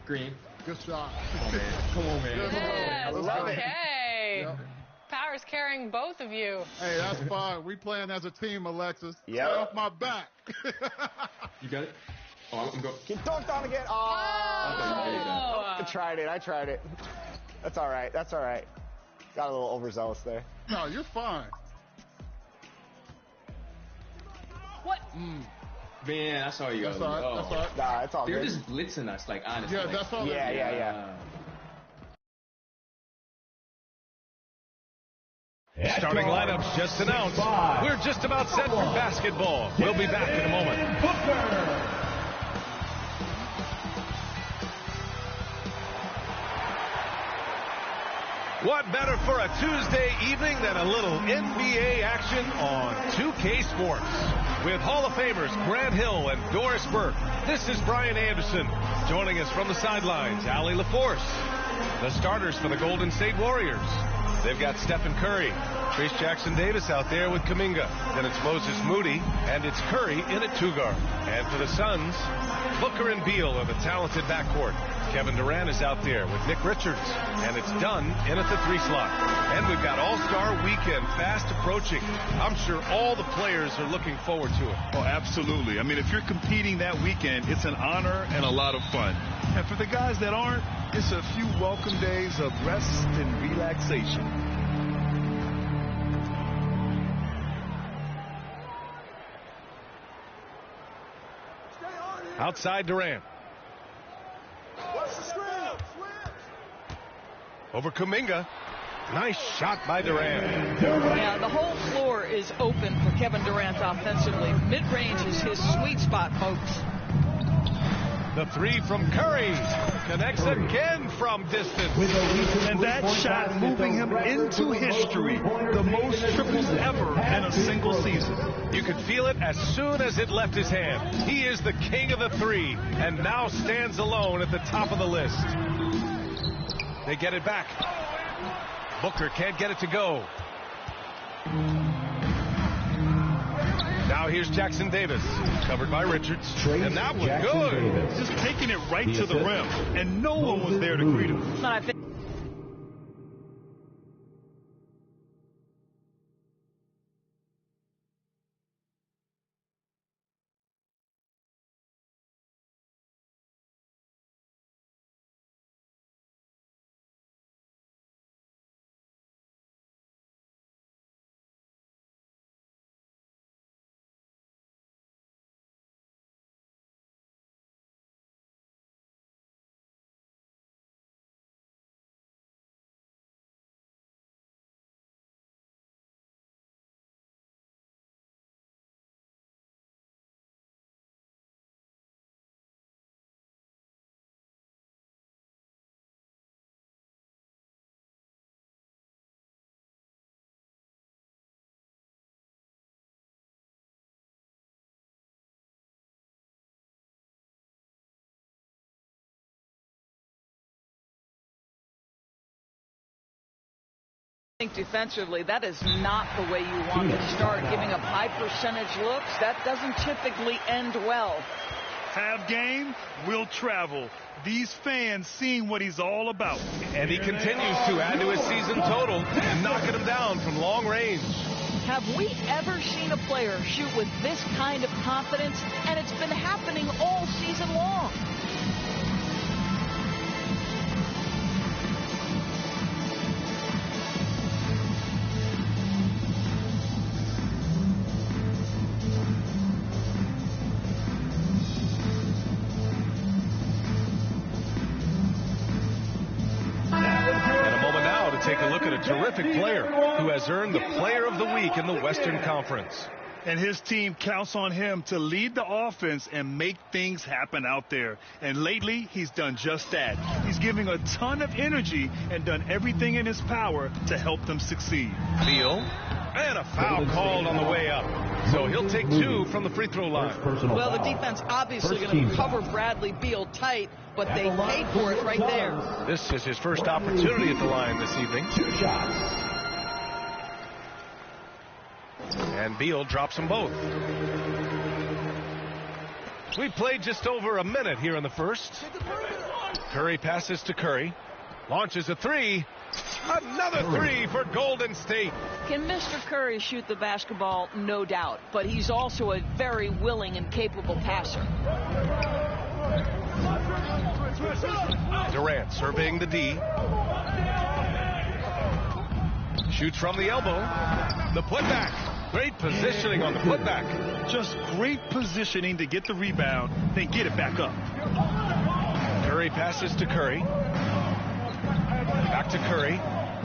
Green. Good shot. Come on, man. Come on, man. Yes, Love it. okay. Yep. Power's carrying both of you. Hey, that's fine. We playing as a team, Alexis. Yep. Stay off my back. You got it? Oh, I'm going. Get dunked on again. Oh. I tried it. That's all right. Got a little overzealous there. No, you're fine. What? Man, I saw you. That's all right. That's all right. Nah, it's all They're good. just blitzing us, like, honestly. Yeah, like, that's all. Yeah. Starting lineups just announced. We're just about set for basketball. We'll be back in a moment. What better for a Tuesday evening than a little NBA action on 2K Sports? With Hall of Famers Grant Hill and Doris Burke, this is Brian Anderson. Joining us from the sidelines, Allie LaForce. The starters for the Golden State Warriors. They've got Stephen Curry, Trace Jackson-Davis out there with Kuminga. Then it's Moses Moody, and it's Curry in at two-guard. And for the Suns, Booker and Beal are the talented backcourt. Kevin Durant is out there with Nick Richards, and it's Dunn in at the three slot. And we've got All-Star Weekend fast approaching. I'm sure all the players are looking forward to it. Oh, absolutely. I mean, if you're competing that weekend, it's an honor and a lot of fun. And for the guys that aren't, it's a few welcome days of rest and relaxation. Outside Durant. Over Kuminga. Nice shot by Durant. Yeah, the whole floor is open for Kevin Durant offensively. Mid-range is his sweet spot, folks. The three from Curry. Connects again from distance. And that shot moving him into history. The most triples ever in a single season. You could feel it as soon as it left his hand. He is the king of the three and now stands alone at the top of the list. They get it back. Booker can't get it to go. Now here's Jackson Davis, covered by Richards, and that was good. Just taking it right to the rim, and no one was there to greet him. Defensively, that is not the way you want to start. Giving up high percentage looks, that doesn't typically end well. Have game, will travel. These fans seeing what he's all about. And he continues to add to his season total and knocking him down from long range. Have we ever seen a player shoot with this kind of confidence? And it's been happening all season long. Take a look at a terrific player who has earned the Player of the Week in the Western Conference. And his team counts on him to lead the offense and make things happen out there. And lately, he's done just that. He's giving a ton of energy and done everything in his power to help them succeed. Beal, and a foul called on the way up. So he'll take two from the free throw line. Well, the defense obviously going to cover Bradley Beal tight, but they paid for it right there. This is his first opportunity at the line this evening. 2 shots. And Beal drops them both. We played just over a minute here in the first. Curry passes to Curry. Launches a three. Another three for Golden State. Can Mr. Curry shoot the basketball? No doubt. But he's also a very willing and capable passer. Durant surveying the D. Shoots from the elbow. The putback. Great positioning on the putback. Just great positioning to get the rebound, then get it back up. Curry passes to Curry. Back to Curry.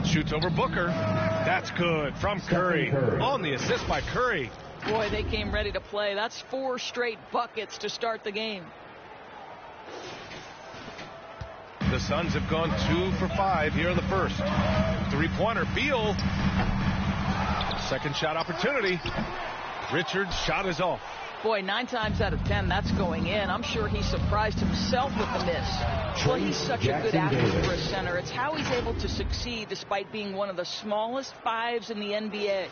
Shoots over Booker. That's good from Curry. On the assist by Curry. Boy, they came ready to play. That's 4 straight buckets to start the game. The Suns have gone 2 for 5 here in the first. Three-pointer, Beal. Second shot opportunity. Richards' shot is off. Boy, 9 times out of 10, that's going in. I'm sure he surprised himself with the miss. Well, he's such a good athlete for a center. It's how he's able to succeed despite being one of the smallest 5s in the NBA.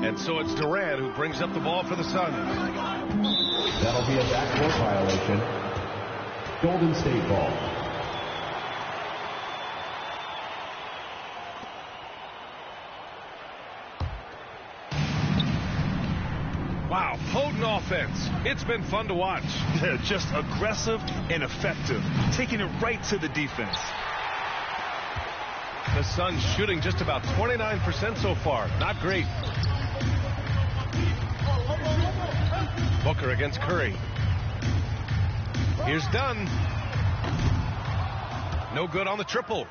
And so it's Durant who brings up the ball for the Suns. That'll be a backcourt violation. Golden State ball. Wow, potent offense. It's been fun to watch. Yeah, just aggressive and effective, taking it right to the defense. The Suns shooting just about 29% so far. Not great. Booker against Curry. Here's Dunn. No good on the triple.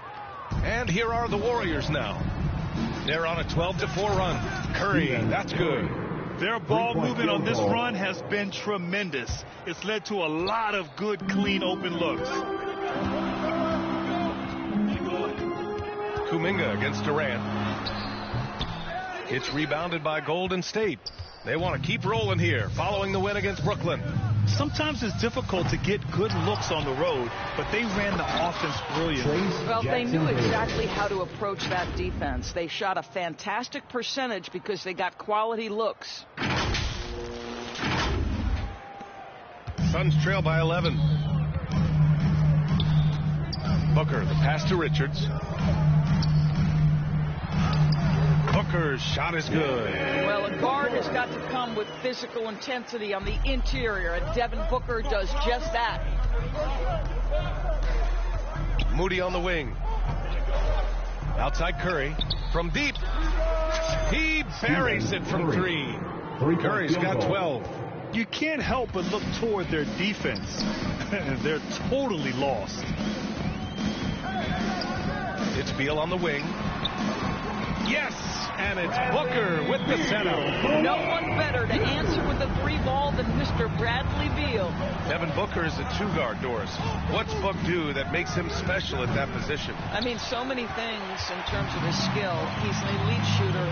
And here are the Warriors now. They're on a 12-4 run. Curry, that's good. Their ball movement on this run has been tremendous. It's led to a lot of good, clean, open looks. Kuminga against Durant. It's rebounded by Golden State. They want to keep rolling here following the win against Brooklyn. Sometimes it's difficult to get good looks on the road, but they ran the offense brilliantly. Well, they knew exactly how to approach that defense. They shot a fantastic percentage because they got quality looks. Suns trail by 11. Booker, the pass to Richards. Booker's shot is good. Well, a guard has got to come with physical intensity on the interior, and Devin Booker does just that. Moody on the wing. Outside Curry. From deep. He buries it from 3. Curry's got 12. You can't help but look toward their defense. They're totally lost. It's Beal on the wing. Yes! And it's Booker with the setup. No one better to answer with a 3 ball than Mr. Bradley Beal. Devin Booker is a 2-guard, Doris. What's Book do that makes him special at that position? I mean, so many things in terms of his skill. He's an elite shooter.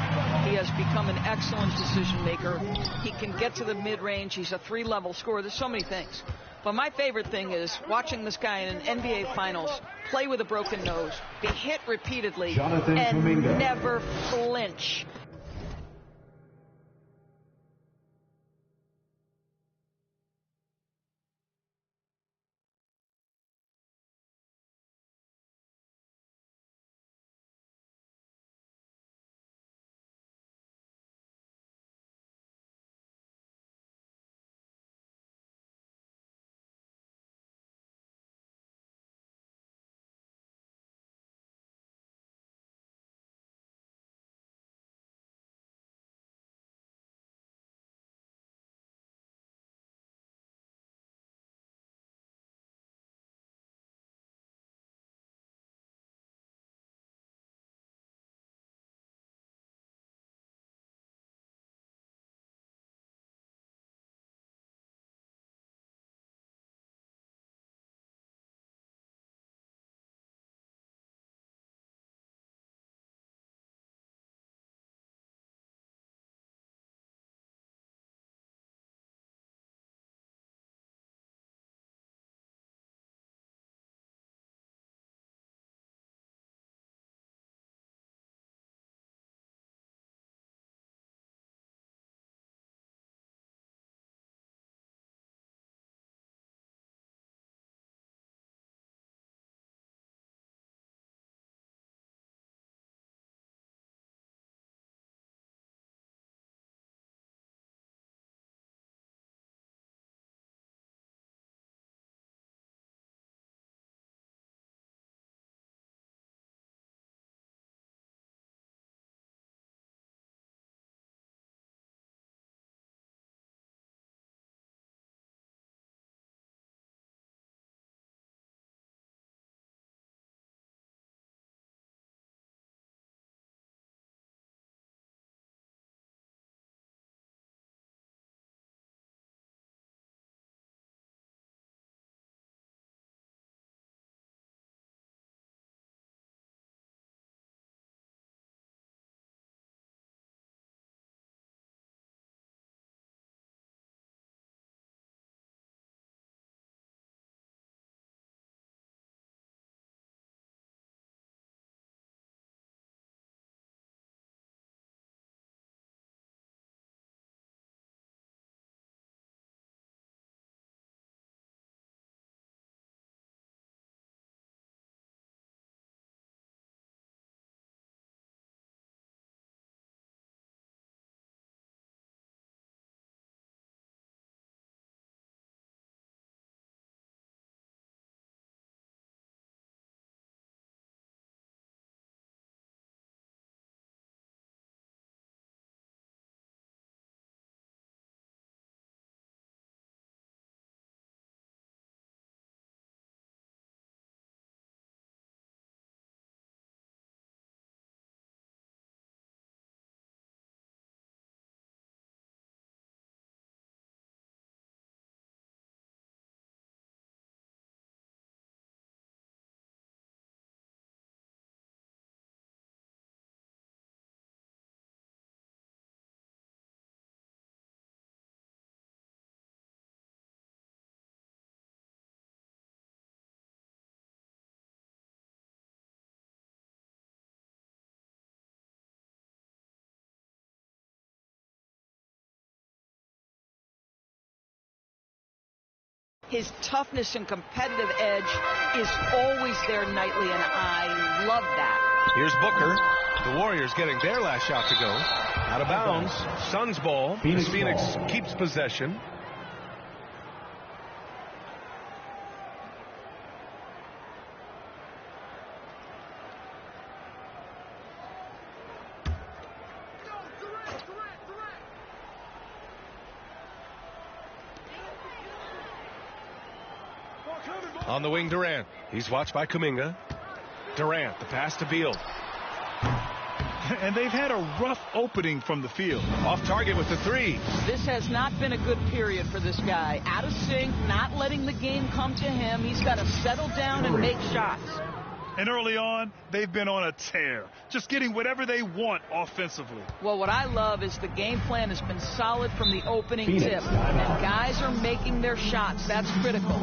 He has become an excellent decision maker. He can get to the mid-range. He's a 3-level scorer. There's so many things. But my favorite thing is watching this guy in an NBA Finals play with a broken nose, be hit repeatedly, and never flinch. His toughness and competitive edge is always there nightly, and I love that. Here's Booker. The Warriors getting their last shot to go. Out of bounds. Suns ball. Phoenix keeps possession. On the wing, Durant. He's watched by Kuminga. Durant, the pass to Beal. And they've had a rough opening from the field. Off target with the three. This has not been a good period for this guy. Out of sync, not letting the game come to him. He's got to settle down and make shots. And early on, they've been on a tear, just getting whatever they want offensively. Well, what I love is the game plan has been solid from the opening tip. And guys are making their shots. That's critical.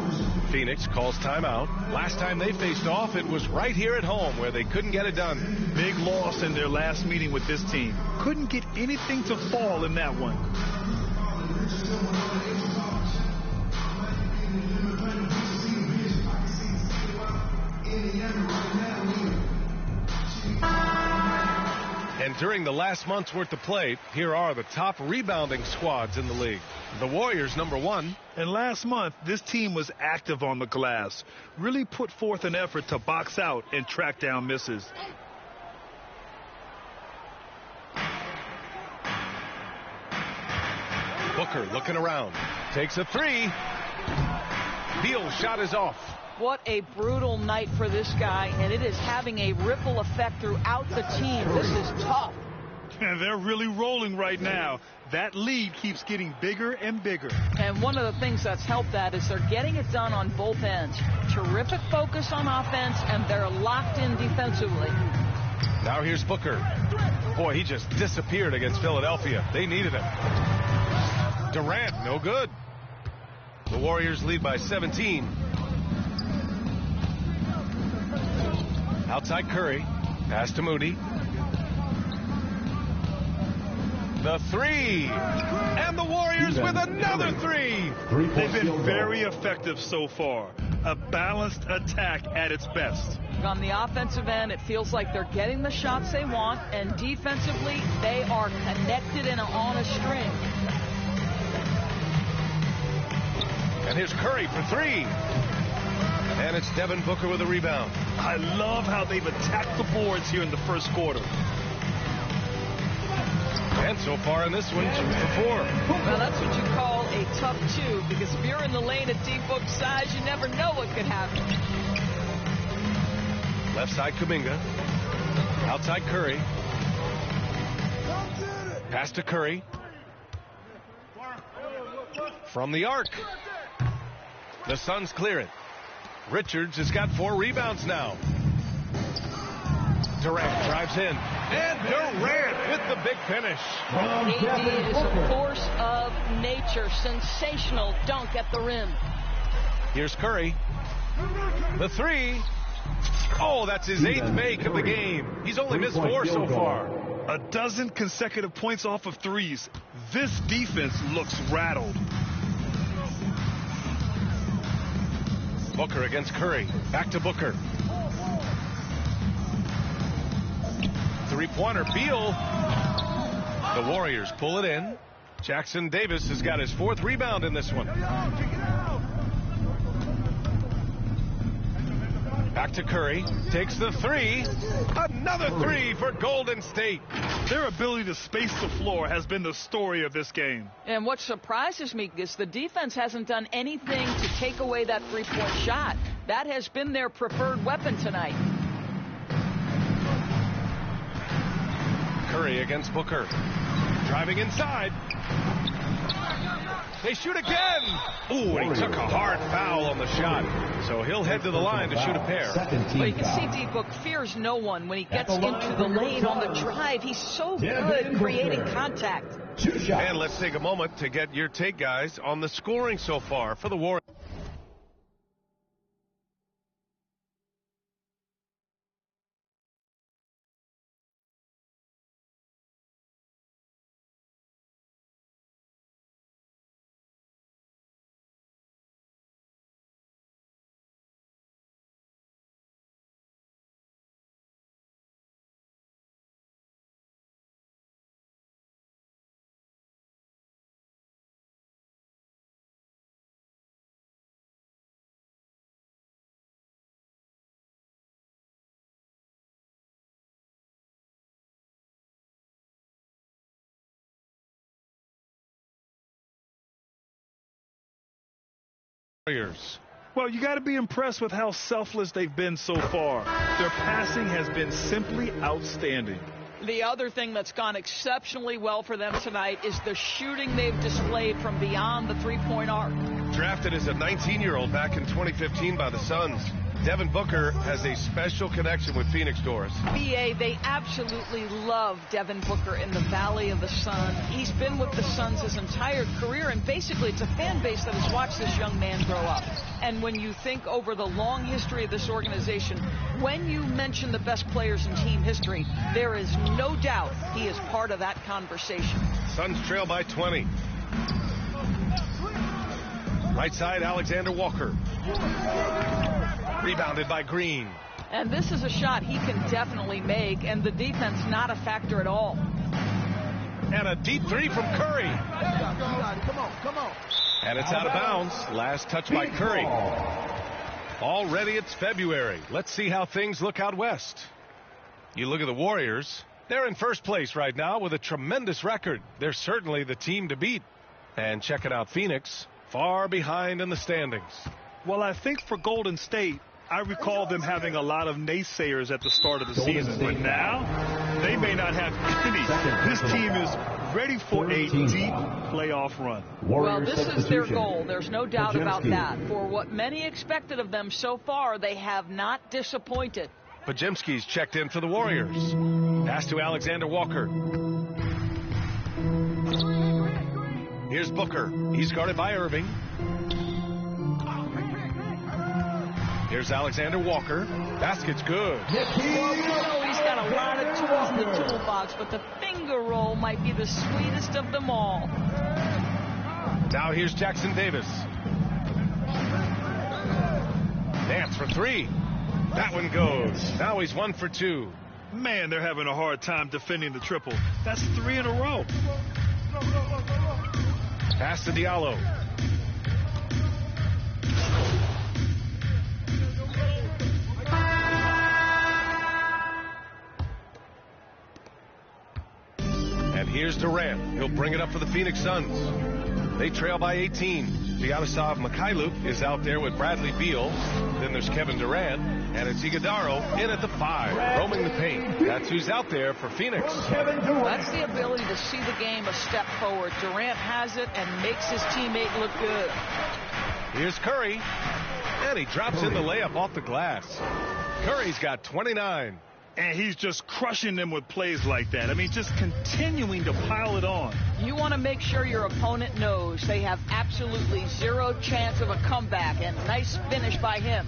Phoenix calls timeout. Last time they faced off, it was right here at home where they couldn't get it done. Big loss in their last meeting with this team. Couldn't get anything to fall in that one. And during the last month's worth of play, here are the top rebounding squads in the league. The Warriors, #1. And last month, this team was active on the glass, really put forth an effort to box out and track down misses. Booker looking around. Takes a three. Beal's shot is off. What a brutal night for this guy, and it is having a ripple effect throughout the team. This is tough. And they're really rolling right now. That lead keeps getting bigger and bigger. And one of the things that's helped that is they're getting it done on both ends. Terrific focus on offense, and they're locked in defensively. Now here's Booker. Boy, he just disappeared against Philadelphia. They needed him. Durant, no good. The Warriors lead by 17. Outside Curry. Pass to Moody. The three. And the Warriors with another three. They've been very effective so far. A balanced attack at its best. On the offensive end, it feels like they're getting the shots they want, and defensively, they are connected and on a string. And here's Curry for three. And it's Devin Booker with a rebound. I love how they've attacked the boards here in the first quarter. And so far in this one, 2 for 4. Well, that's what you call a tough two, because if you're in the lane at D-Book's size, you never know what could happen. Left side Kuminga. Outside Curry. Pass to Curry. From the arc. The Suns clear it. Richards has got 4 rebounds now. Durant drives in. And Durant with the big finish. AD is a force of nature. Sensational dunk at the rim. Here's Curry. The three. Oh, that's his 8th make of the game. He's only missed 4 so far. A dozen consecutive points off of threes. This defense looks rattled. Booker against Curry. Back to Booker. Three-pointer. Beal. The Warriors pull it in. Jackson Davis has got his 4th rebound in this one. Back to Curry. Takes the three. Another three for Golden State. Their ability to space the floor has been the story of this game. And what surprises me is the defense hasn't done anything to take away that three-point shot. That has been their preferred weapon tonight. Curry against Booker. Driving inside. They shoot again. Ooh, and he took a hard foul on the shot. So he'll head to the line to shoot a pair. Well, you can see D-Book fears no one when he gets into the lane on the drive. He's so good creating contact. And let's take a moment to get your take, guys, on the scoring so far for the Warriors. Warriors. Well, you got to be impressed with how selfless they've been so far. Their passing has been simply outstanding. The other thing that's gone exceptionally well for them tonight is the shooting they've displayed from beyond the three-point arc. Drafted as a 19-year-old back in 2015 by the Suns, Devin Booker has a special connection with Phoenix, Doris. BA, they absolutely love Devin Booker in the Valley of the Sun. He's been with the Suns his entire career, and basically it's a fan base that has watched this young man grow up. And when you think over the long history of this organization, when you mention the best players in team history, there is no doubt he is part of that conversation. Suns trail by 20. Right side, Alexander Walker. Rebounded by Green. And this is a shot he can definitely make, and the defense not a factor at all. And a deep three from Curry. Come on. And it's out of bounds. Last touch by Curry. Already it's February. Let's see how things look out west. You look at the Warriors. They're in first place right now with a tremendous record. They're certainly the team to beat. And checking out Phoenix, far behind in the standings. Well, I think for Golden State, I recall them having a lot of naysayers at the start of the season, but now they may not have any. This team is ready for a deep playoff run. Well, this is their goal. There's no doubt about that. For what many expected of them so far, they have not disappointed. Pajemski's checked in for the Warriors. Pass to Alexander Walker. Here's Booker. He's guarded by Irving. Here's Alexander Walker. Basket's good. Well, we know he's got a lot of tools in the toolbox, but the finger roll might be the sweetest of them all. Now here's Jackson Davis. Dance for three. That one goes. Now he's 1 for 2. Man, they're having a hard time defending the triple. That's 3 in a row. Pass to Diallo. And here's Durant. He'll bring it up for the Phoenix Suns. They trail by 18. Vyacheslav Mikhailuk is out there with Bradley Beal. Then there's Kevin Durant. And it's Iguodala in at the 5, roaming the paint. That's who's out there for Phoenix. That's the ability to see the game a step forward. Durant has it and makes his teammate look good. Here's Curry. And he drops in the layup off the glass. Curry's got 29. And he's just crushing them with plays like that. I mean, just continuing to pile it on. You want to make sure your opponent knows they have absolutely zero chance of a comeback, and nice finish by him.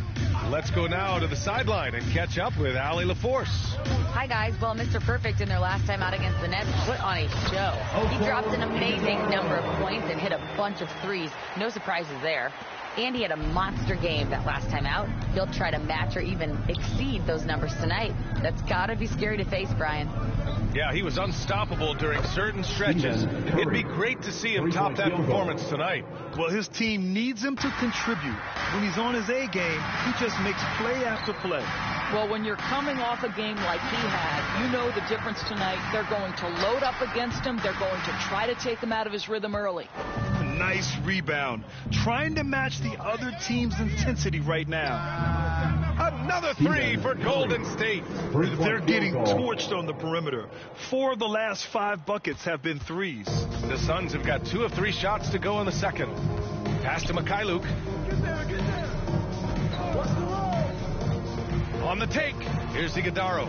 Let's go now to the sideline and catch up with Allie LaForce. Hi, guys. Well, Mr. Perfect in their last time out against the Nets put on a show. He dropped an amazing number of points and hit a bunch of threes. No surprises there. And he had a monster game that last time out. He'll try to match or even exceed those numbers tonight. That's got to be scary to face, Brian. Yeah, he was unstoppable during certain stretches. It'd be great to see him top that performance tonight. Well, his team needs him to contribute. When he's on his A game, he just makes play after play. Well, when you're coming off a game like he had, you know the difference tonight. They're going to load up against him. They're going to try to take him out of his rhythm early. Nice rebound. Trying to match the other team's intensity right now. Another 3 for Golden State. They're getting torched on the perimeter. 4 of the last 5 buckets have been threes. The Suns have got 2 of 3 shots to go in the second. Pass to Mikhailuk. On the take, here's Iguodala.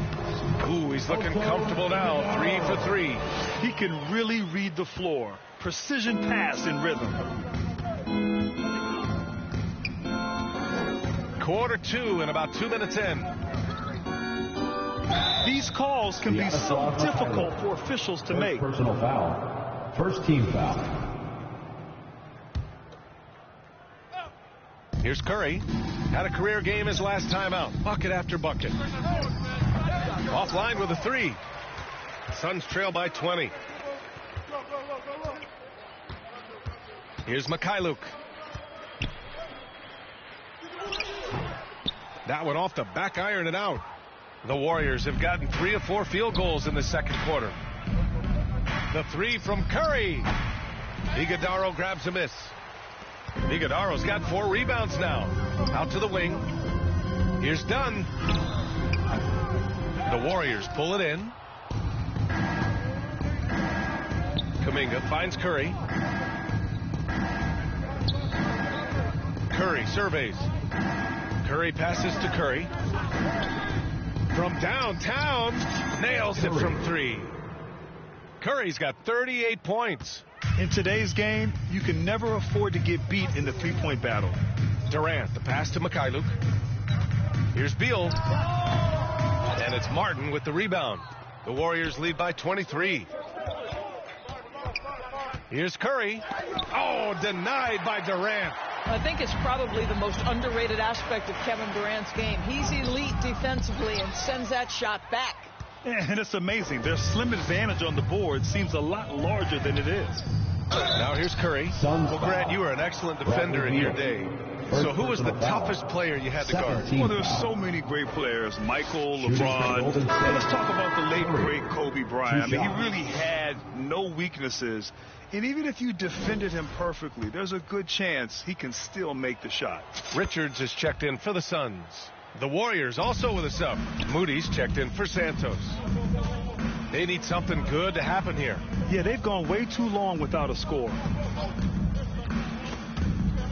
Ooh, he's looking comfortable now. 3 for 3. He can really read the floor. Precision pass in rhythm. Quarter 2 and about 2 minutes in. These calls can be so difficult for officials to make. Personal foul. First team foul. Here's Curry. Had a career game his last time out. Bucket after bucket. Offline with a 3. Suns trail by 20. Here's Mikhailuk. That one off the back iron and out. The Warriors have gotten 3 of 4 field goals in the second quarter. The 3 from Curry. Iguodala grabs a miss. Iguodaro's got 4 rebounds now. Out to the wing. Here's Dunn. The Warriors pull it in. Kuminga finds Curry. Curry surveys. Curry passes to Curry. From downtown, nails it from 3. Curry's got 38 points. In today's game, you can never afford to get beat in the three-point battle. Durant, the pass to Mykhailiuk. Here's Beal. And it's Martin with the rebound. The Warriors lead by 23. Here's Curry. Oh, denied by Durant. I think it's probably the most underrated aspect of Kevin Durant's game. He's elite defensively and sends that shot back. And it's amazing. Their slim advantage on the board seems a lot larger than it is. Now here's Curry. Well, Grant, you were an excellent defender in your day. So who was the toughest player you had to guard? Well, there's so many great players. Michael, LeBron. Let's talk about the late, great Kobe Bryant. I mean, he really had no weaknesses. And even if you defended him perfectly, there's a good chance he can still make the shot. Richards is checked in for the Suns. The Warriors also with a sub. Moody's checked in for Santos. They need something good to happen here. Yeah, they've gone way too long without a score.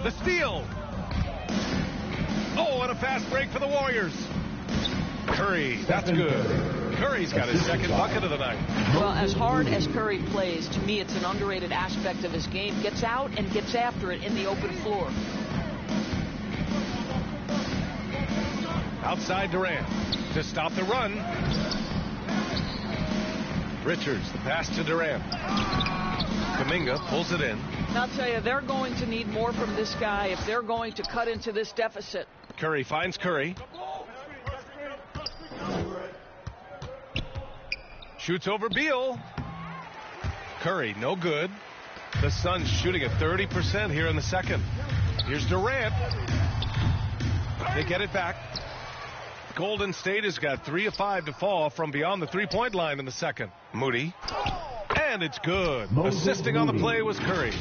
The steal. Oh, and a fast break for the Warriors. Curry, that's good. Curry's got his second bucket of the night. Well, as hard as Curry plays, to me it's an underrated aspect of his game. Gets out and gets after it in the open floor. Outside Durant to stop the run. Richards, the pass to Durant. Kuminga pulls it in. I'll tell you, they're going to need more from this guy if they're going to cut into this deficit. Curry finds Curry. Shoots over Beal. Curry, no good. The Suns shooting at 30% here in the second. Here's Durant. They get it back. Golden State has got 3 of 5 to fall from beyond the three-point line in the second. Moody. And it's good. Assisting on the play was Curry.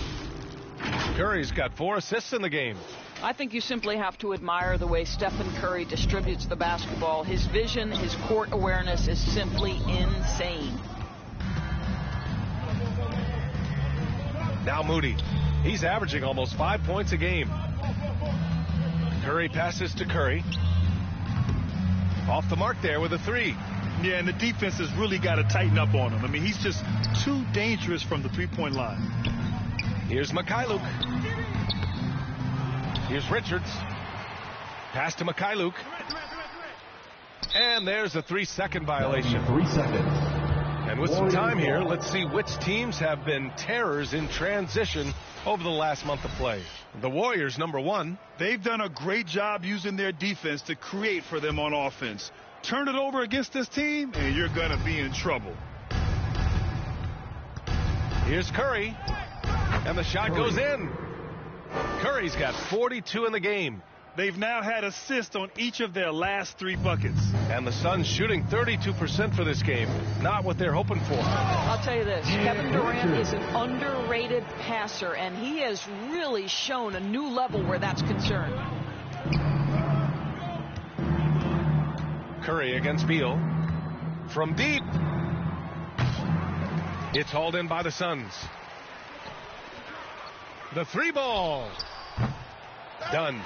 Curry's got 4 assists in the game. I think you simply have to admire the way Stephen Curry distributes the basketball. His vision, his court awareness is simply insane. Now Moody. He's averaging almost 5 points a game. Curry passes to Curry. Off the mark there with a 3. Yeah, and the defense has really got to tighten up on him. I mean, he's just too dangerous from the three-point line. Here's Mykhailiuk. Here's Richards. Pass to Mykhailiuk. And there's a 3-second violation. 3 seconds. And with some time here, let's see which teams have been terrors in transition over the last month of play. The Warriors, number 1. They've done a great job using their defense to create for them on offense. Turn it over against this team, and you're going to be in trouble. Here's Curry. And the shot goes in. Curry's got 42 in the game. They've now had assists on each of their last 3 buckets. And the Suns shooting 32% for this game. Not what they're hoping for. I'll tell you this. Kevin Durant is an underrated passer, and he has really shown a new level where that's concerned. Curry against Beal. From deep. It's hauled in by the Suns. The 3 ball. Done.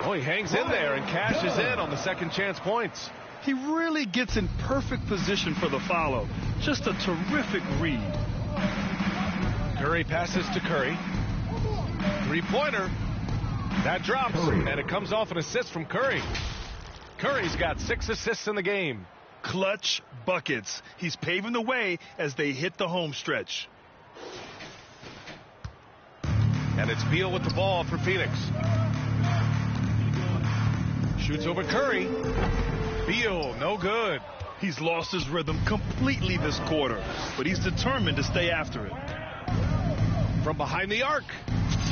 Oh, he hangs in there and cashes in on the second chance points. He really gets in perfect position for the follow. Just a terrific read. Curry passes to Curry. 3-pointer. That drops, and it comes off an assist from Curry. Curry's got 6 assists in the game. Clutch buckets. He's paving the way as they hit the home stretch. And it's Beal with the ball for Phoenix. Shoots over Curry. Beal, no good. He's lost his rhythm completely this quarter, but he's determined to stay after it. From behind the arc.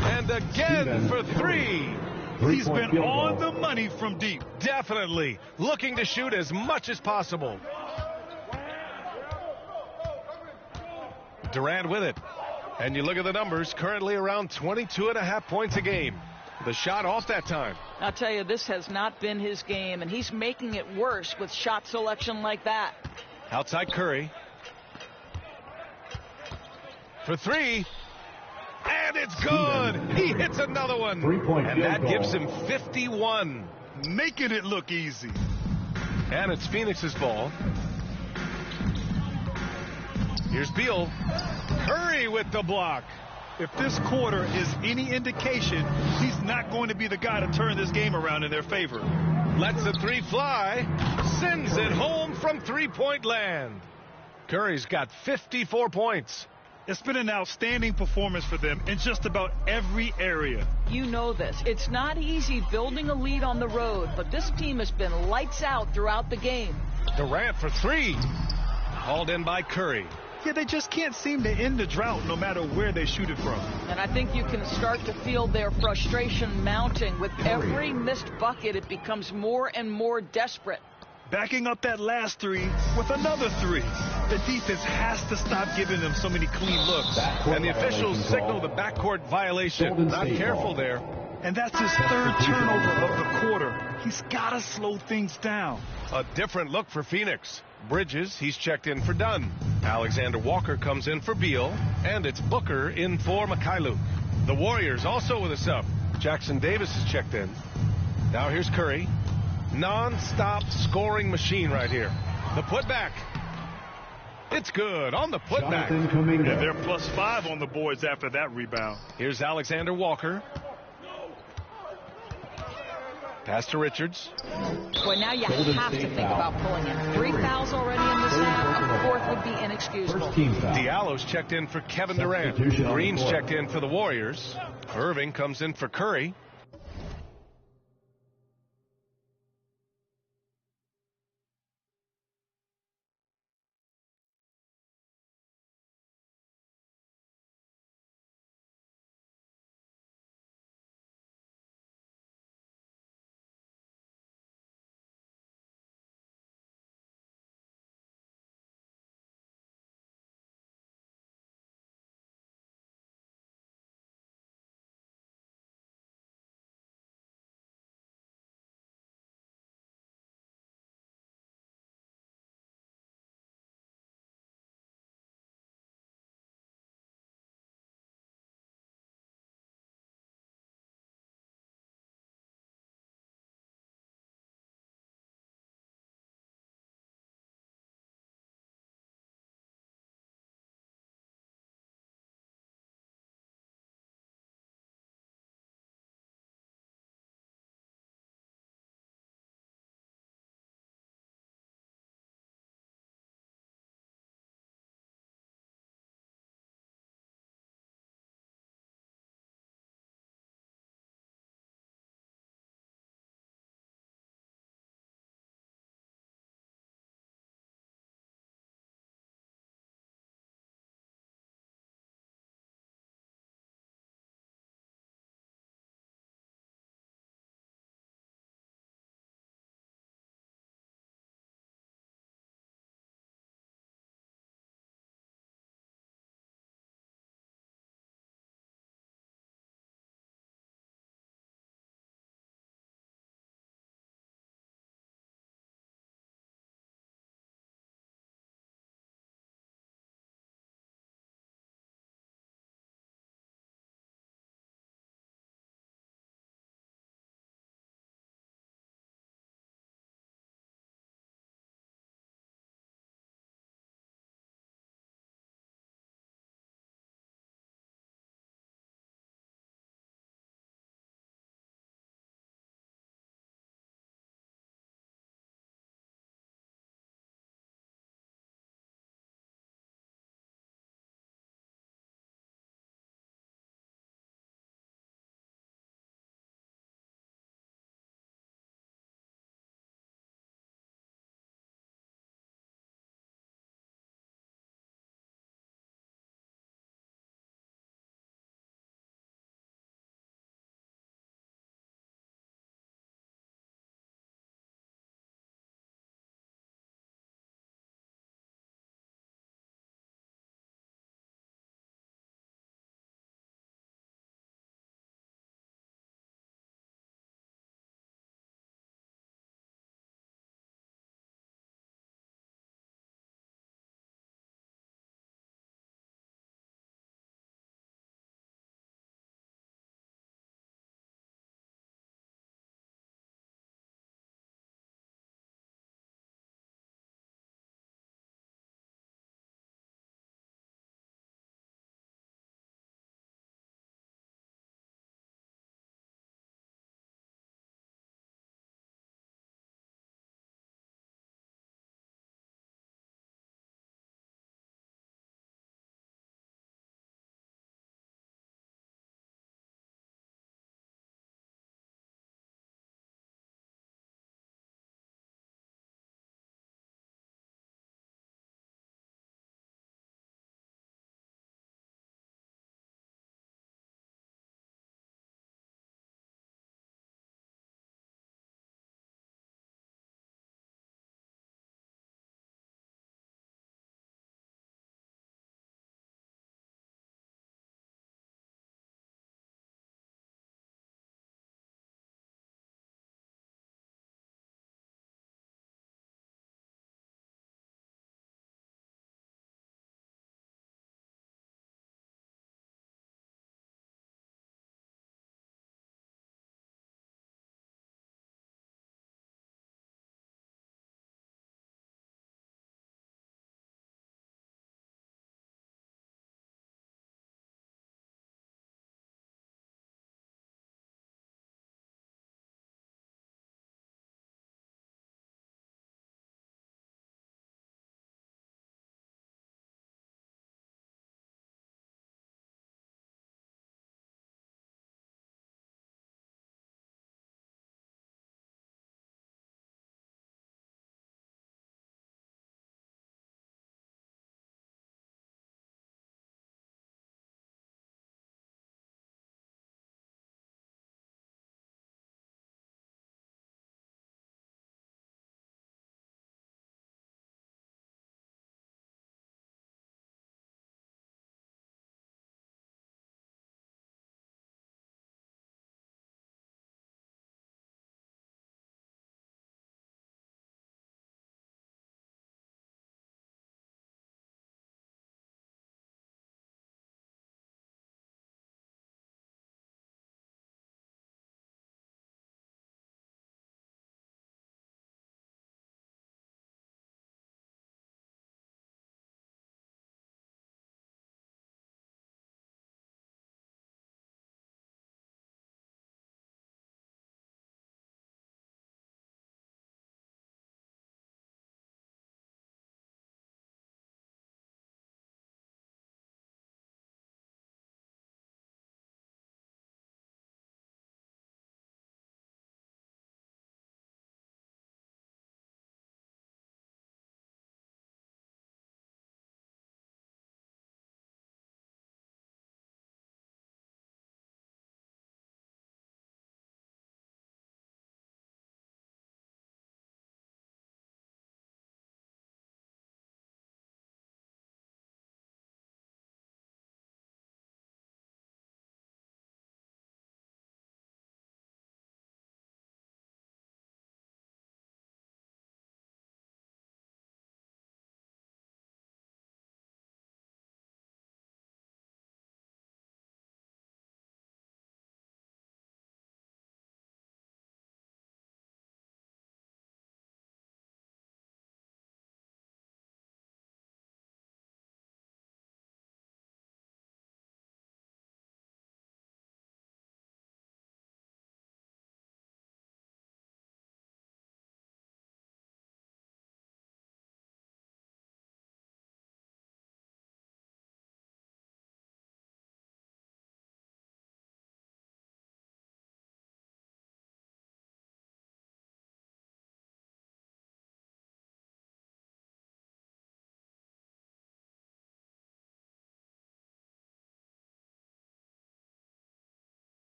And again for 3. He's been on the money from deep. Definitely. Looking to shoot as much as possible. Durant with it. And you look at the numbers, currently around 22.5 points a game. The shot off that time. I'll tell you, this has not been his game, and he's making it worse with shot selection like that. Outside Curry. For three. And it's good. He hits another one. And that gives him 51. Making it look easy. And it's Phoenix's ball. Here's Beal. Curry with the block. If this quarter is any indication, he's not going to be the guy to turn this game around in their favor. Lets the three fly. Sends it home from three-point land. Curry's got 54 points. It's been an outstanding performance for them in just about every area. You know this. It's not easy building a lead on the road, but this team has been lights out throughout the game. Durant for three. Hauled in by Curry. Yeah, they just can't seem to end the drought no matter where they shoot it from. And I think you can start to feel their frustration mounting. With every missed bucket, it becomes more and more desperate. Backing up that last three with another three. The defense has to stop giving them so many clean looks. And the officials signal the backcourt violation. Not careful there. And that's his third turnover of the quarter. He's got to slow things down. A different look for Phoenix. Bridges, he's checked in for Dunn. Alexander Walker comes in for Beal. And it's Booker in for Mikhailuk. The Warriors also with a sub. Jackson Davis is checked in. Now here's Curry. Non-stop scoring machine right here. The putback. It's good on the putback. And they're +5 on the boards after that rebound. Here's Alexander Walker. Pass to Richards. Boy, now you have to think about pulling in. 3 fouls already in this half. A fourth would be inexcusable. Diallo's checked in for Kevin Durant. Green's checked in for the Warriors. Irving comes in for Curry.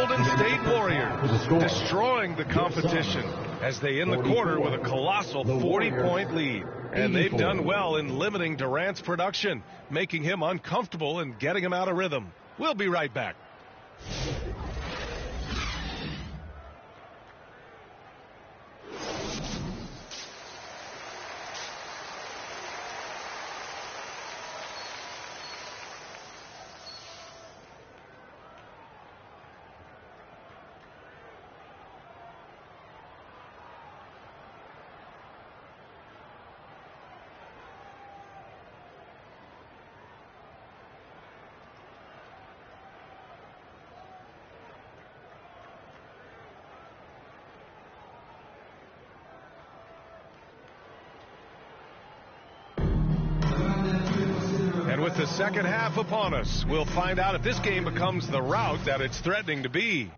Golden State Warriors, destroying the competition as they end the quarter with a colossal 40-point lead. And they've done well in limiting Durant's production, making him uncomfortable and getting him out of rhythm. We'll be right back. And with the second half upon us, we'll find out if this game becomes the rout that it's threatening to be.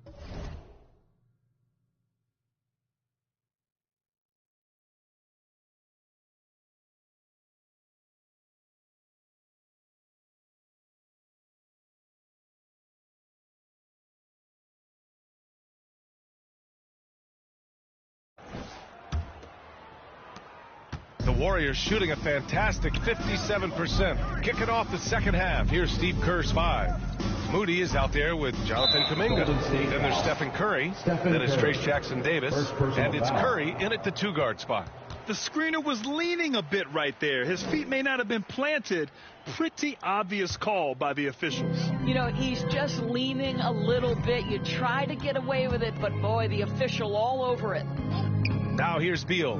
The Warriors shooting a fantastic 57%. Kicking off the second half. Here's Steve Kerr's 5. Moody is out there with Jonathan Kuminga. Then there's Stephen Curry. Then it's Trace Jackson-Davis. And it's Curry in at the 2-guard spot. The screener was leaning a bit right there. His feet may not have been planted. Pretty obvious call by the officials. You know, he's just leaning a little bit. You try to get away with it, but boy, the official all over it. Now here's Beal.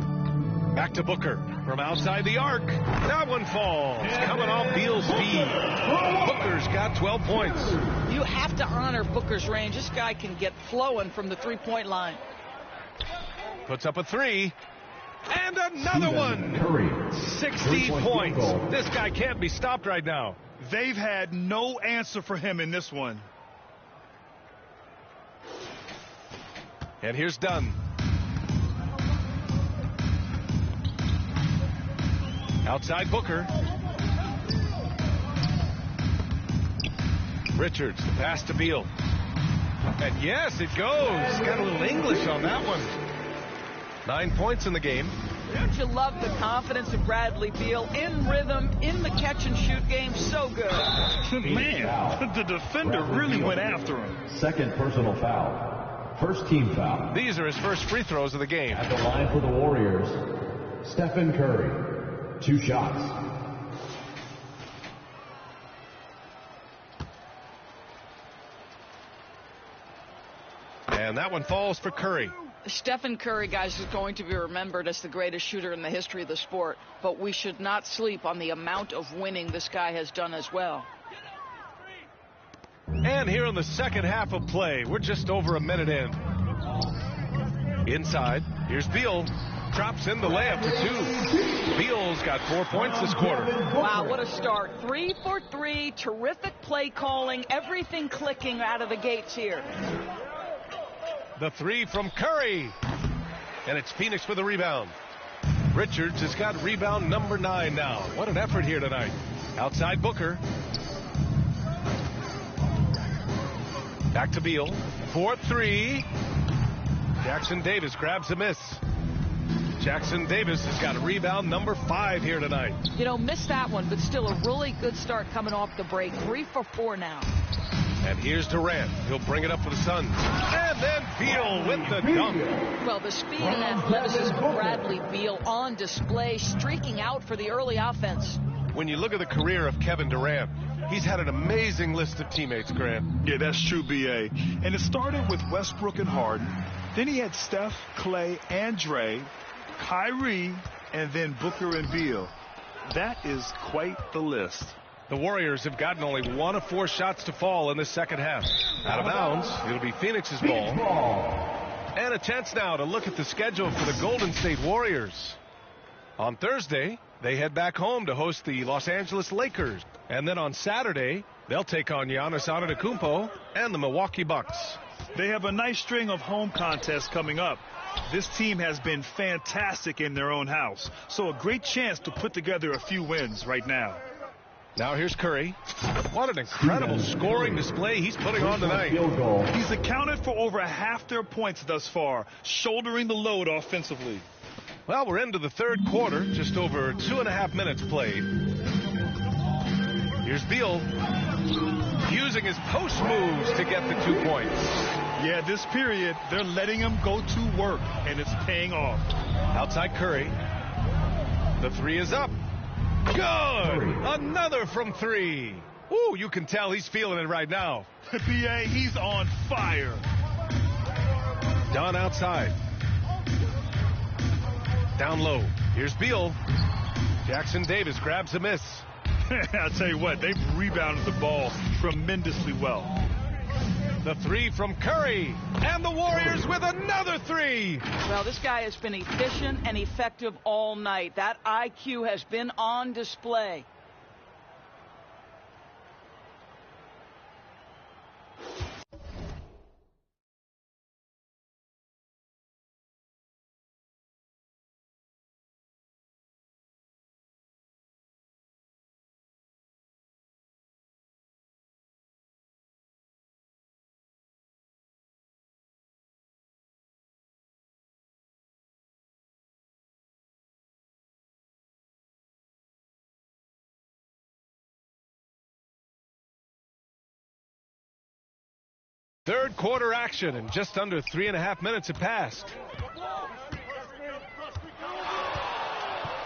Back to Booker from outside the arc. That one falls. Coming off Beal's feed. Booker's got 12 points. You have to honor Booker's range. This guy can get flowing from the three-point line. Puts up a 3. And another one. 60 points. This guy can't be stopped right now. They've had no answer for him in this one. And here's Dunn. Outside Booker. Richards, the pass to Beal. And yes, it goes. Got a little English on that one. 9 points in the game. Don't you love the confidence of Bradley Beal? In rhythm, in the catch-and-shoot game, so good. Man, the defender really went after him. Second personal foul. First team foul. These are his first free throws of the game. At the line for the Warriors, Stephen Curry. 2 shots. And that one falls for Curry. Stephen Curry, guys, is going to be remembered as the greatest shooter in the history of the sport, but we should not sleep on the amount of winning this guy has done as well. And here in the second half of play, we're just over a minute in. Inside, here's Beal. Drops in the layup for 2. Beal's got 4 points this quarter. Wow, what a start. 3 for 3. Terrific play calling. Everything clicking out of the gates here. The 3 from Curry. And it's Phoenix for the rebound. Richards has got rebound number 9 now. What an effort here tonight. Outside Booker. Back to Beal. 4-3. Jackson-Davis grabs a miss. Jackson-Davis has got a rebound number 5 here tonight. You know, missed that one, but still a really good start coming off the break. 3 for 4 now. And here's Durant. He'll bring it up for the Suns. And then Beal with the dunk. Well, the speed and athleticism of Bradley Beal on display, streaking out for the early offense. When you look at the career of Kevin Durant, he's had an amazing list of teammates, Grant. Yeah, that's true, B.A. And it started with Westbrook and Harden. Then he had Steph, Clay, and Dre, Kyrie, and then Booker and Beal. That is quite the list. The Warriors have gotten only 1 of 4 shots to fall in the second half. Out of bounds, it'll be Phoenix's ball. And a chance now to look at the schedule for the Golden State Warriors. On Thursday, they head back home to host the Los Angeles Lakers. And then on Saturday, they'll take on Giannis Antetokounmpo and the Milwaukee Bucks. They have a nice string of home contests coming up. This team has been fantastic in their own house, so a great chance to put together a few wins right now. Now here's Curry. What an incredible scoring display he's putting on tonight. Field goal. He's accounted for over half their points thus far, shouldering the load offensively. Well, we're into the third quarter, just over 2.5 minutes played. Here's Beal using his post moves to get the 2 points. Yeah, this period, they're letting him go to work, and it's paying off. Outside Curry. The 3 is up. Good! Another from 3. Ooh, you can tell he's feeling it right now. B.A., he's on fire. Don outside. Down low. Here's Beal. Jackson Davis grabs a miss. I'll tell you what, they've rebounded the ball tremendously well. The 3 from Curry. And the Warriors with another 3. Well, this guy has been efficient and effective all night. That IQ has been on display. Third quarter action, and just under 3.5 minutes have passed.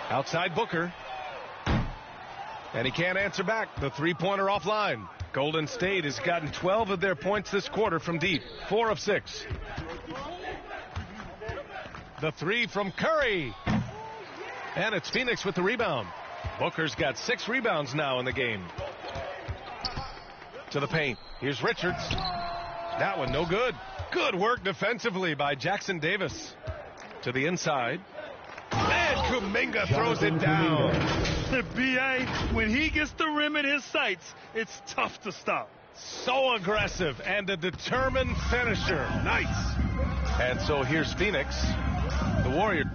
Outside Booker. And he can't answer back. The three-pointer offline. Golden State has gotten 12 of their points this quarter from deep. 4 of 6. The 3 from Curry. And it's Phoenix with the rebound. Booker's got 6 rebounds now in the game. To the paint. Here's Richards. That one no good. Good work defensively by Jackson Davis. To the inside. And Kuminga throws it down. B.A., when he gets the rim in his sights, it's tough to stop. So aggressive and a determined finisher. Nice. And so here's Phoenix. The Warriors.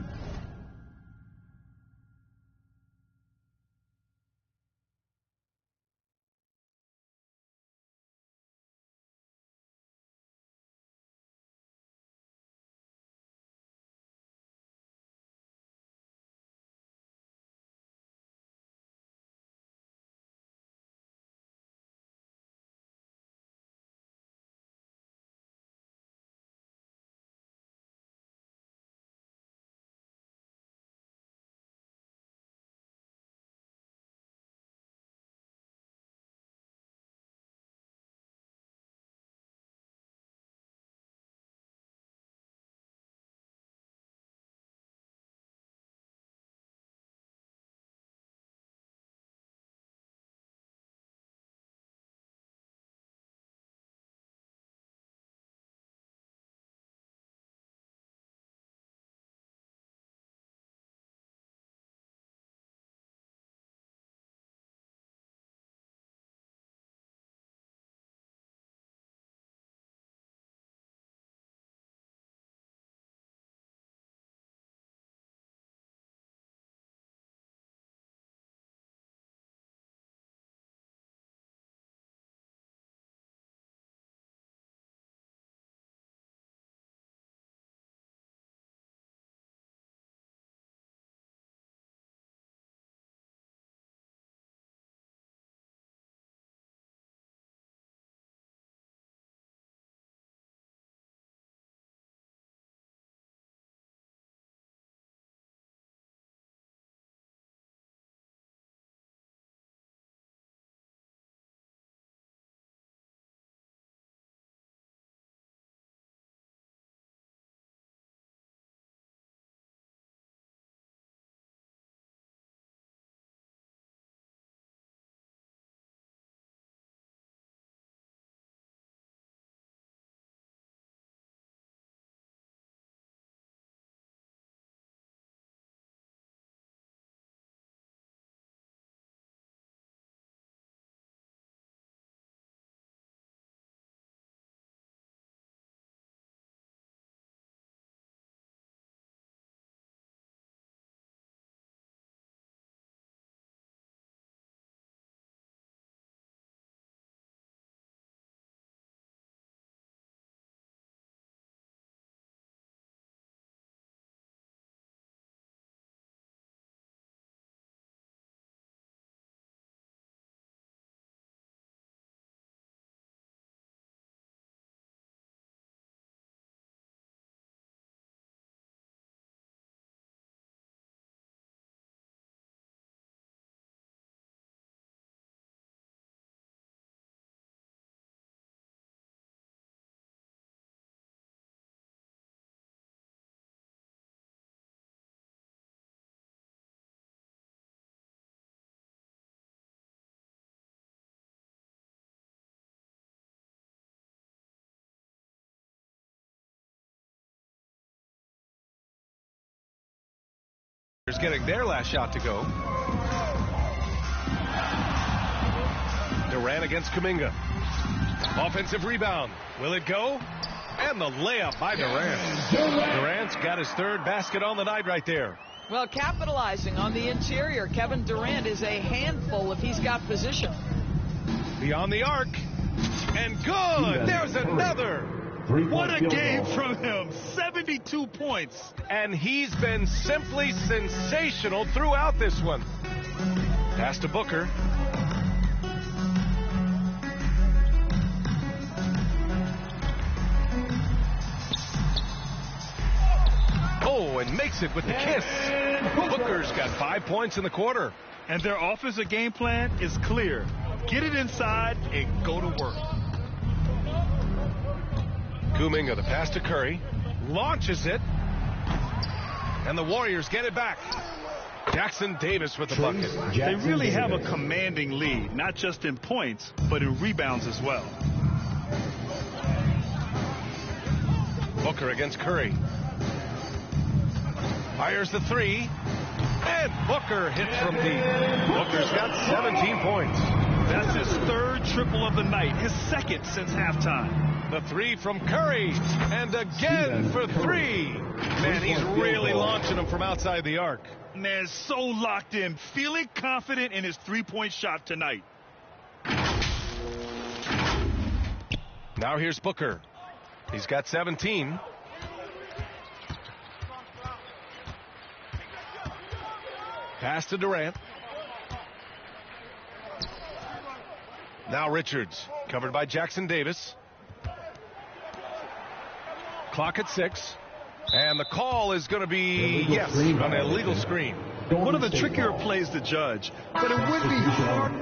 Warriors getting their last shot to go. Durant against Kuminga. Offensive rebound. Will it go? And the layup by Durant. Durant's got his third basket on the night right there. Well, capitalizing on the interior, Kevin Durant is a handful if he's got position. Beyond the arc. And good. There's another. What a game from him. 72 points. And he's been simply sensational throughout this one. Pass to Booker. Oh, and makes it with the kiss. Booker's got 5 points in the quarter. And their offensive game plan is clear. Get it inside and go to work. Kuminga, the pass to Curry. Launches it. And the Warriors get it back. Jackson Davis with the bucket. They really have a commanding lead, not just in points, but in rebounds as well. Booker against Curry. Fires the three. And Booker hits from deep. Booker's got 17 points. That's his third triple of the night, his second since halftime. The three from Curry. And again for three. Man, he's really launching them from outside the arc. Man, so locked in, feeling confident in his three-point shot tonight. Now here's Booker. He's got 17. Pass to Durant. Now Richards, covered by Jackson Davis. Clock at 6. And the call is going to be, yes, on an illegal screen. One of the trickier plays to judge, but it would be hard.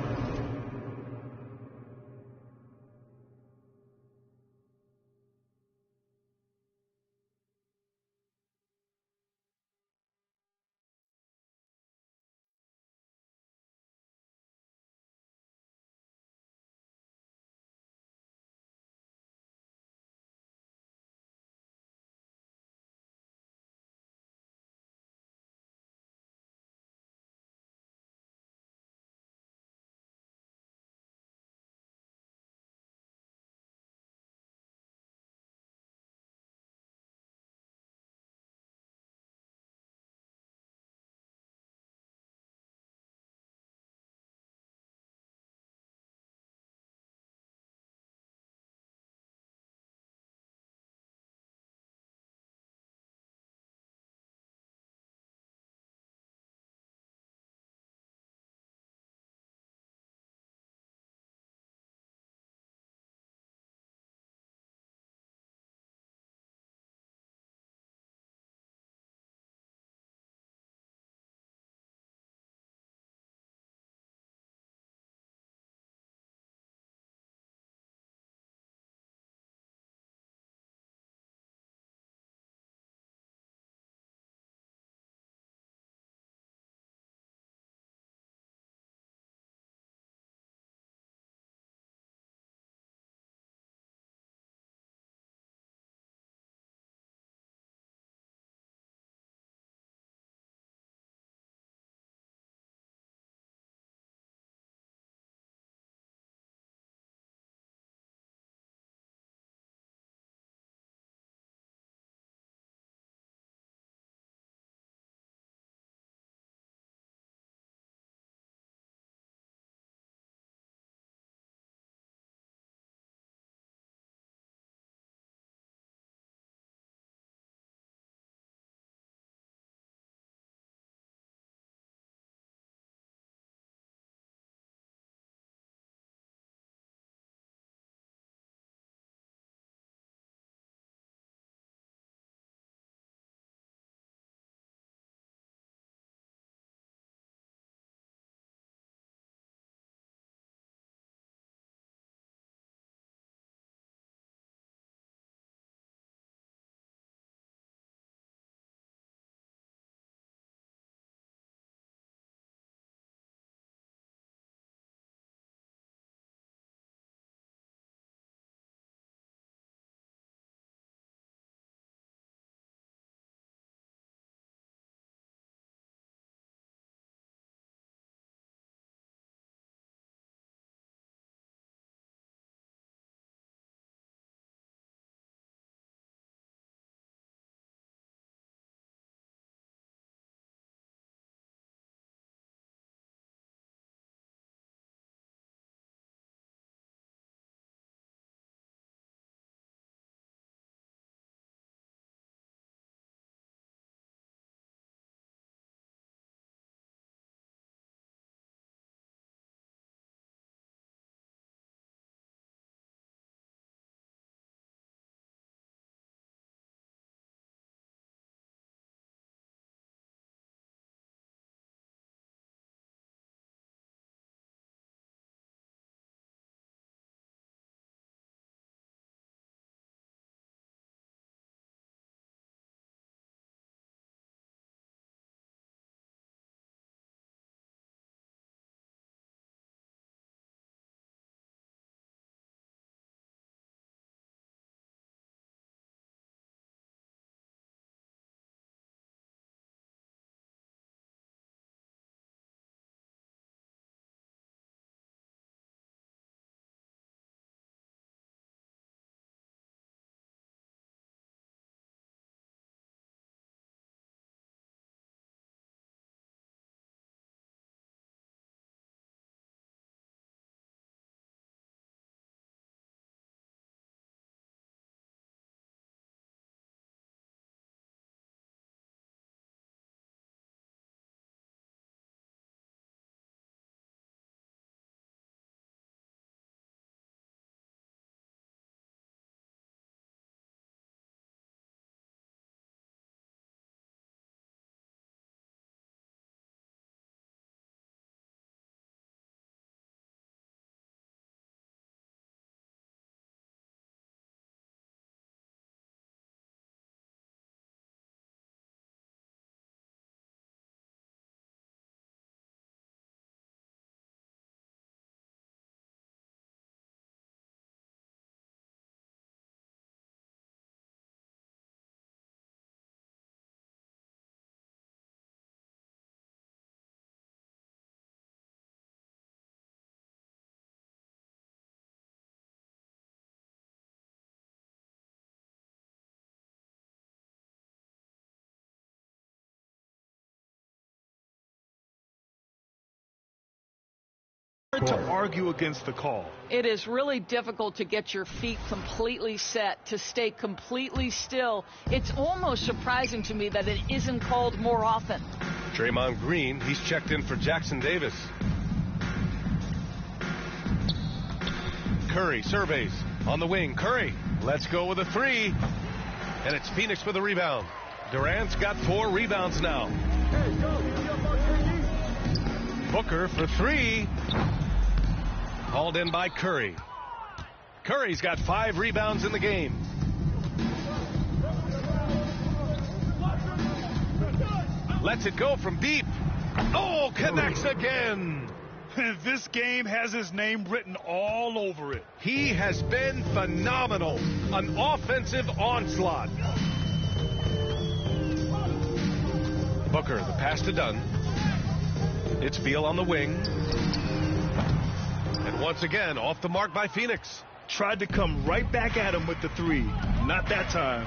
hard to court. argue against the call. It is really difficult to get your feet completely set, to stay completely still. It's almost surprising to me that it isn't called more often. Draymond Green, he's checked in for Jackson Davis. Curry surveys on the wing. Curry, let's go with a three. And it's Phoenix with a rebound. Durant's got 4 rebounds now. Booker for 3. Hauled in by Curry. Curry's got 5 rebounds in the game. Lets it go from deep. Oh, connects again. This game has his name written all over it. He has been phenomenal. An offensive onslaught. Booker, the pass to Dunn. It's Beal on the wing. And once again, off the mark by Phoenix. Tried to come right back at him with the 3. Not that time.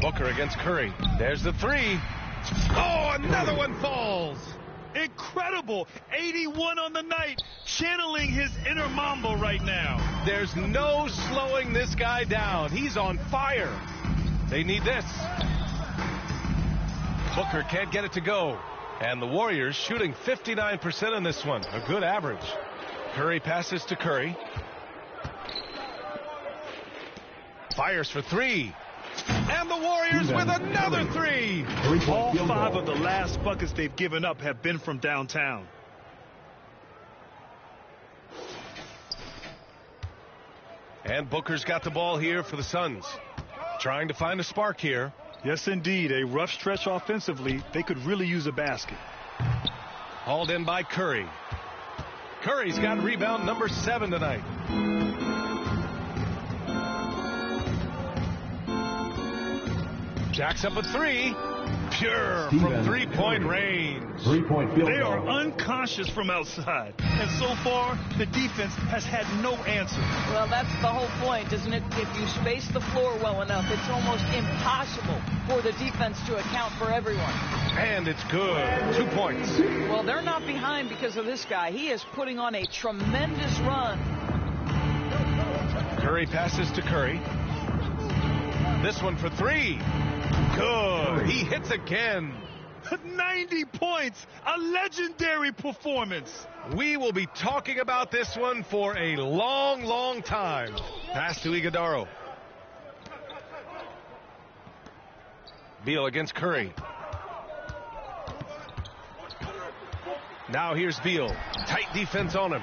Booker against Curry. There's the 3. Oh, another one falls. Incredible. 81 on the night. Channeling his inner Mamba right now. There's no slowing this guy down. He's on fire. They need this. Booker can't get it to go. And the Warriors shooting 59% in this one. A good average. Curry passes to Curry. Fires for 3. And the Warriors with another 3. All 5 of the last buckets they've given up have been from downtown. And Booker's got the ball here for the Suns. Trying to find a spark here. Yes, indeed. A rough stretch offensively. They could really use a basket. Hauled in by Curry. Curry's got rebound number 7 tonight. Jacks up a 3. Pure from three-point range. 3-point field They goal. are unconscious from outside. And so far, the defense has had no answer. Well, that's the whole point, isn't it? If you space the floor well enough, it's almost impossible for the defense to account for everyone. And it's good. 2 points. Well, they're not behind because of this guy. He is putting on a tremendous run. Curry passes to Curry. This one for 3. Good. He hits again. 90 points. A legendary performance. We will be talking about this one for a long, long time. Pass to Iguodaro. Beal against Curry. Now here's Beal. Tight defense on him.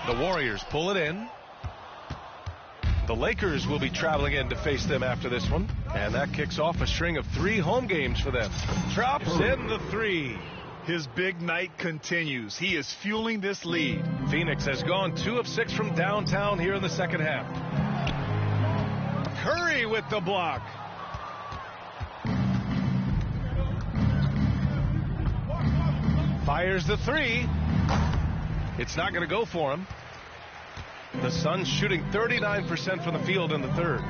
The Warriors pull it in. The Lakers will be traveling in to face them after this one. And that kicks off a string of 3 home games for them. Drops in the 3. His big night continues. He is fueling this lead. Phoenix has gone 2 of 6 from downtown here in the second half. Curry with the block. Fires the 3. It's not going to go for him. The Suns shooting 39% from the field in the third.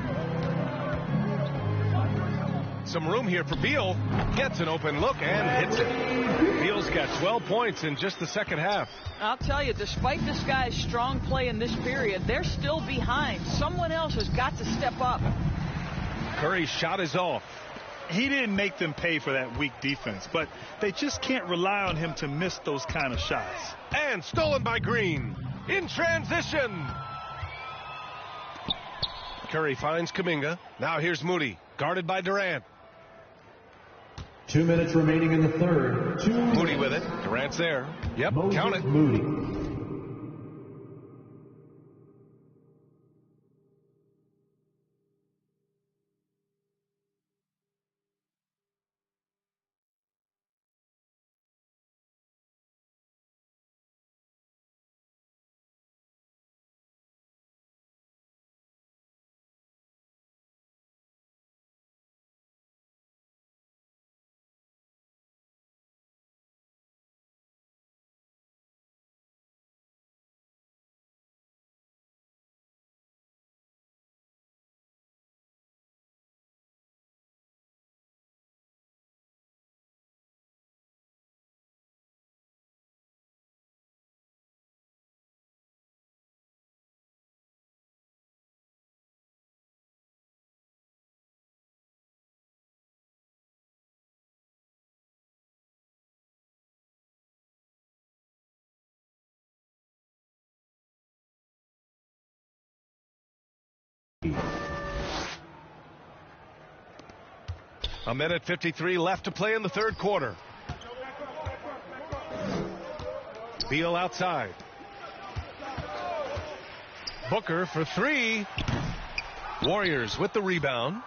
Some room here for Beal. Gets an open look and hits it. Beal's got 12 points in just the second half. I'll tell you, despite this guy's strong play in this period, they're still behind. Someone else has got to step up. Curry's shot is off. He didn't make them pay for that weak defense, but they just can't rely on him to miss those kind of shots. And stolen by Green. In transition. Curry finds Kuminga. Now here's Moody, guarded by Durant. 2 minutes remaining in the third. Moody with it. Durant's there. Yep, count it. Moody. A minute 53 left to play in the third quarter. Beal outside. Booker for three. Warriors with the rebound.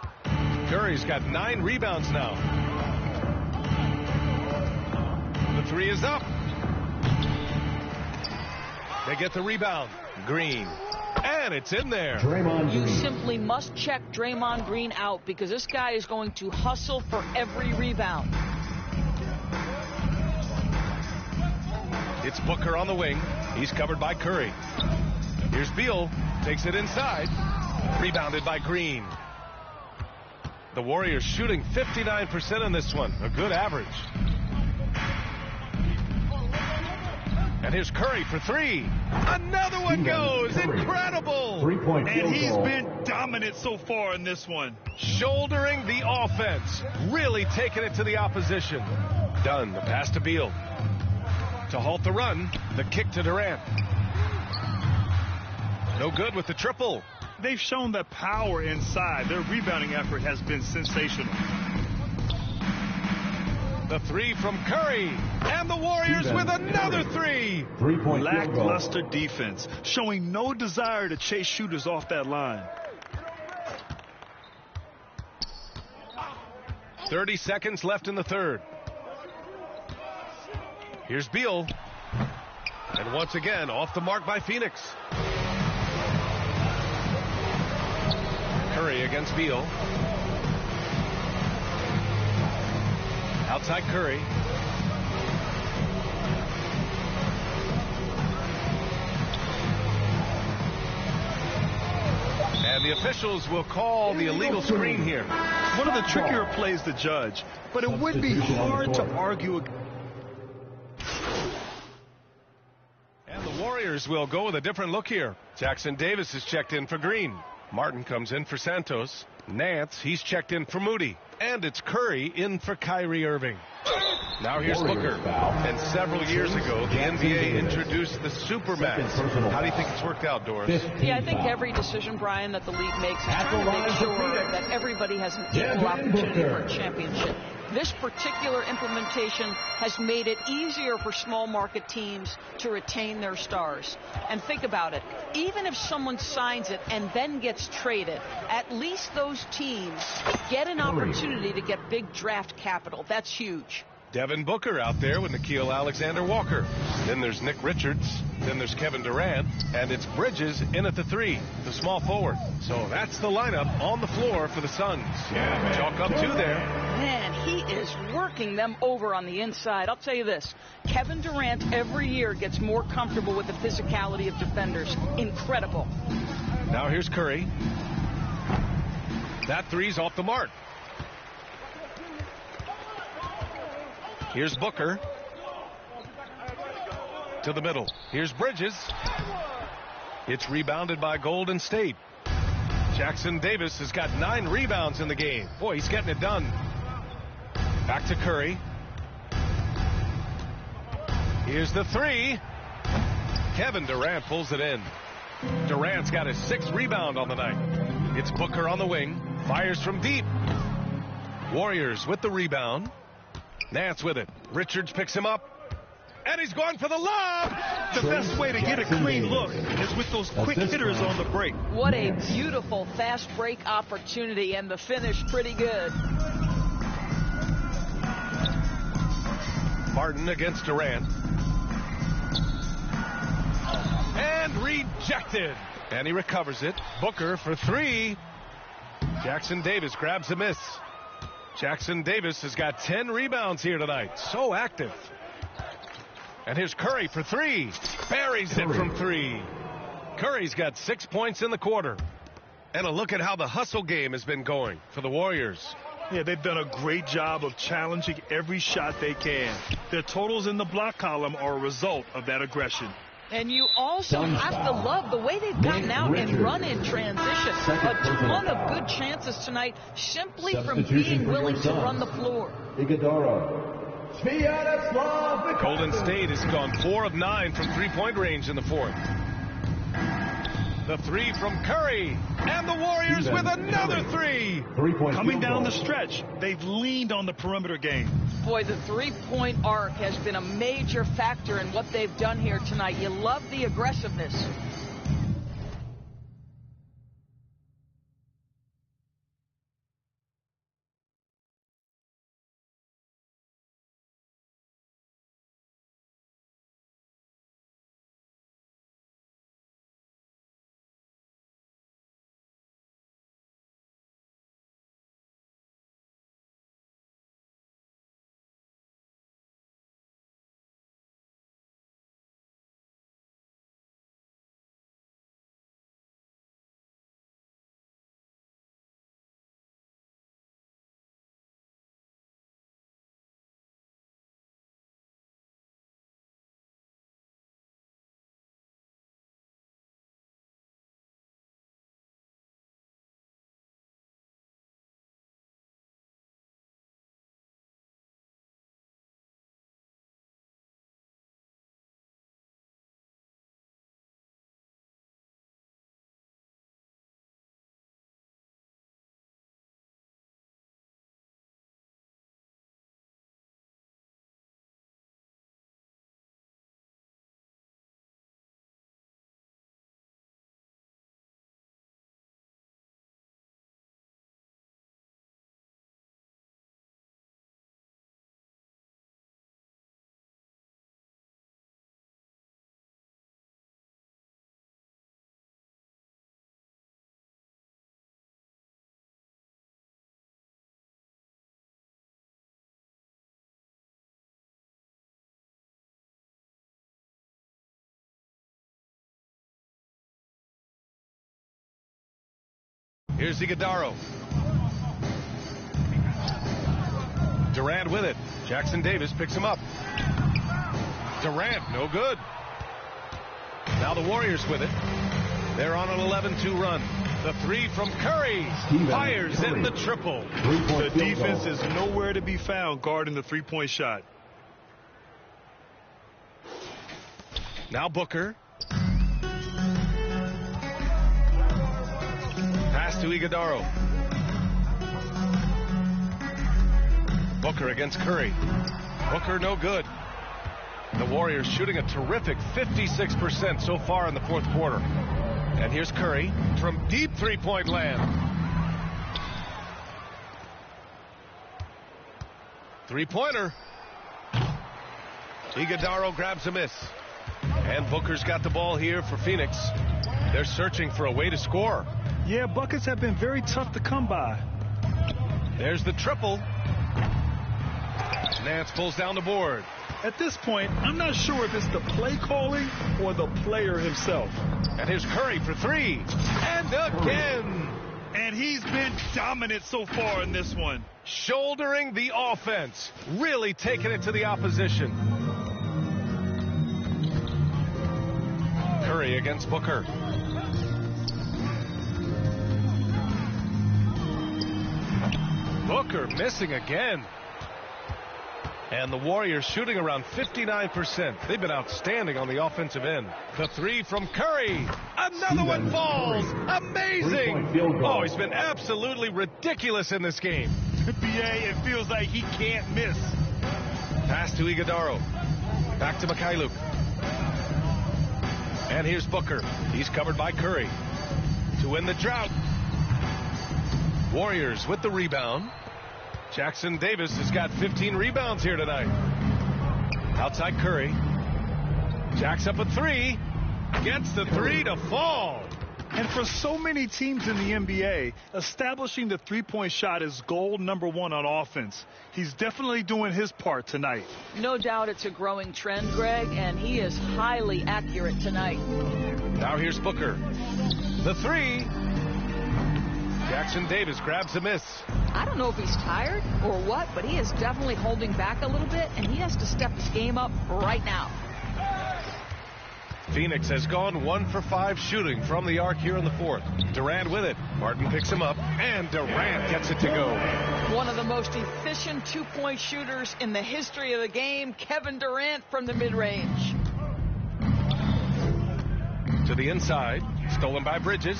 Curry's got 9 rebounds now. The three is up. They get the rebound. Green. And it's in there. You simply must check Draymond Green out because this guy is going to hustle for every rebound. It's Booker on the wing. He's covered by Curry. Here's Beal. Takes it inside. Rebounded by Green. The Warriors shooting 59% in this one. A good average. And here's Curry for three. Another one goes. Incredible. 3-point field And he's goal. been dominant so far in this one. Shouldering the offense. Really taking it to the opposition. Done. The pass to Beal. To halt the run, the kick to Durant. No good with the triple. They've shown the power inside. Their rebounding effort has been sensational. The three from Curry. And the Warriors with another three. 3-point field goal. Lackluster defense, showing no desire to chase shooters off that line. 30 seconds left in the third. Here's Beal. And once again, off the mark by Phoenix. Curry against Beal. Outside Curry. And the officials will call the illegal screen here. One of the trickier plays to judge, but it would be hard to argue. And the Warriors will go with a different look here. Jackson Davis is checked in for Green. Martin comes in for Santos. Nance, he's checked in for Moody. And it's Curry in for Kyrie Irving. Now here's Booker. And several years ago, the NBA introduced the Supermax. How do you think it's worked out, Doris? Yeah, I think every decision, Brian, that the league makes is trying to make sure that everybody has an equal opportunity for a championship. This particular implementation has made it easier for small market teams to retain their stars. And think about it. Even if someone signs it and then gets traded, at least those teams get an opportunity to get big draft capital. That's huge. Devin Booker out there with Nickeil Alexander-Walker. Then there's Nick Richards. Then there's Kevin Durant. And it's Bridges in at the three, the small forward. So that's the lineup on the floor for the Suns. Chalk up two there. Man, he is working them over on the inside. I'll tell you this. Kevin Durant every year gets more comfortable with the physicality of defenders. Incredible. Now here's Curry. That three's off the mark. Here's Booker. To the middle. Here's Bridges. It's rebounded by Golden State. Jackson Davis has got 9 rebounds in the game. Boy, he's getting it done. Back to Curry. Here's the three. Kevin Durant pulls it in. Durant's got his 6th rebound on the night. It's Booker on the wing. Fires from deep. Warriors with the rebound. Nance with it. Richards picks him up. And he's going for the lob. The best way to get a clean look is with those quick hitters on the break. What a beautiful fast break opportunity, and the finish pretty good. Martin against Durant. And rejected. And he recovers it. Booker for three. Jackson Davis grabs a miss. Jackson Davis has got 10 rebounds here tonight. So active. And here's Curry for three. Buries it from three. Curry's got 6 points in the quarter. And a look at how the hustle game has been going for the Warriors. Yeah, they've done a great job of challenging every shot they can. Their totals in the block column are a result of that aggression. And you also have to love the way they've gotten out and run in transition. A ton of good chances tonight simply from being willing to run the floor. Golden State has gone 4 of 9 from three-point range in the fourth. The three from Curry. And the Warriors with another three. Coming down the stretch, they've leaned on the perimeter game. Boy, the three-point arc has been a major factor in what they've done here tonight. You love the aggressiveness. Here's Iguodaro. Durant with it. Jackson Davis picks him up. Durant, no good. Now the Warriors with it. They're on an 11-2 run. The three from Curry. Fires in the triple. The defense is nowhere to be found guarding the three-point shot. Now Booker. Pass to Iguodaro. Booker against Curry. Booker no good. The Warriors shooting a terrific 56% so far in the fourth quarter. And here's Curry from deep three-point land. Three-pointer. Iguodaro grabs a miss. And Booker's got the ball here for Phoenix. They're searching for a way to score. Yeah, buckets have been very tough to come by. There's the triple. Nance pulls down the board. At this point, I'm not sure if it's the play calling or the player himself. And here's Curry for three. And again. And he's been dominant so far in this one. Shouldering the offense. Really taking it to the opposition. Curry against Booker. Booker missing again. And the Warriors shooting around 59%. They've been outstanding on the offensive end. The three from Curry. Another one falls. Amazing. Oh, he's been absolutely ridiculous in this game. BA, it feels like he can't miss. Pass to Iguodaro. Back to Mikhailuk. And here's Booker. He's covered by Curry. To win the drought. Warriors with the rebound. Jackson Davis has got 15 rebounds here tonight. Outside Curry. Jacks up a three. Gets the three to fall. And for so many teams in the NBA, establishing the three-point shot is goal number one on offense. He's definitely doing his part tonight. No doubt it's a growing trend, Greg, and he is highly accurate tonight. Now here's Booker. The three. Jackson Davis grabs a miss. I don't know if he's tired or what, but he is definitely holding back a little bit, and he has to step his game up right now. Phoenix has gone 1 for 5 shooting from the arc here in the fourth. Durant with it. Martin picks him up, and Durant gets it to go. One of the most efficient two-point shooters in the history of the game, Kevin Durant from the mid-range. To the inside. Stolen by Bridges.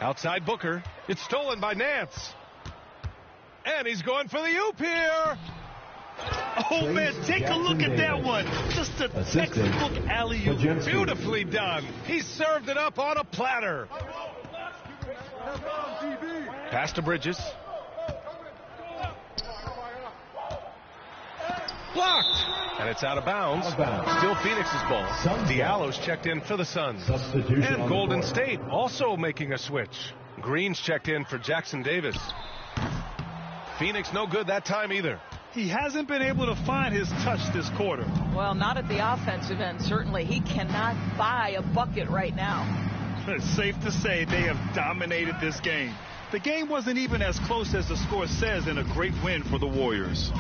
Outside Booker. It's stolen by Nance. And he's going for the oop here. Oh, man, take a look at that one. Just a textbook alley-oop. Beautifully done. He served it up on a platter. Pass to Bridges. Blocked. And it's out of bounds. Still Phoenix's ball. Diallo's checked in for the Suns. And Golden State also making a switch. Green's checked in for Jackson Davis. Phoenix no good that time either. He hasn't been able to find his touch this quarter. Well, not at the offensive end, certainly. He cannot buy a bucket right now. It's safe to say they have dominated this game. The game wasn't even as close as the score says in a great win for the Warriors.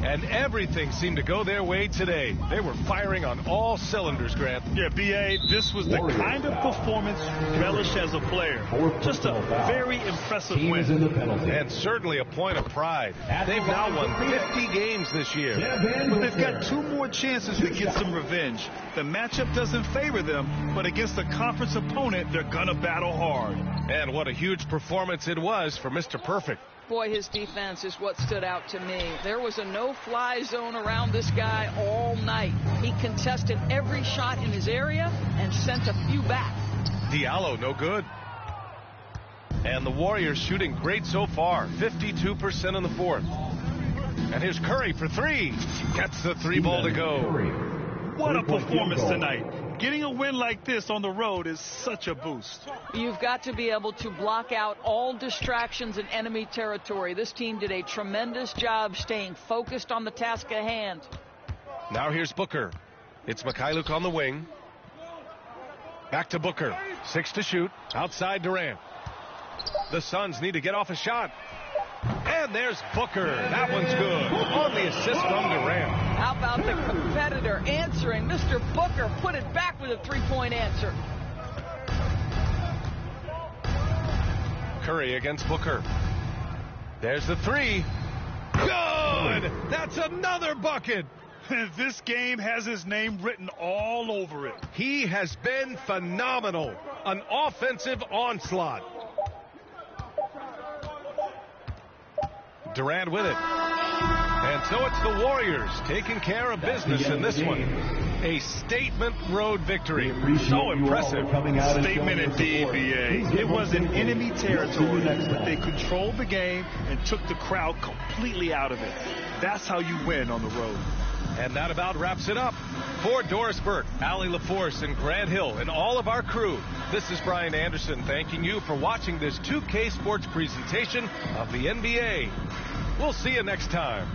And everything seemed to go their way today. They were firing on all cylinders, Grant. Yeah, B.A., this was the kind of performance you relish as a player. Just a very impressive win. And certainly a point of pride. They've now won 50 games this year. But they've got 2 more chances to get some revenge. The matchup doesn't favor them, but against a conference opponent, they're going to battle hard. And what a huge performance it was for Mr. Perfect. Boy, his defense is what stood out to me. There was a no-fly zone around this guy all night. He contested every shot in his area and sent a few back. Diallo, no good. And the Warriors shooting great so far, 52% in the fourth. And here's Curry for 3. Gets the 3 ball to go. What a performance tonight. Getting a win like this on the road is such a boost. You've got to be able to block out all distractions in enemy territory. This team did a tremendous job staying focused on the task at hand. Now here's Booker. It's Mikhailuk on the wing. Back to Booker. 6 to shoot. Outside Durant. The Suns need to get off a shot. And there's Booker. That one's good. On the assist from Durant. How about the competitor answering? Mr. Booker put it back with a 3-point answer. Curry against Booker. There's the 3. Good! That's another bucket. This game has his name written all over it. He has been phenomenal. An offensive onslaught. Durant with it. And so it's the Warriors taking care of business in this one. A statement road victory. So impressive. Statement indeed, B.A. It was in enemy territory, but they controlled the game and took the crowd completely out of it. That's how you win on the road. And that about wraps it up. For Doris Burke, Allie LaForce, and Grant Hill, and all of our crew, this is Brian Anderson thanking you for watching this 2K Sports presentation of the NBA. We'll see you next time.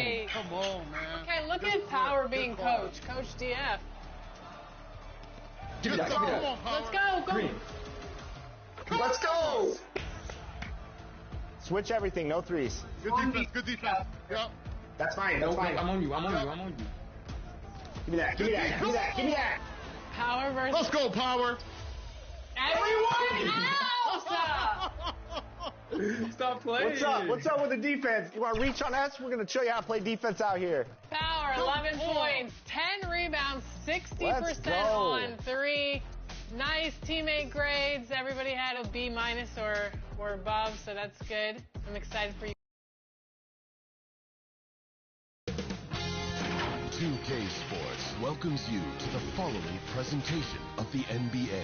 Hey. Come on, man. Okay, look at Power being coach. Coach DF. Give me that. Give me Come that. on, Power. Let's go. Go. Green. Let's go. Switch everything. No threes. Good defense. Good defense. Yep. That's fine. No, That's fine. I'm on you. I'm on you. I'm on you. Give me that. Give me that. Give me that. Give me that. Power versus Let's go, Power. everyone else. Stop playing. What's up? What's up with the defense? You want to reach on us? We're going to show you how to play defense out here. Power, 11 points, 10 rebounds, 60% Let's go. on 3. Nice teammate grades. Everybody had a B- or above, so that's good. I'm excited for you. 2K Sports welcomes you to the following presentation of the NBA.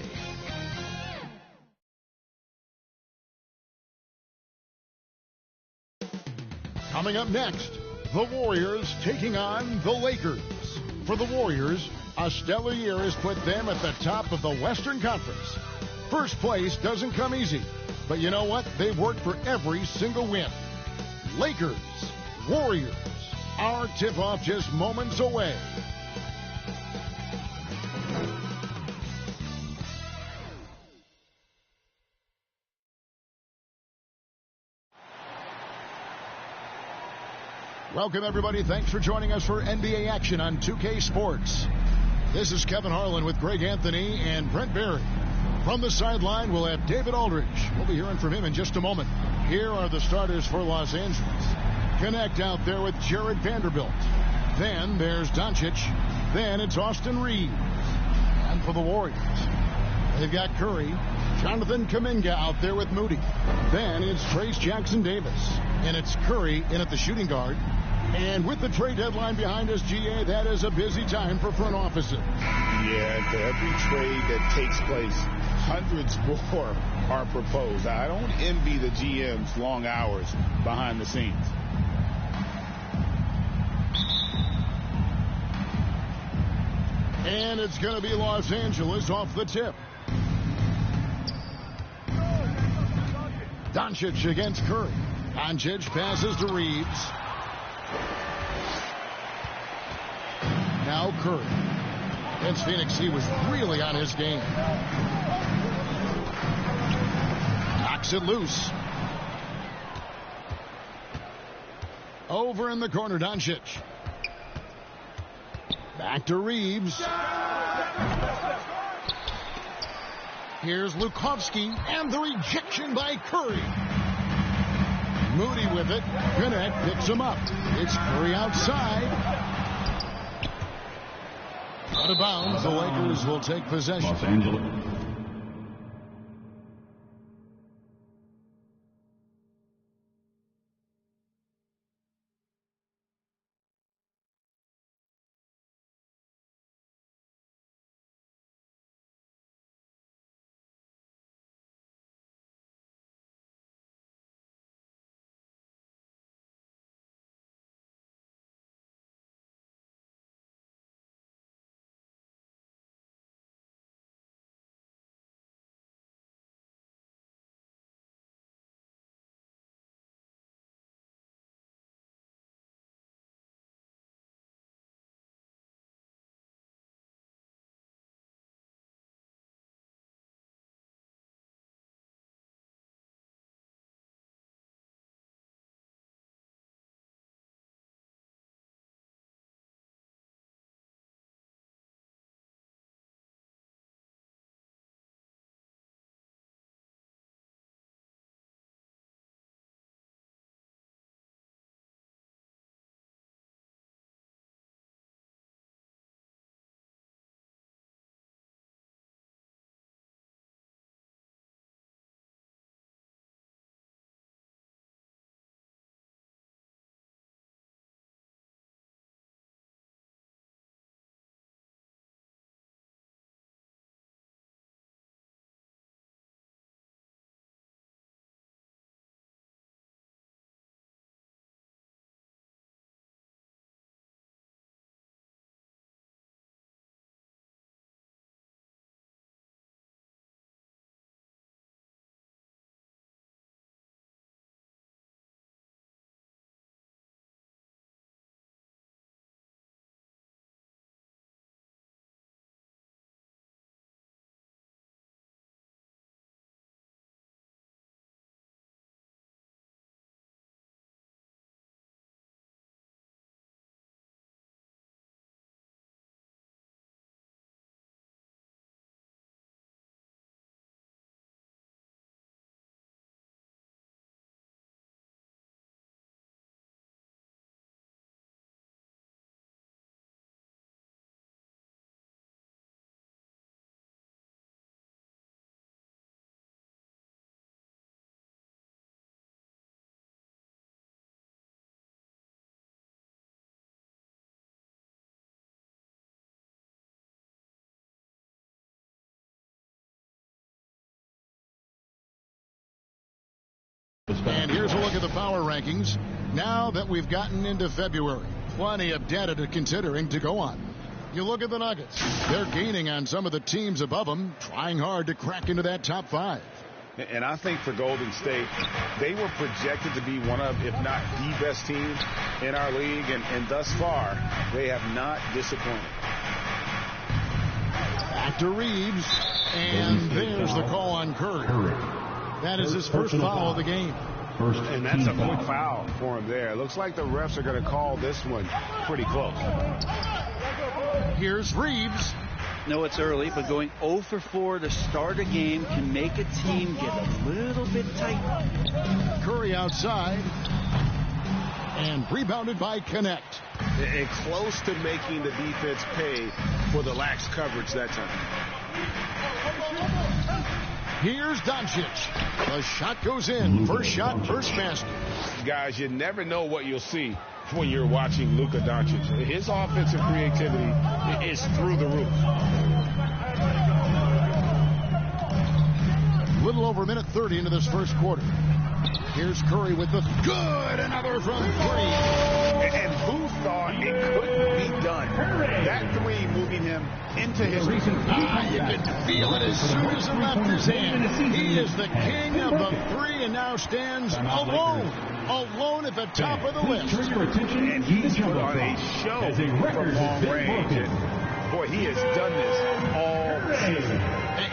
Coming up next, the Warriors taking on the Lakers. For the Warriors, a stellar year has put them at the top of the Western Conference. First place doesn't come easy, but you know what? They've worked for every single win. Lakers, Warriors, our tip-off just moments away. Welcome, everybody. Thanks for joining us for NBA action on 2K Sports. This is Kevin Harlan with Greg Anthony and Brent Berry. From the sideline, we'll have David Aldridge. We'll be hearing from him in just a moment. Here are the starters for Los Angeles. Connect out there with Jared Vanderbilt. Then there's Doncic. Then it's Austin Reeves. And for the Warriors, they've got Curry, Jonathan Kuminga out there with Moody. Then it's Trace Jackson Davis. And it's Curry in at the shooting guard. And with the trade deadline behind us, GA, that is a busy time for front offices. Yeah, and for every trade that takes place, hundreds more are proposed. I don't envy the GM's long hours behind the scenes. And it's going to be Los Angeles off the tip. Doncic against Curry. Doncic passes to Reeves. Now Curry. Against Phoenix, he was really on his game. Knocks it loose. Over in the corner, Doncic. Back to Reeves. Here's Lukovsky, and the rejection by Curry. Moody with it. Gannett picks him up. It's Curry outside. Out of bounds, the Lakers will take possession. Los Angeles. And here's a look at the power rankings. Now that we've gotten into February, plenty of data to considering to go on. You look at the Nuggets. They're gaining on some of the teams above them, trying hard to crack into that top 5. And I think for Golden State, they were projected to be one of, if not the best team in our league. And thus far, they have not disappointed. Back to Reeves. And there's the call on Curry. That is his first foul of the game. And that's a quick foul for him there. Looks like the refs are going to call this one pretty close. Here's Reeves. No, it's early, but going 0 for 4 to start a game can make a team get a little bit tight. Curry outside. And rebounded by Connect. And close to making the defense pay for the lax coverage that time. Here's Doncic. The shot goes in. First shot, first basket. Guys, you never know what you'll see when you're watching Luka Doncic. His offensive creativity is through the roof. Little over a minute 30 into this first quarter. Here's Curry with the good. Another from 3. And who thought it couldn't be done? That 3 moving him into his recent. You can feel it as soon as it left his hand. He is the king of the 3 and now stands alone at the top of the list. And he's put on a show from long range. And boy, he has done this all season.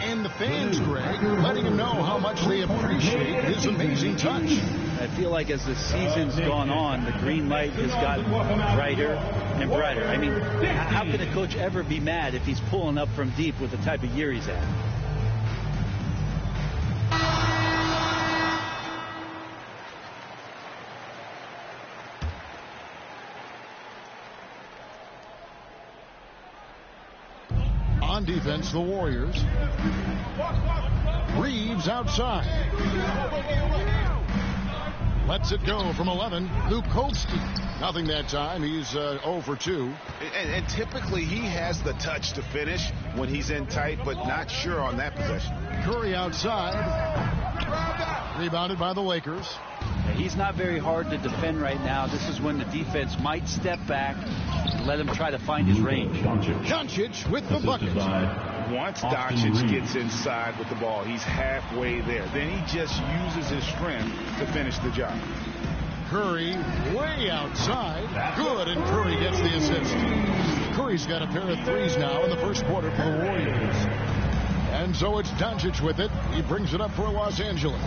And the fans, Greg, letting him know how much they appreciate his amazing touch. I feel like as the season's gone on, the green light has gotten brighter and brighter. I mean, how can a coach ever be mad if he's pulling up from deep with the type of year he's at? On defense, the Warriors. Reeves outside. Lets it go from 11. Lukovsky. Nothing that time. He's 0 for 2. And typically he has the touch to finish when he's in tight, but not sure on that possession. Curry outside. Rebounded by the Lakers. He's not very hard to defend right now. This is when the defense might step back and let him try to find his range. Doncic with the bucket. Once Doncic gets inside with the ball, he's halfway there. Then he just uses his strength to finish the job. Curry way outside. Good, and Curry gets the assist. Curry's got a pair of 3s now in the first quarter for the Warriors. And so it's Doncic with it. He brings it up for Los Angeles.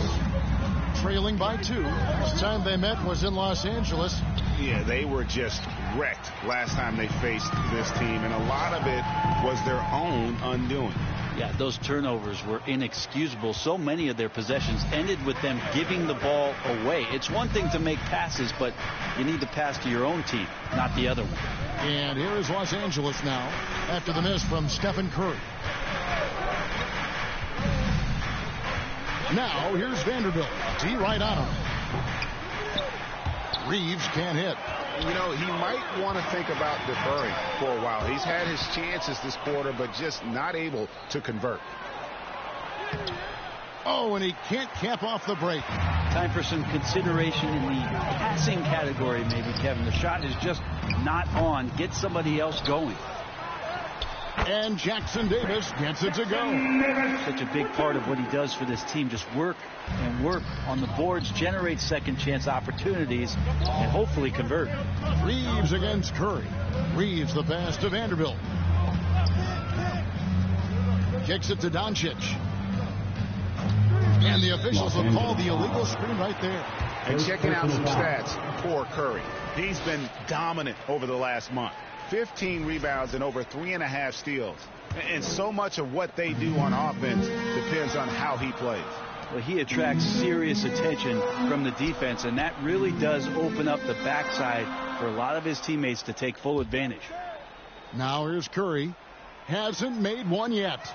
Trailing by 2. Last time they met was in Los Angeles. Yeah, they were just wrecked last time they faced this team, and a lot of it was their own undoing. Yeah, those turnovers were inexcusable. So many of their possessions ended with them giving the ball away. It's one thing to make passes, but you need to pass to your own team, not the other one. And here is Los Angeles now after the miss from Stephen Curry. Now, here's Vanderbilt. T right on him. Reeves can't hit. You know, he might want to think about deferring for a while. He's had his chances this quarter, but just not able to convert. Oh, and he can't cap off the break. Time for some consideration in the passing category, maybe, Kevin. The shot is just not on. Get somebody else going. And Jackson Davis gets it to go. Such a big part of what he does for this team. Just work and work on the boards, generate second chance opportunities, and hopefully convert. Reeves against Curry. Reeves the pass to Vanderbilt. Kicks it to Doncic. And the officials will call the illegal screen right there. And checking out some stats for Curry. He's been dominant over the last month. 15 rebounds and over 3.5 steals. And so much of what they do on offense depends on how he plays. Well, he attracts serious attention from the defense, and that really does open up the backside for a lot of his teammates to take full advantage. Now here's Curry. Hasn't made one yet.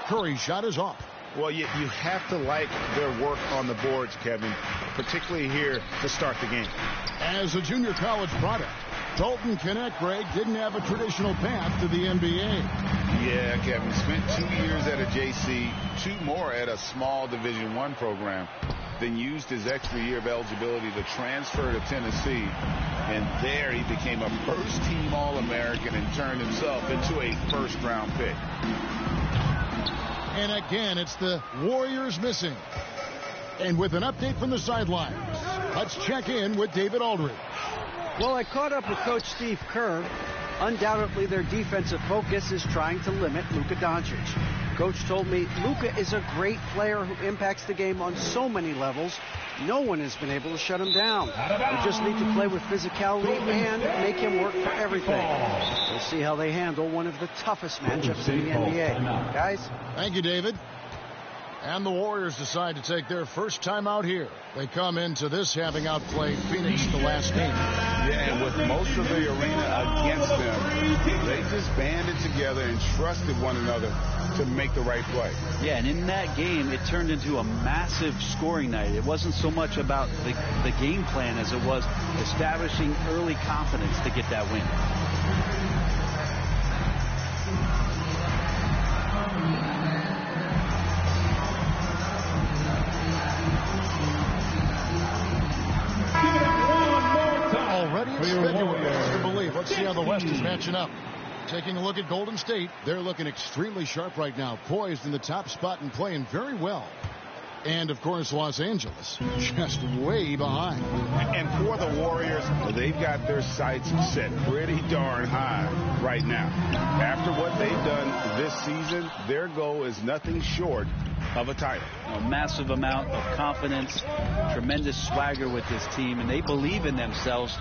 Curry's shot is off. Well, you have to like their work on the boards, Kevin, particularly here to start the game. As a junior college product, Dalton Knecht, Greg, didn't have a traditional path to the NBA. Yeah, Kevin. Spent 2 years at a JC, 2 more at a small Division I program. Then used his extra year of eligibility to transfer to Tennessee. And there he became a first-team All-American and turned himself into a first-round pick. And again, it's the Warriors missing. And with an update from the sidelines, let's check in with David Aldridge. Well, I caught up with Coach Steve Kerr. Undoubtedly, their defensive focus is trying to limit Luka Doncic. Coach told me Luka is a great player who impacts the game on so many levels. No one has been able to shut him down. We just need to play with physicality and make him work for everything. We'll see how they handle one of the toughest matchups in the NBA. Guys? Thank you, David. And the Warriors decide to take their first time out here. They come into this having outplayed Phoenix the last game. Yeah, and with most of the arena against them, they just banded together and trusted one another to make the right play. Yeah, and in that game, it turned into a massive scoring night. It wasn't so much about the game plan as it was establishing early confidence to get that win. Already it's February, hard to believe. Let's see how the West is matching up. Taking a look at Golden State, they're looking extremely sharp right now, poised in the top spot and playing very well. And, of course, Los Angeles just way behind. And for the Warriors, they've got their sights set pretty darn high right now. After what they've done this season, their goal is nothing short of a title. A massive amount of confidence, tremendous swagger with this team, and they believe in themselves.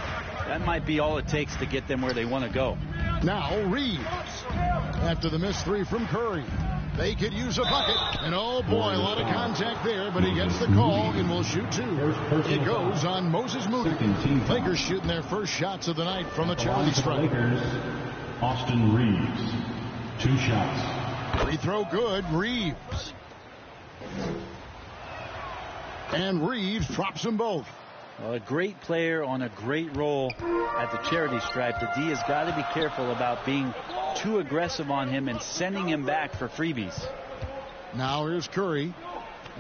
That might be all it takes to get them where they want to go. Now Reeves, after the missed three from Curry. They could use a bucket, and oh boy, a lot of contact there, but he gets the call and will shoot two. It goes on Moses Moody. Lakers shooting their first shots of the night from the charity stripe. Austin Reeves, 2 shots. Free throw good, Reeves. And Reeves drops them both. Well, a great player on a great role at the charity stripe. The D has got to be careful about being too aggressive on him and sending him back for freebies. Now here's Curry.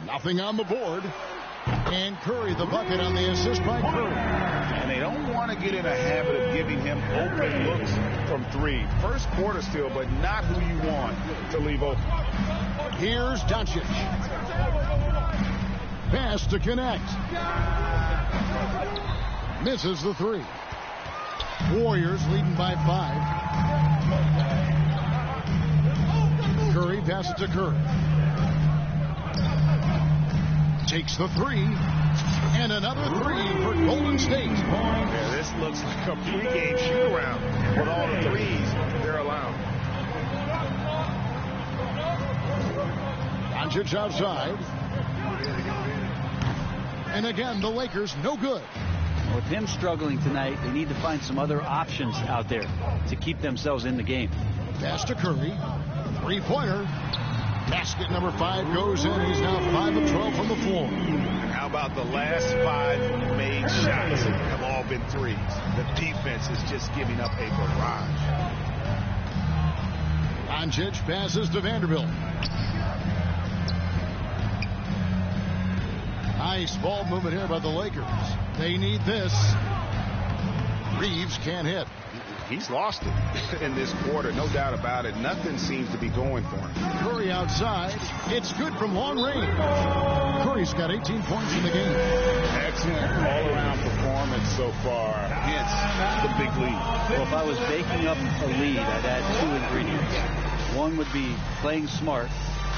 Nothing on the board. And Curry, the bucket on the assist by Curry. And they don't want to get in a habit of giving him open looks from 3. First quarter still, but not who you want to leave open. Here's Doncic. Pass to Knecht. Misses the 3. Warriors leading by 5. Curry passes to Curry. Takes the 3. And another 3 for Golden State. Yeah, this looks like a pregame shoot-around with all the 3s they're allowed. Doncic outside. And again, the Lakers no good. With him struggling tonight, they need to find some other options out there to keep themselves in the game. Pass to Curry. 3-pointer. Basket number 5 goes in. He's now 5 of 12 from the floor. And how about the last 5 made shots have all been 3s? The defense is just giving up a barrage. Doncic passes to Vanderbilt. Nice ball movement here by the Lakers. They need this. Reeves can't hit. He's lost it in this quarter, no doubt about it. Nothing seems to be going for him. Curry outside. It's good from long range. Curry's got 18 points in the game. Excellent all-around performance so far. Hence the big lead. Well, if I was baking up a lead, I'd add 2 ingredients. One would be playing smart.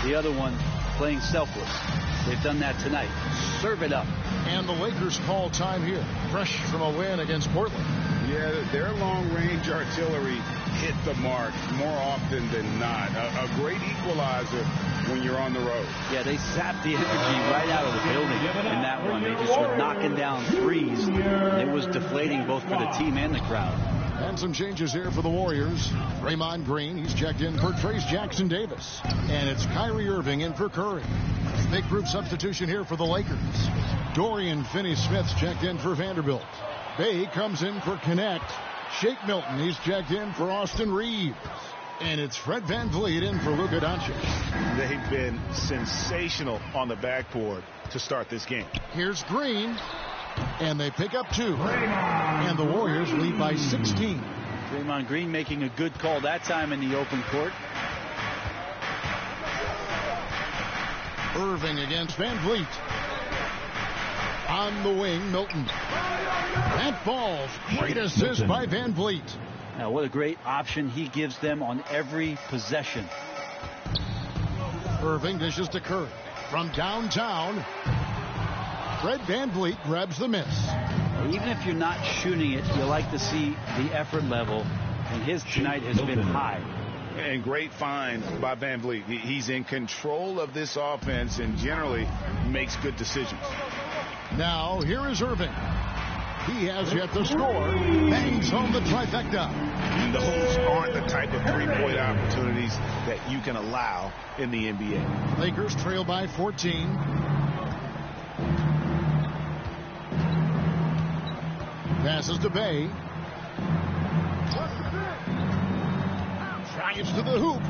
The other one, playing selfless. They've done that tonight. Serve it up. And the Lakers call time here. Fresh from a win against Portland. Yeah, their long-range artillery hit the mark more often than not. A great equalizer when you're on the road. Yeah, they sapped the energy right out of the building in that one. They just were knocking down 3s. It was deflating both for the team and the crowd. And some changes here for the Warriors. Draymond Green, he's checked in for Trace Jackson Davis. And it's Kyrie Irving in for Curry. Big group substitution here for the Lakers. Dorian Finney-Smith's checked in for Vanderbilt. Bay comes in for Knecht. Shake Milton, he's checked in for Austin Reeves. And it's Fred VanVleet in for Luka Doncic. They've been sensational on the backboard to start this game. Here's Green, and they pick up 2. And the Warriors lead by 16. Draymond Green making a good call that time in the open court. Irving against VanVleet. On the wing, Milton. That falls. Great assist by VanVleet. Now, what a great option he gives them on every possession. Irving dishes to Curry. From downtown, Fred VanVleet grabs the miss. Even if you're not shooting it, you like to see the effort level, and his tonight has been high. And great find by VanVleet. He's in control of this offense and generally makes good decisions. Now, here is Irving. He has yet to score. Bangs home the trifecta. Those aren't the type of three-point opportunities that you can allow in the NBA. Lakers trail by 14. Passes to Bay. Drives to the hoop.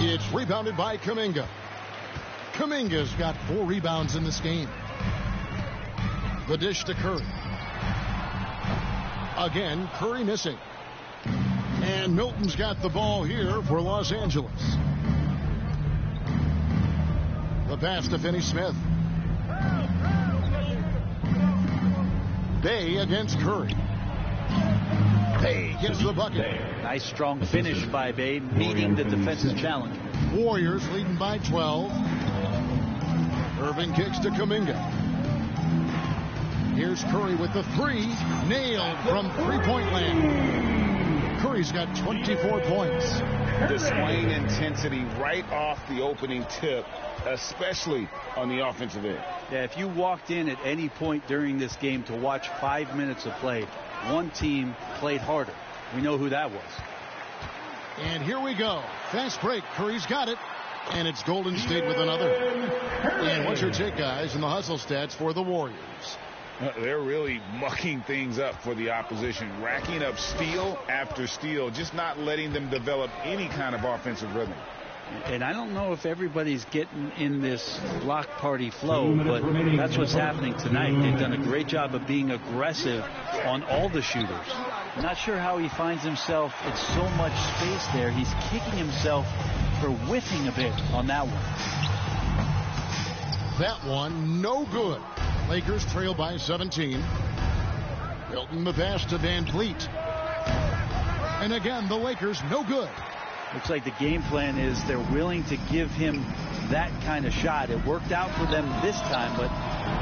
It's rebounded by Kuminga. Kuminga's got 4 rebounds in this game. The dish to Curry. Again, Curry missing. And Milton's got the ball here for Los Angeles. The pass to Finney-Smith. Bay against Curry. Bay gets the bucket. Nice strong finish by Bay, meeting the defensive challenge. Warriors leading by 12. Irving kicks to Kuminga. Here's Curry with the 3. Nailed from three-point land. Curry's got 24 points. Displaying intensity right off the opening tip, especially on the offensive end. Yeah, if you walked in at any point during this game to watch 5 minutes of play, one team played harder. We know who that was. And here we go. Fast break. Curry's got it. And it's Golden State with another. And what's your take, guys, in the hustle stats for the Warriors? They're really mucking things up for the opposition, racking up steal after steal, just not letting them develop any kind of offensive rhythm. And I don't know if everybody's getting in this block party flow, but that's what's happening tonight. They've done a great job of being aggressive on all the shooters. I'm not sure how he finds himself in so much space there. He's kicking himself for whiffing a bit on that one. That one, no good. Lakers trail by 17. Milton the pass to VanVleet. And again, the Lakers, no good. Looks like the game plan is they're willing to give him that kind of shot. It worked out for them this time, but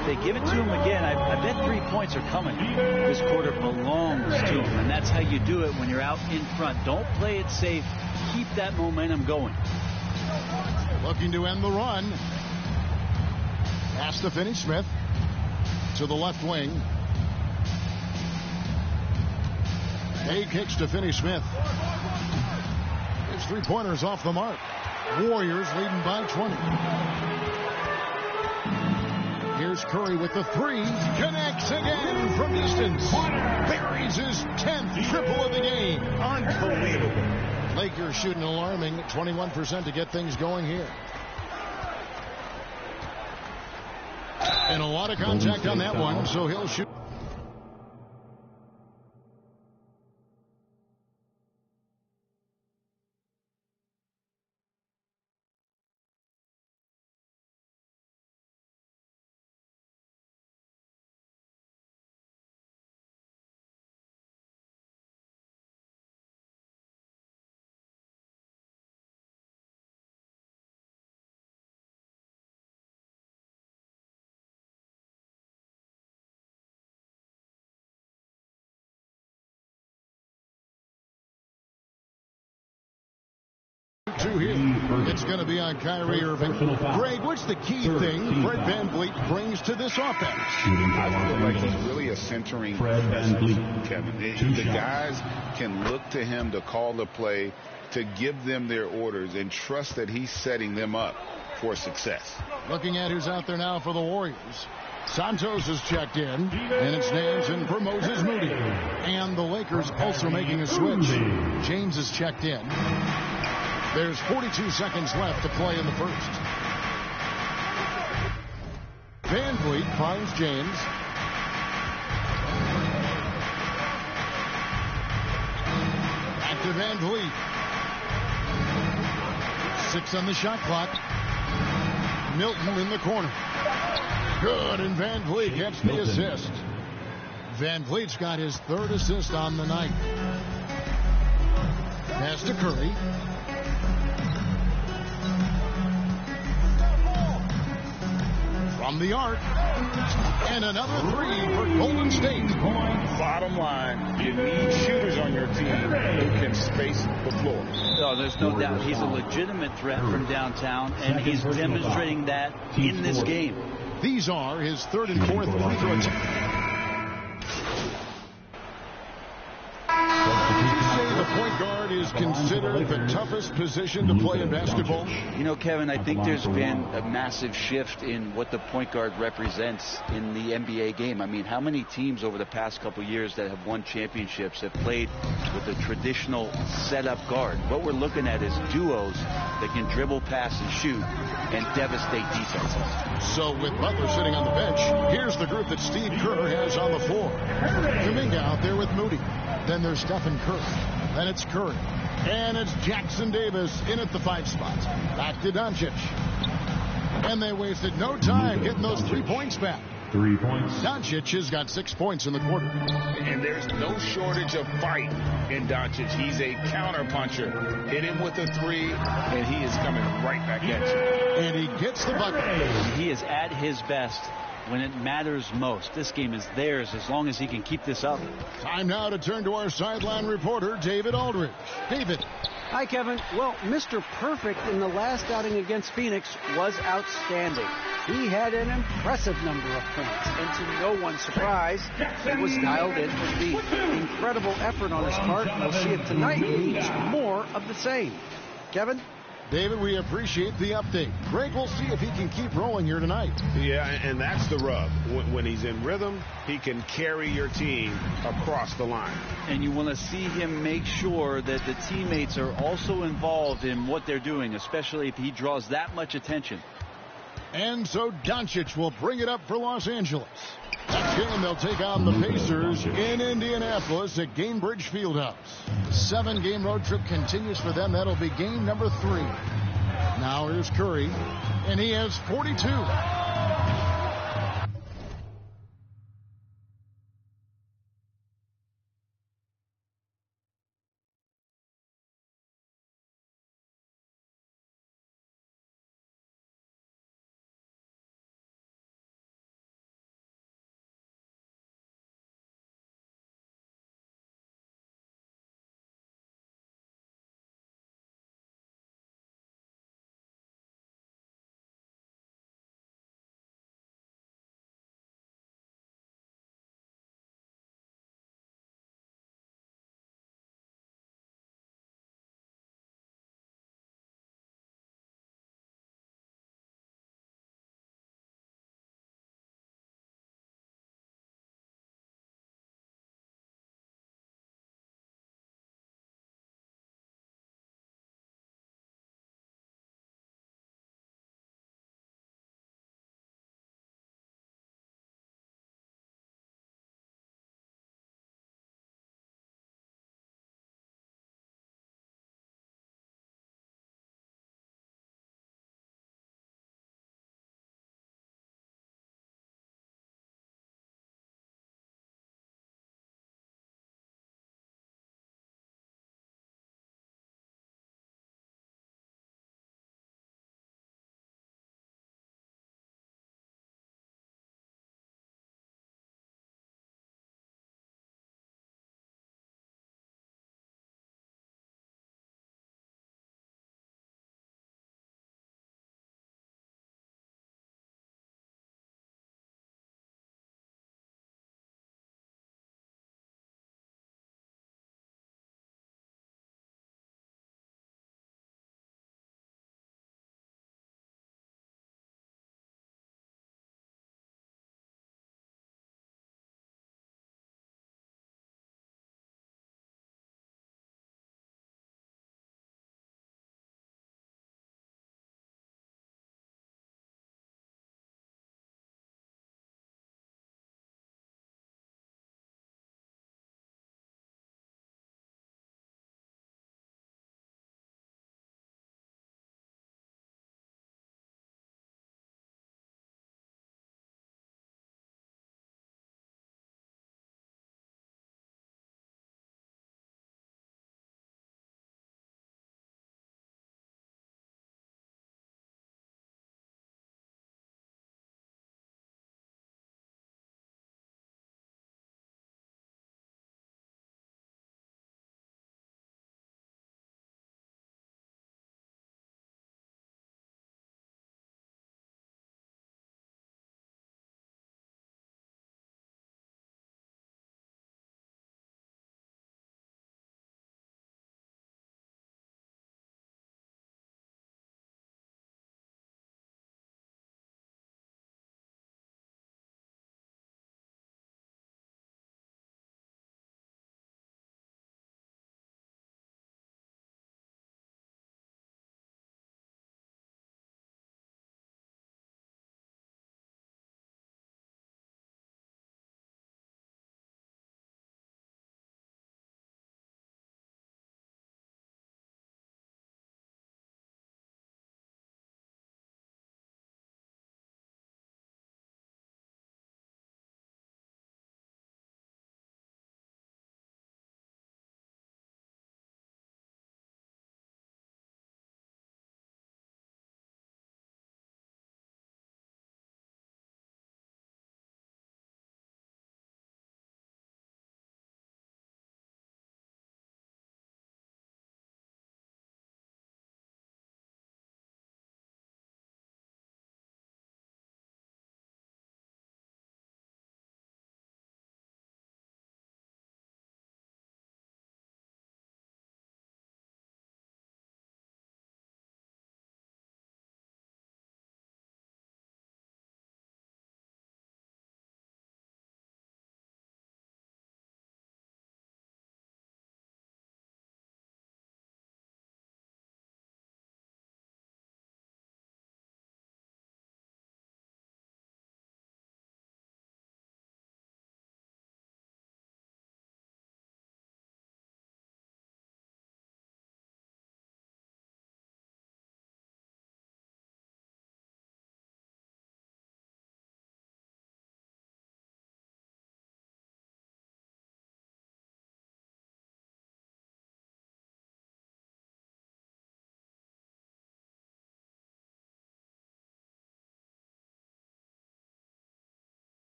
if they give it to him again, I bet 3 points are coming. This quarter belongs to him, and that's how you do it when you're out in front. Don't play it safe. Keep that momentum going. Looking to end the run. Pass to Finney-Smith. To the left wing. Hay kicks to Finney-Smith. His three-pointers off the mark. Warriors leading by 20. Here's Curry with the 3. Connects again from distance. Buries his 10th triple of the game. Unbelievable. Lakers shooting alarming 21% to get things going here. And a lot of contact on that one, so he'll shoot. Here. It's going to be on Kyrie Irving. Greg, what's the key thing Fred VanVleet brings to this offense? I feel like he's really a centering presence, Kevin. The guys can look to him to call the play, to give them their orders, and trust that he's setting them up for success. Looking at who's out there now for the Warriors. Santos is checked in, and it's Nance in for Moses Moody. And the Lakers also making a switch. James is checked in. There's 42 seconds left to play in the first. Van Vliet finds James. Back to Van Vliet. 6 on the shot clock. Milton in the corner. Good, and Van Vliet gets the assist. Van Vliet's got his 3rd assist on the night. Pass to Curry. From the arc. And another 3 for Golden State. Bottom line, you need shooters on your team who can space the floor. No, there's no doubt. He's a legitimate threat from downtown, and he's demonstrating that in this game. These are his 3rd and 4th free throw attempts. The point guard is considered the toughest position to play in basketball. You know, Kevin, I think there's been a massive shift in what the point guard represents in the NBA game. I mean, how many teams over the past couple years that have won championships have played with a traditional setup guard? What we're looking at is duos that can dribble, pass, and shoot and devastate defenses. So with Butler sitting on the bench, here's the group that Steve Kerr has on the floor. Kuminga out there with Moody. Then there's Stephen Curry. Then it's Curry. And it's Jackson Davis in at the 5 spot. Back to Doncic. And they wasted no time getting those 3 points back. 3 points. Doncic has got 6 points in the quarter. And there's no shortage of fight in Doncic. He's a counterpuncher. Hit him with a 3, and he is coming right back at you. And he gets the bucket. He is at his best when it matters most. This game is theirs as long as he can keep this up. Time now to turn to our sideline reporter, David Aldridge. David. Hi, Kevin. Well, Mr. Perfect in the last outing against Phoenix was outstanding. He had an impressive number of points, and to no one's surprise, he was dialed in for speed. Incredible effort on his part. We'll see if tonight needs more of the same. Kevin? David, we appreciate the update. Greg will see if he can keep rolling here tonight. Yeah, and that's the rub. When he's in rhythm, he can carry your team across the line. And you want to see him make sure that the teammates are also involved in what they're doing, especially if he draws that much attention. And so Doncic will bring it up for Los Angeles. Next game, they'll take on the Pacers in Indianapolis at Gainbridge Fieldhouse. 7-game road trip continues for them. That'll be game number 3. Now here's Curry, and he has 42.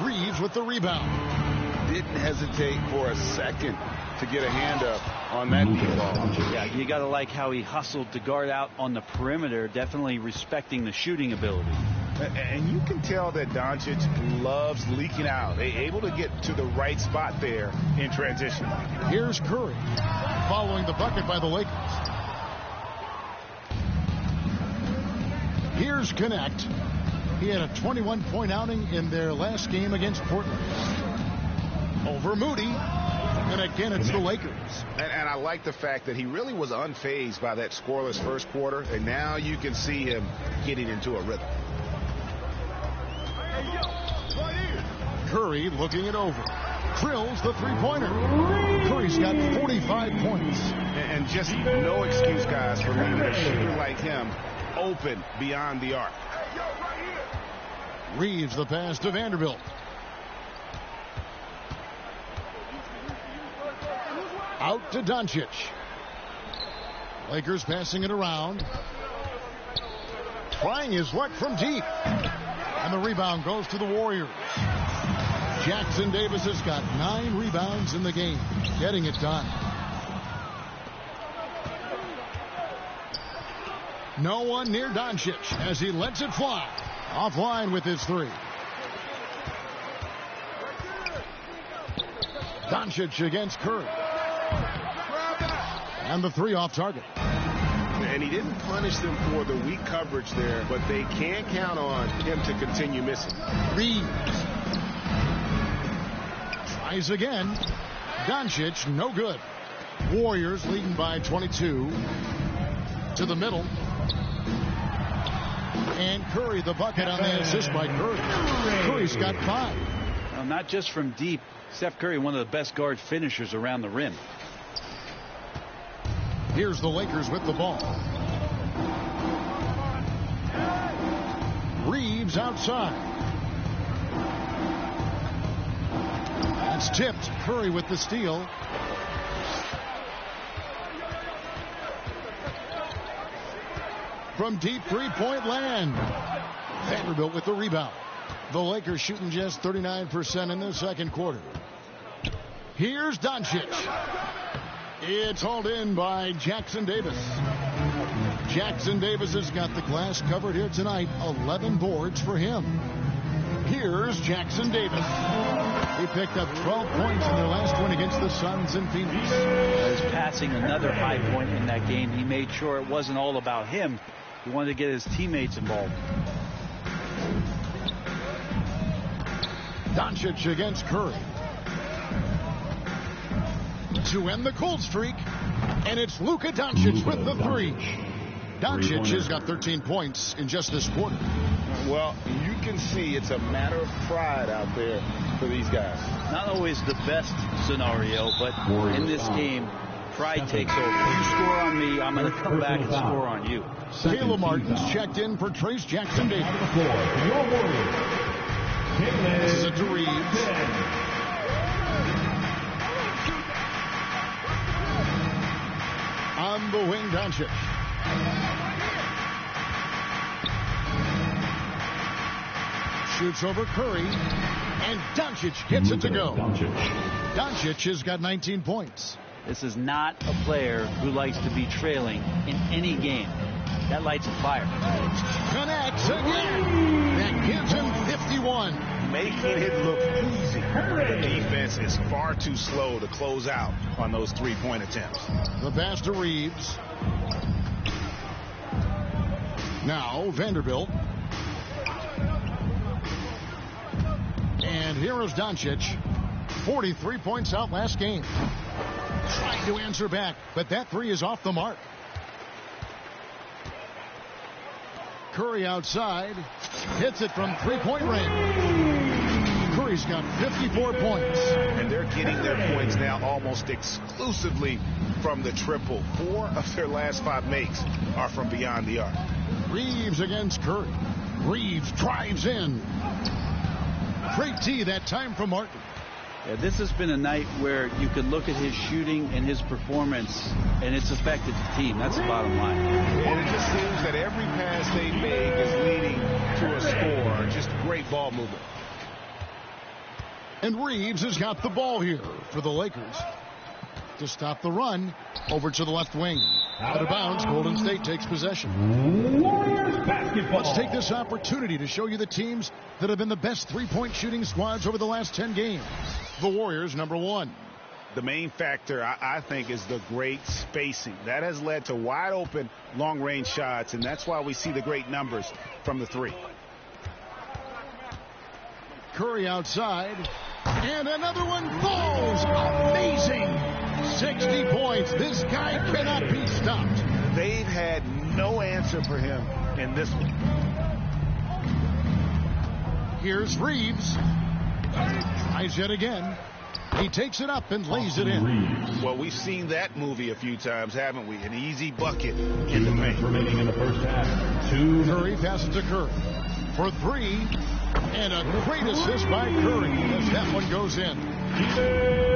Reeves with the rebound. Didn't hesitate for a second to get a hand up on that deep ball. Yeah, you got to like how he hustled to guard out on the perimeter, definitely respecting the shooting ability. And you can tell that Doncic loves leaking out. They're able to get to the right spot there in transition. Here's Curry following the bucket by the Lakers. Here's Connect. He had a 21-point outing in their last game against Portland. Over Moody. And again, it's the Lakers. And I like the fact that he really was unfazed by that scoreless first quarter. And now you can see him getting into a rhythm. Curry looking it over. Drills the three-pointer. Curry's got 45 points. And just no excuse, guys, for leaving a shooter like him open beyond the arc. Reeves the pass to Vanderbilt. Out to Doncic. Lakers passing it around. Trying his luck from deep. And the rebound goes to the Warriors. Jackson Davis has got 9 rebounds in the game. Getting it done. No one near Doncic as he lets it fly. Offline with his 3. Doncic against Curry. And the 3 off target. And he didn't punish them for the weak coverage there, but they can't count on him to continue missing. Reeves tries again. Doncic, no good. Warriors leading by 22. To the middle. And Curry the bucket on the assist by Curry. Curry's got 5. Well, not just from deep. Steph Curry, one of the best guard finishers around the rim. Here's the Lakers with the ball. Reeves outside. That's tipped. Curry with the steal. From deep three-point land. Vanderbilt with the rebound. The Lakers shooting just 39% in the second quarter. Here's Doncic. It's hauled in by Jackson Davis. Jackson Davis has got the glass covered here tonight. 11 boards for him. Here's Jackson Davis. He picked up 12 points in their last win against the Suns in Phoenix. He's passing another high point in that game. He made sure it wasn't all about him. He wanted to get his teammates involved. Doncic against Curry. To end the cold streak, and it's Luka Doncic with the 3. Doncic has got 13 points in just this quarter. Well, you can see it's a matter of pride out there for these guys. Not always the best scenario, but in this game, pride takes over. You score on me, I'm going to come back and score on you. Caleb Martin's checked in for Trace Jackson Davis. This is it to Reeves. On the wing, Doncic. Shoots over Curry, and Doncic gets it to go. Doncic has got 19 points. This is not a player who likes to be trailing in any game. That lights a fire. Connects again. That gives him 51. Making it look easy. The defense is far too slow to close out on those three-point attempts. The pass to Reeves. Now Vanderbilt. And here is Doncic. 43 points out last game. Trying to answer back, but that 3 is off the mark. Curry outside. Hits it from three-point range. Curry's got 54 points. And they're getting their points now almost exclusively from the triple. 4 of their last 5 makes are from beyond the arc. Reeves against Curry. Reeves drives in. Great tee that time from Martin. Yeah, this has been a night where you could look at his shooting and his performance, and it's affected the team. That's the bottom line. And it just seems that every pass they make is leading to a score. Just great ball movement. And Reeves has got the ball here for the Lakers. To stop the run, over to the left wing. Out of bounds, Golden State takes possession. Warriors basketball. Let's take this opportunity to show you the teams that have been the best three-point shooting squads over the last 10 games. The Warriors, number 1. The main factor, I think, is the great spacing. That has led to wide open, long-range shots, and that's why we see the great numbers from the 3. Curry outside, and another one falls. Amazing. 60 points. This guy cannot be stopped. They've had no answer for him in this one. Here's Reeves. Tries yet again. He takes it up and lays it in. Well, we've seen that movie a few times, haven't we? An easy bucket in the paint. Remaining in the first half. Curry passes to Curry for 3. And a great assist by Curry as that one goes in.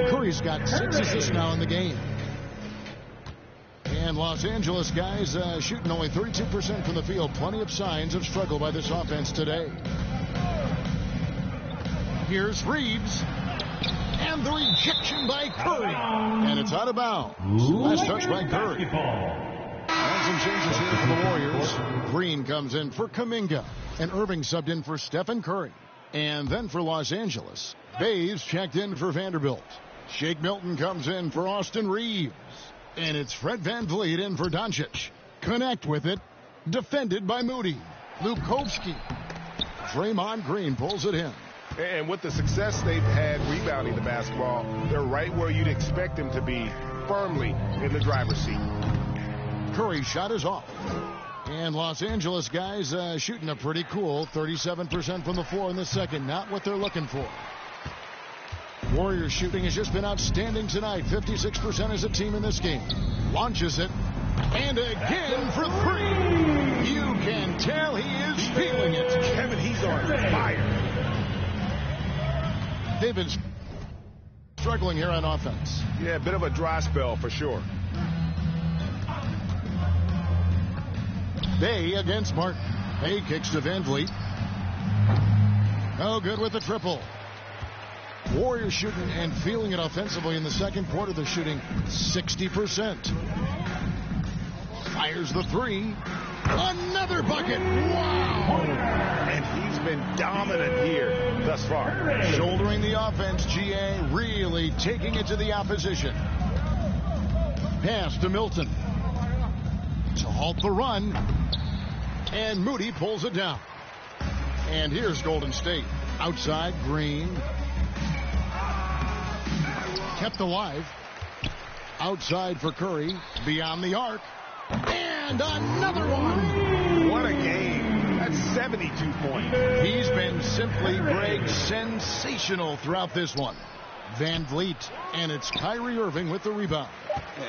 Curry's got 6 assists now in the game. And Los Angeles guys shooting only 32% from the field. Plenty of signs of struggle by this offense today. Here's Reeves. And the rejection by Curry. And it's out of bounds. Last touch by Curry. And some changes here for the Warriors. Green comes in for Kuminga. And Irving subbed in for Stephen Curry. And then for Los Angeles, Bays checked in for Vanderbilt. Shake Milton comes in for Austin Reeves. And it's Fred VanVleet in for Doncic. Connect with it. Defended by Moody. Lukovsky. Draymond Green pulls it in. And with the success they've had rebounding the basketball, they're right where you'd expect them to be, firmly in the driver's seat. Curry's shot is off. And Los Angeles guys shooting a pretty cool 37% from the floor in the second. Not what they're looking for. Warriors shooting has just been outstanding tonight. 56% as a team in this game. Launches it. And again for 3. You can tell he is feeling it. Kevin, he's on fire. They've been struggling here on offense. Yeah, a bit of a dry spell for sure. Bay against Martin. Bay kicks to VanVleet. Oh, good with the triple. Warriors shooting and feeling it offensively in the second quarter. They're shooting 60%. Fires the 3. Another bucket. Wow. And he's been dominant here thus far. Shouldering the offense, GA really taking it to the opposition. Pass to Milton. To halt the run. And Moody pulls it down. And here's Golden State. Outside, Green. Kept alive. Outside for Curry. Beyond the arc. And another one. What a game. That's 72 points. He's been simply, Greg, sensational throughout this one. VanVleet. And it's Kyrie Irving with the rebound.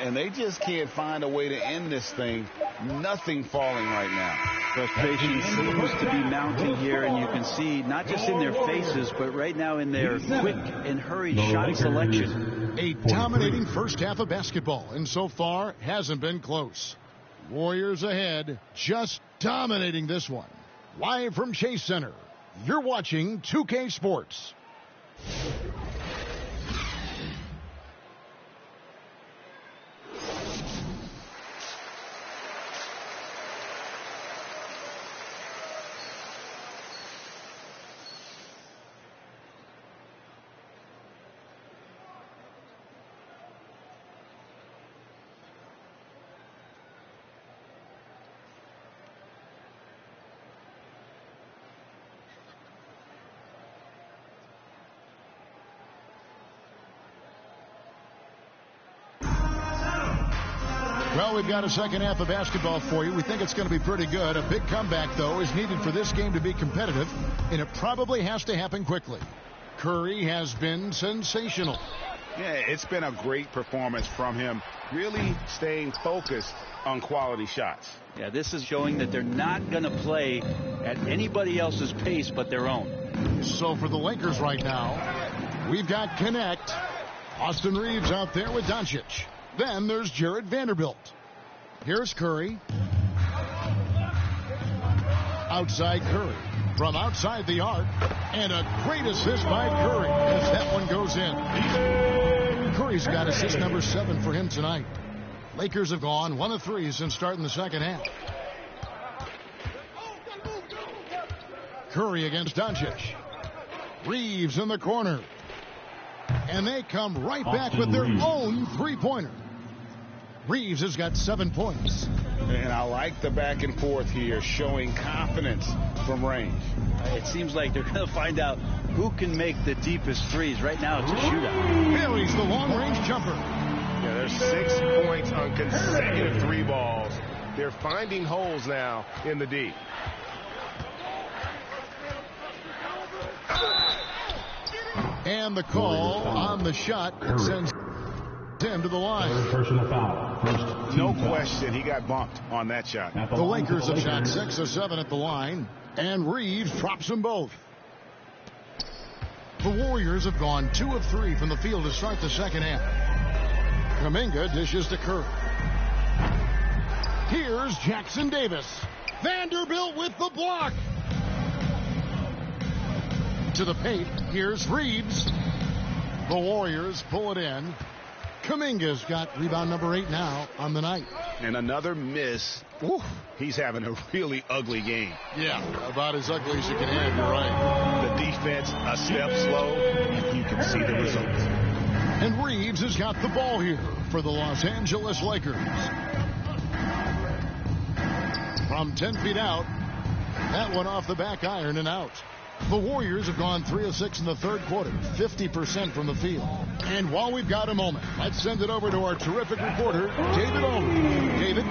And they just can't find a way to end this thing. Nothing falling right now. Frustration seems to be mounting here, and you can see not just in their faces, but right now in their quick and hurried shot selection. A dominating first half of basketball, and so far hasn't been close. Warriors ahead, just dominating this one. Live from Chase Center, you're watching 2K Sports. Well, we've got a second half of basketball for you. We think it's going to be pretty good. A big comeback, though, is needed for this game to be competitive, and it probably has to happen quickly. Curry has been sensational. Yeah, it's been a great performance from him, really staying focused on quality shots. Yeah, this is showing that they're not going to play at anybody else's pace but their own. So for the Lakers right now, we've got Connect. Austin Reeves out there with Doncic. Then there's Jared Vanderbilt. Here's Curry. Outside Curry. from outside the arc. And a great assist by Curry as that one goes in. Curry's got assist number 7 for him tonight. Lakers have gone 1 of 3 since starting the second half. Curry against Doncic. Reeves in the corner. And they come right back with their own three-pointer. Reeves has got 7 points. And I like the back and forth here, showing confidence from range. It seems like they're going to find out who can make the deepest threes. Right now, it's a shootout. Buries the long-range jumper. Yeah, there's 6 points on consecutive 3 balls. They're finding holes now in the D. And the call on the shot sends him to the line. Personal foul. First No foul. question, he got bumped on that shot. The Lakers have shot 6 of 7 at the line, and Reeves drops them both. The Warriors have gone 2 of 3 from the field to start the second half. Kuminga dishes to Curry. Here's Jackson Davis. Vanderbilt with the block. To the paint. Here's Reeves. The Warriors pull it in. Kuminga's got rebound number 8 now on the night. And another miss. Ooh, he's having a really ugly game. Yeah, about as ugly as you can have. You're right. The defense a step slow, and you can see the results. And Reeves has got the ball here for the Los Angeles Lakers. From 10 feet out, that one off the back iron and out. The Warriors have gone 3 of 6 in the third quarter, 50% from the field. And while we've got a moment, let's send it over to our terrific reporter, David Aldridge. David?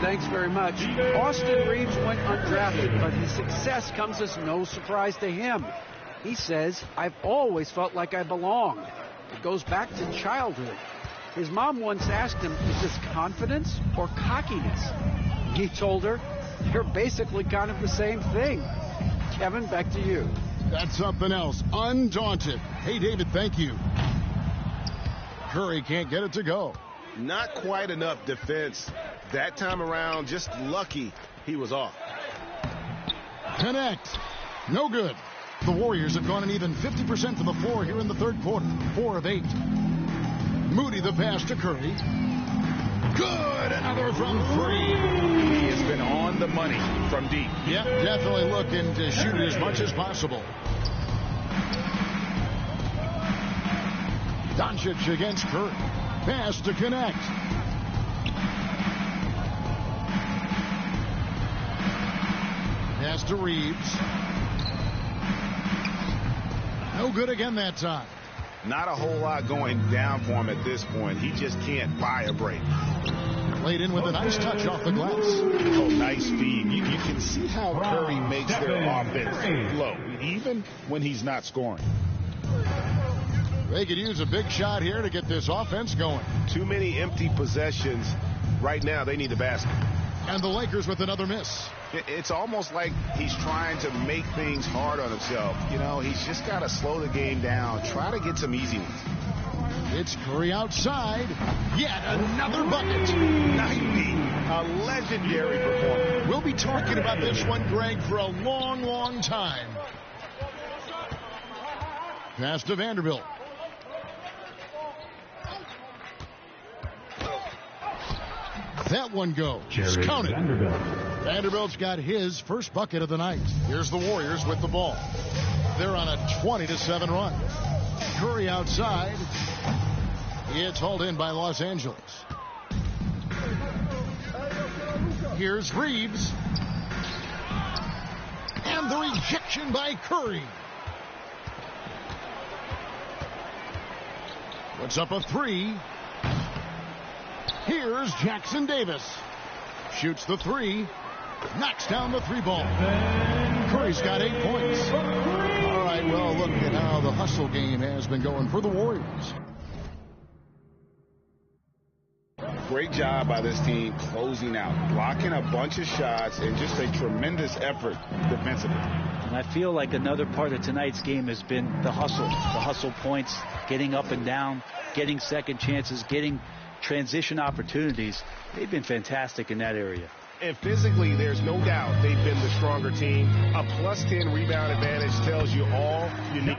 Thanks very much. Austin Reeves went undrafted, but his success comes as no surprise to him. He says, "I've always felt like I belonged." It goes back to childhood. His mom once asked him, "Is this confidence or cockiness?" He told her, "They're basically kind of the same thing." Kevin, back to you. That's something else. Undaunted. Hey, David, thank you. Curry can't get it to go. Not quite enough defense. That time around, just lucky he was off. Connect. No good. The Warriors have gone an even 50% from the floor here in the third quarter. 4 of 8. Moody the pass to Curry. Good. Another from 3. He has been on the money from deep. Yep, definitely looking to shoot it as much as possible. Doncic against Curry. Pass to connect. Pass to Reeves. No good again that time. Not a whole lot going down for him at this point. He just can't buy a break. Played in with a nice touch off the glass. Oh, nice feed. You can see how Curry makes their offense flow, even when he's not scoring. They could use a big shot here to get this offense going. Too many empty possessions. Right now, they need the basket. And the Lakers with another miss. It's almost like he's trying to make things hard on himself. You know, he's just got to slow the game down, try to get some easy ones. It's Curry outside. Yet another bucket. 90. A legendary performance. We'll be talking about this one, Greg, for a long, long time. Pass to Vanderbilt. That one goes. Count it. Vanderbilt's got his first bucket of the night. Here's the Warriors with the ball. They're on a 20-7 run. Curry outside. It's hauled in by Los Angeles. Here's Reeves. And the rejection by Curry. Puts up a 3. Here's Jackson Davis. Shoots the 3. Knocks down the 3 ball. Curry's got 8 points. All right, well, look at how the hustle game has been going for the Warriors. Great job by this team closing out, blocking a bunch of shots, and just a tremendous effort defensively. And I feel like another part of tonight's game has been the hustle points, getting up and down, getting second chances, getting transition opportunities. They've been fantastic in that area. And physically, there's no doubt they've been the stronger team. A plus 10 rebound advantage tells you all you need.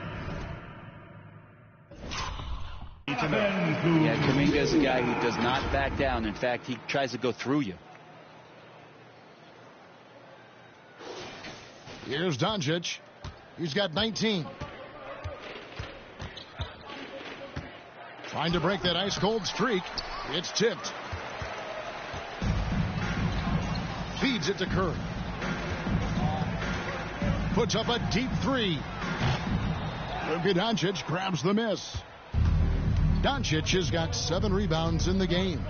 Yeah, Kuminga is a guy who does not back down. In fact, he tries to go through you. Here's Doncic. He's got 19. Trying to break that ice-cold streak. It's tipped. Feeds it to Curry. Puts up a deep three. Luka Doncic grabs the miss. Doncic has got 7 rebounds in the game.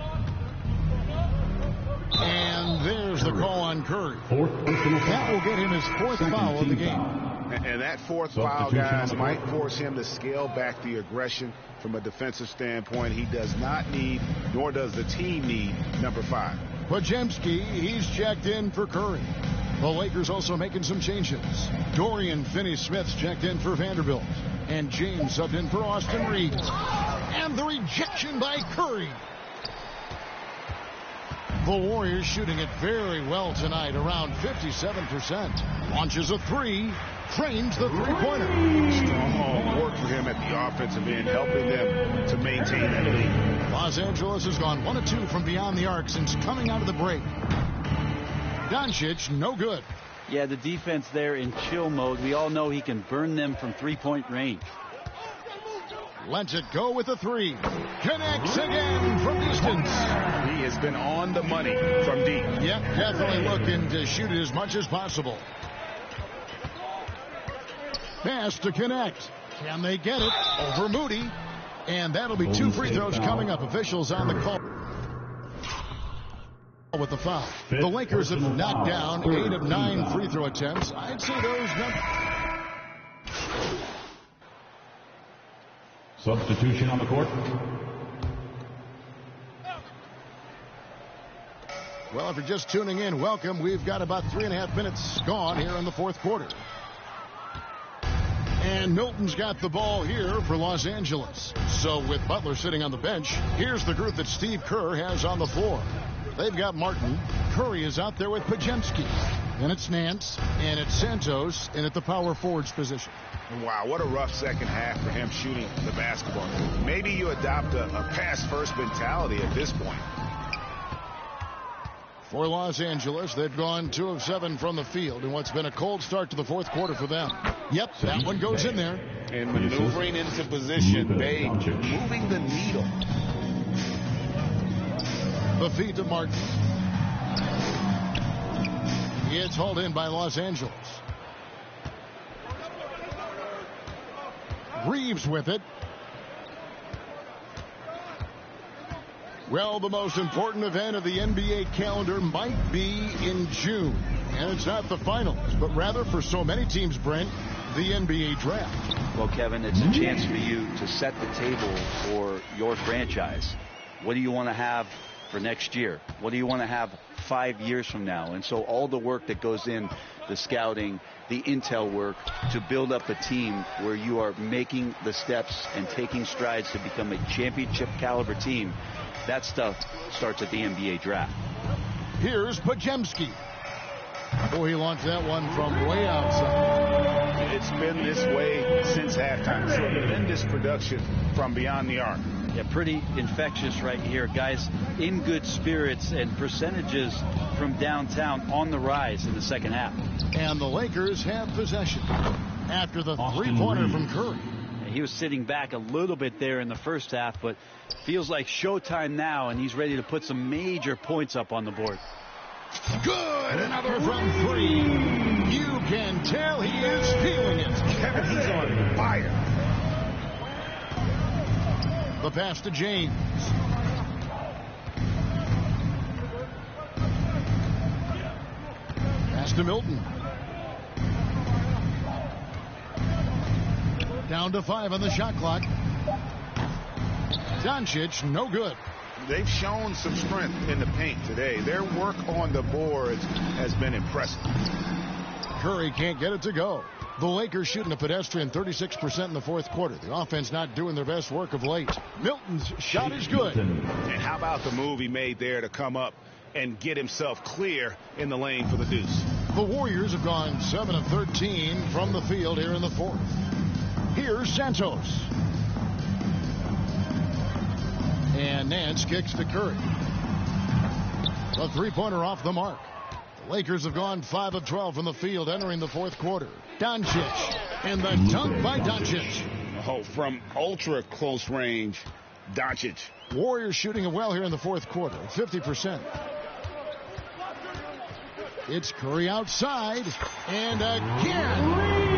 And there's the call on Curry. That will get him his 4th foul of the game. And that 4th foul, guys, might force him to scale back the aggression from a defensive standpoint. He does not need, nor does the team need, number 5. Podziemski, he's checked in for Curry. The Lakers also making some changes. Dorian Finney-Smith's checked in for Vanderbilt. And James subbed in for Austin Reeves. And the rejection by Curry. The Warriors shooting it very well tonight, around 57%. Launches a 3, frames the three-pointer. Strong work for him at the offensive end, helping them to maintain that lead. Los Angeles has gone 1 of 2 from beyond the arc since coming out of the break. Doncic, no good. Yeah, the defense there in chill mode. We all know he can burn them from three-point range. Lets it go with a 3. Connects again from distance. He has been on the money from deep. Yep, definitely looking to shoot it as much as possible. Pass to connect. Can they get it? Over Moody. And that'll be 2 free throws coming up. Officials on the call with the foul. The Lakers have knocked down 8 of 9 free throw attempts. I'd say those numbers. Substitution on the court. Well, if you're just tuning in, welcome. We've got about 3.5 minutes gone here in the 4th quarter. And Milton's got the ball here for Los Angeles. So with Butler sitting on the bench, here's the group that Steve Kerr has on the floor. They've got Martin. Curry is out there with Podziemski. And it's Nance. And it's Santos. And at the power forwards position. Wow, what a rough second half for him shooting the basketball. Maybe you adopt a pass-first mentality at this point. For Los Angeles, they've gone 2 of 7 from the field in what's been a cold start to the 4th quarter for them. Yep, that one goes in there. And maneuvering into position, moving the needle. The feed to Martin. It's hauled in by Los Angeles. Reeves with it. Well, the most important event of the NBA calendar might be in June. And it's not the finals, but rather for so many teams, Brent, the NBA draft. Well, Kevin, it's a chance for you to set the table for your franchise. What do you want to have for next year? What do you want to have 5 years from now? And so all the work that goes in, the scouting, the intel work to build up a team where you are making the steps and taking strides to become a championship caliber team, that stuff starts at the NBA draft. Here's Podziemski. Oh, he launched that one from way outside. It's been this way since halftime. Tremendous production from beyond the arc. Yeah, pretty infectious right here. Guys in good spirits and percentages from downtown on the rise in the second half. And the Lakers have possession after the three-pointer from Curry. He was sitting back a little bit there in the first half, but feels like showtime now, and he's ready to put some major points up on the board. Good, another from 3. You can tell he is feeling it. Kevin, he's on fire. The pass to James. Pass to Milton. Down to 5 on the shot clock. Doncic, no good. They've shown some strength in the paint today. Their work on the boards has been impressive. Curry can't get it to go. The Lakers shooting a pedestrian 36% in the 4th quarter. The offense not doing their best work of late. Milton's shot is good. And how about the move he made there to come up and get himself clear in the lane for the deuce. The Warriors have gone 7 of 13 from the field here in the fourth. Here's Santos. And Nance kicks to Curry. The three-pointer off the mark. The Lakers have gone 5 of 12 from the field entering the fourth quarter. Doncic. And the dunk by Doncic. Oh, from ultra close range, Doncic. Warriors shooting it well here in the fourth quarter, 50%. It's Curry outside, and again.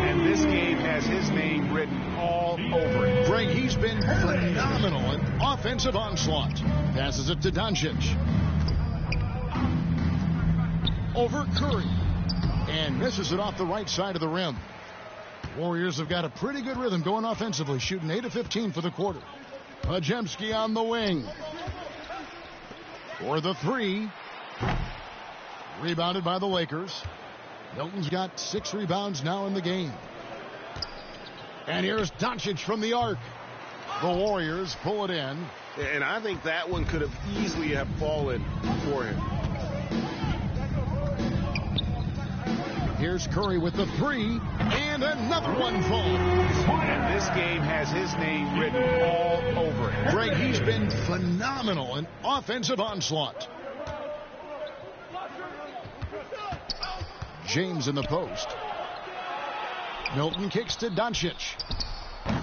And this game has his name written all over it. Greg, he's been phenomenal in offensive onslaught. Passes it to Doncic. Over Curry. And misses it off the right side of the rim. Warriors have got a pretty good rhythm going offensively, shooting 8 of 15 for the quarter. Podziemski on the wing. For the three. Rebounded by the Lakers. Milton's got 6 rebounds now in the game. And here's Doncic from the arc. The Warriors pull it in. And I think that one could have easily have fallen for him. Here's Curry with the three. And another one falls. And this game has his name written all over it. Greg, he's been phenomenal in offensive onslaught. James in the post. Milton kicks to Doncic.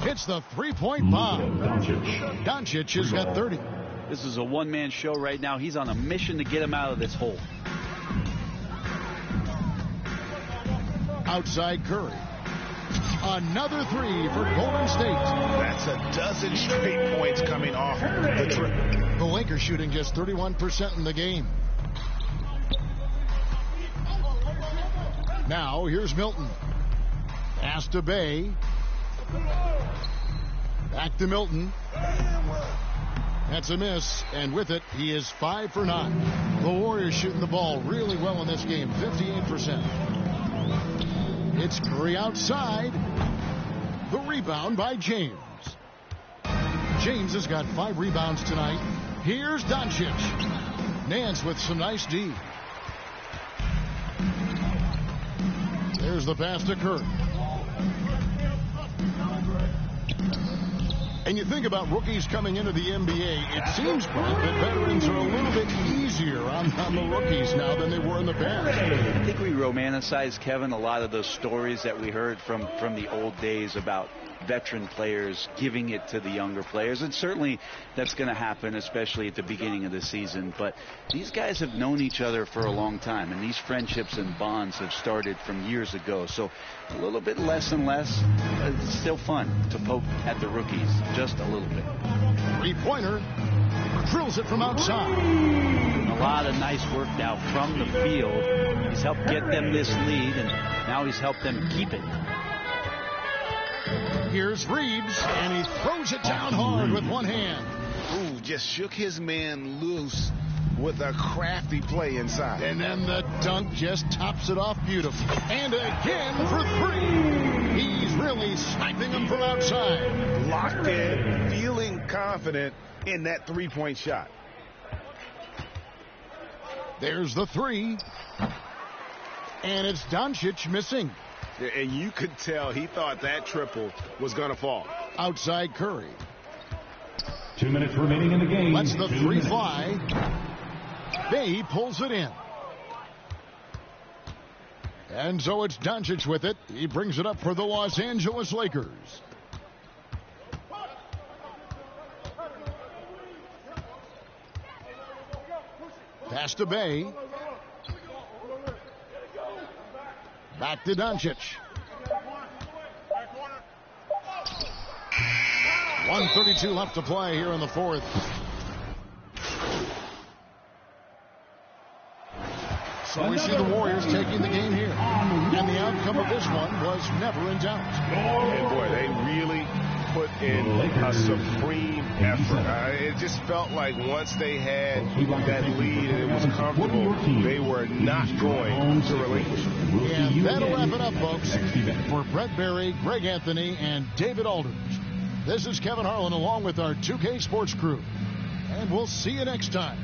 Hits the three-point bomb. Doncic has got 30. This is a one-man show right now. He's on a mission to get him out of this hole. Outside Curry. Another three for Golden State. That's a dozen straight points coming off the trip. The Lakers shooting just 31% in the game. Now, here's Milton. Pass to Bay. Back to Milton. That's a miss, and with it, he is 5 for 9. The Warriors shooting the ball really well in this game, 58%. It's Curry outside. The rebound by James. James has got 5 rebounds tonight. Here's Doncic. Nance with some nice D. There's the pass to Curry. And you think about rookies coming into the NBA, it seems that veterans are a little bit easier on the rookies now than they were in the past. I think we romanticize, Kevin, a lot of those stories that we heard from the old days about veteran players giving it to the younger players, and certainly that's going to happen, especially at the beginning of the season. But these guys have known each other for a long time, and these friendships and bonds have started from years ago. So a little bit less and less. It's still fun to poke at the rookies, just a little bit. Three-pointer. Drills it from outside. A lot of nice work now from the field. He's helped get them this lead, and now he's helped them keep it. Here's Reeves, and he throws it down hard with one hand. Ooh, just shook his man loose with a crafty play inside. And then the dunk just tops it off beautifully. And again for 3. He's really sniping them from outside. Locked in, feeling confident in that three-point shot. There's the 3. And it's Doncic missing. And you could tell he thought that triple was going to fall. Outside Curry. 2 minutes remaining in the game. Lets the 3 fly. Bay pulls it in. And so it's Doncic with it. He brings it up for the Los Angeles Lakers. Pass to Bay. Back to Doncic. 1:32 left to play here in the fourth. So we see the Warriors taking the game here. And the outcome of this one was never in doubt. And boy, they really put in a supreme effort. It just felt like once they had that lead and it was comfortable, they were not going to relinquish. And that'll wrap it up, folks. For Brett Berry, Greg Anthony, and David Aldridge, this is Kevin Harlan along with our 2K Sports crew. And we'll see you next time.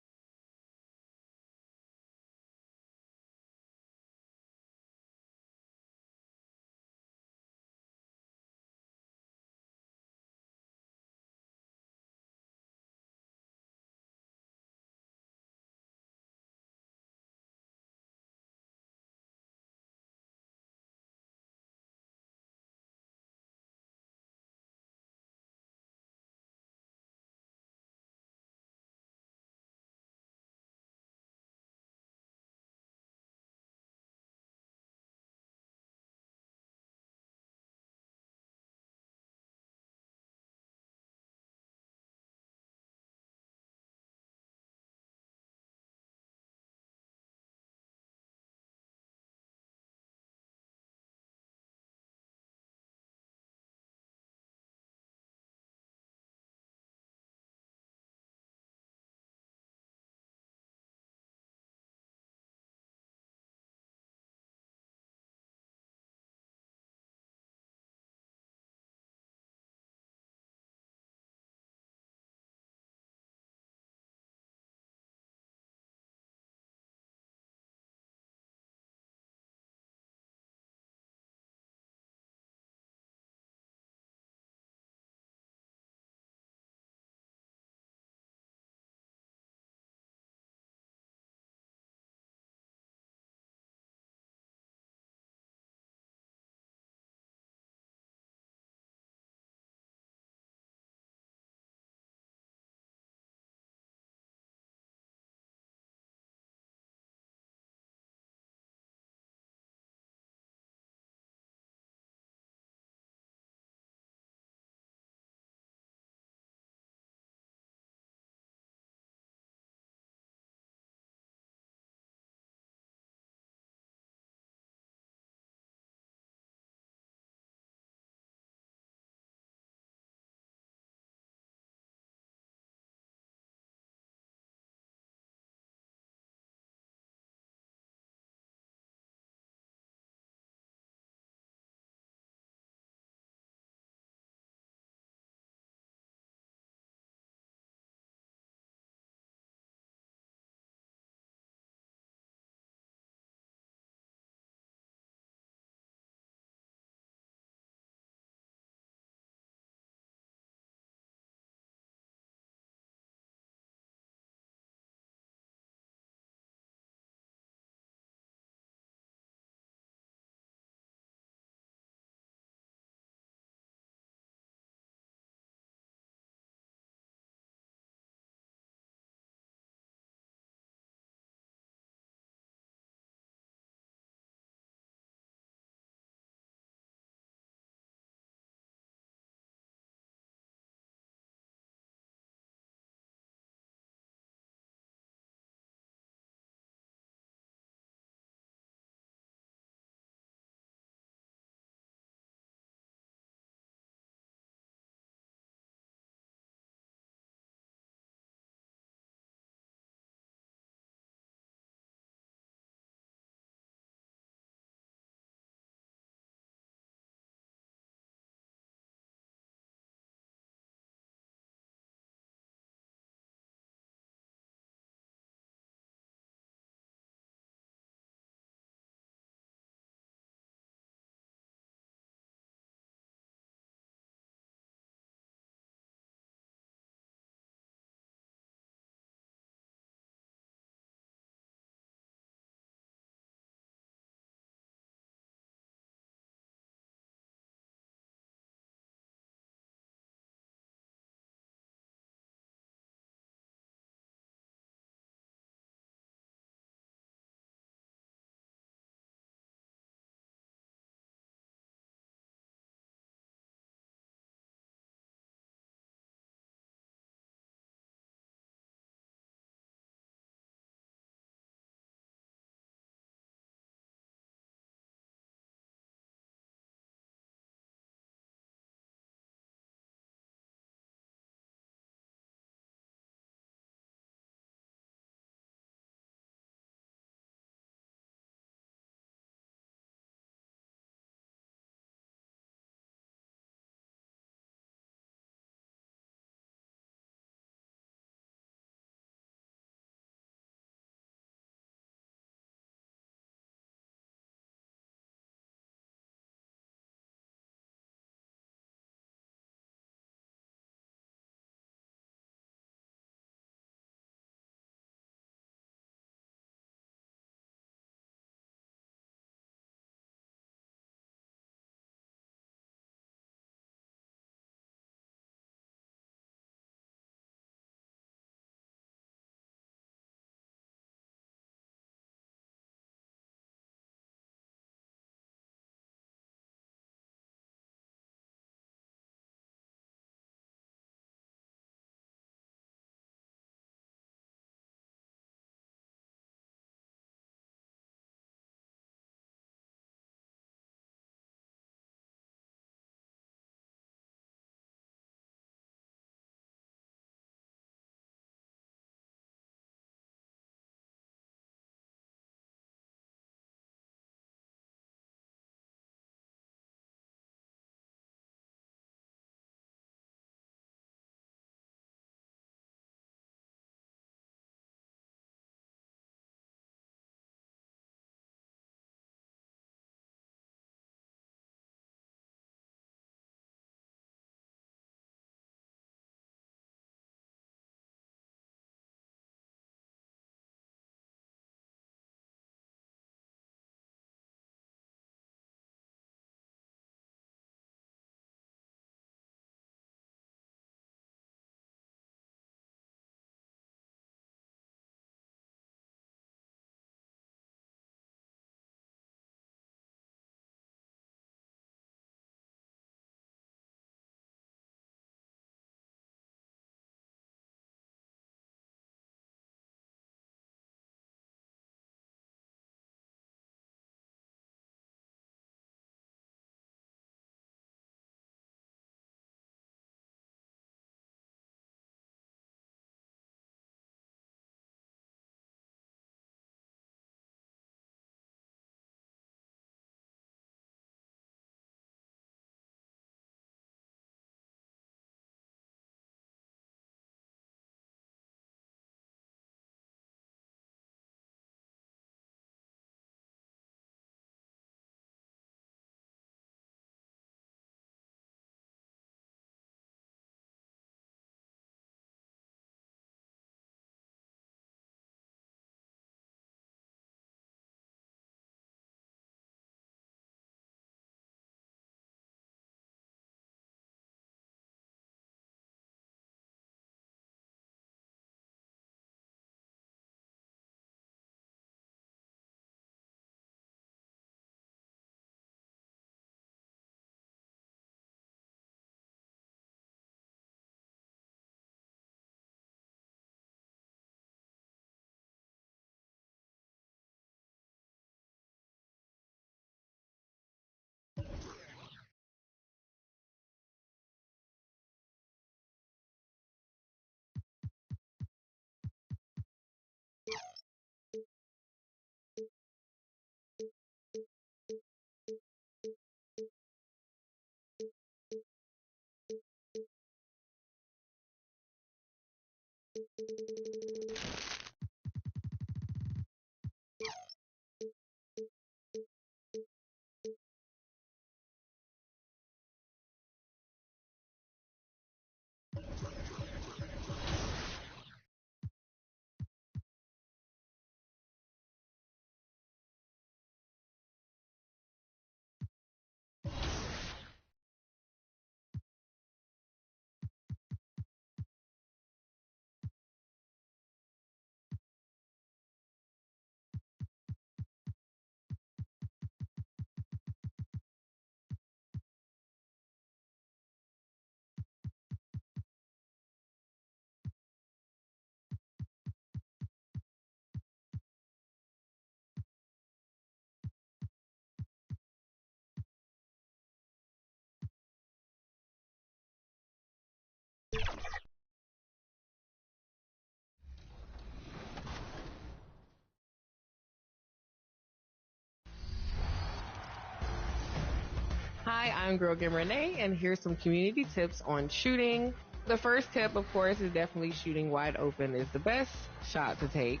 Hi, I'm Girl Game Renee, and here's some community tips on shooting. The first tip, of course, is definitely shooting wide open is the best shot to take.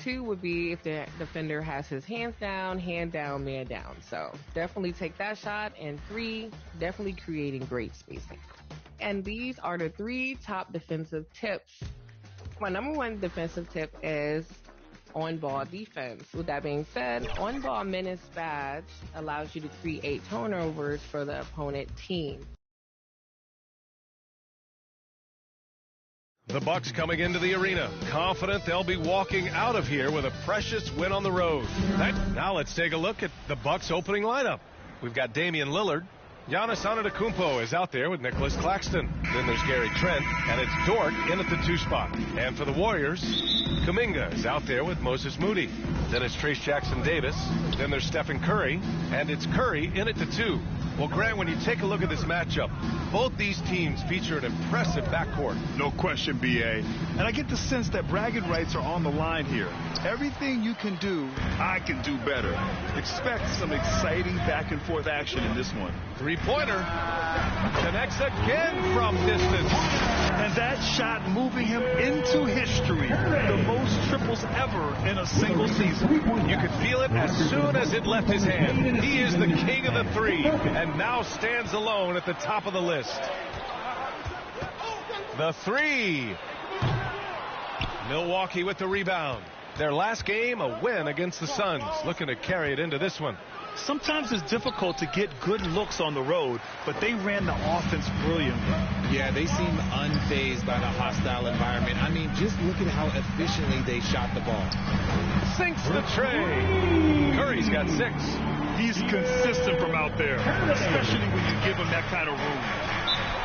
2 would be if the defender has his hands down, hand down, man down. So definitely take that shot. And 3, definitely creating great spacing. And these are the 3 top defensive tips. My number 1 defensive tip is on-ball defense. With that being said, on-ball menace badge allows you to create turnovers for the opponent team. The Bucks coming into the arena, confident they'll be walking out of here with a precious win on the road. Now let's take a look at the Bucks opening lineup. We've got Damian Lillard. Giannis Antetokounmpo is out there with Nicholas Claxton. Then there's Gary Trent, and it's Dort in at the 2 spot. And for the Warriors, Kuminga is out there with Moses Moody. Then it's Trace Jackson-Davis. Then there's Stephen Curry, and it's Curry in at the 2. Well, Grant, when you take a look at this matchup, both these teams feature an impressive backcourt. No question, B.A. And I get the sense that bragging rights are on the line here. Everything you can do, I can do better. Expect some exciting back-and-forth action in this one. Three-pointer connects again from distance. And that shot moving him into history. The most triples ever in a single season. You could feel it as soon as it left his hand. He is the king of the 3 and now stands alone at the top of the list. The 3. Milwaukee with the rebound. Their last game, a win against the Suns. Looking to carry it into this one. Sometimes it's difficult to get good looks on the road, but they ran the offense brilliantly. Yeah, they seem unfazed by the hostile environment. I mean, just look at how efficiently they shot the ball. Sinks the tray. Curry's got 6. He's consistent from out there, especially when you give him that kind of room.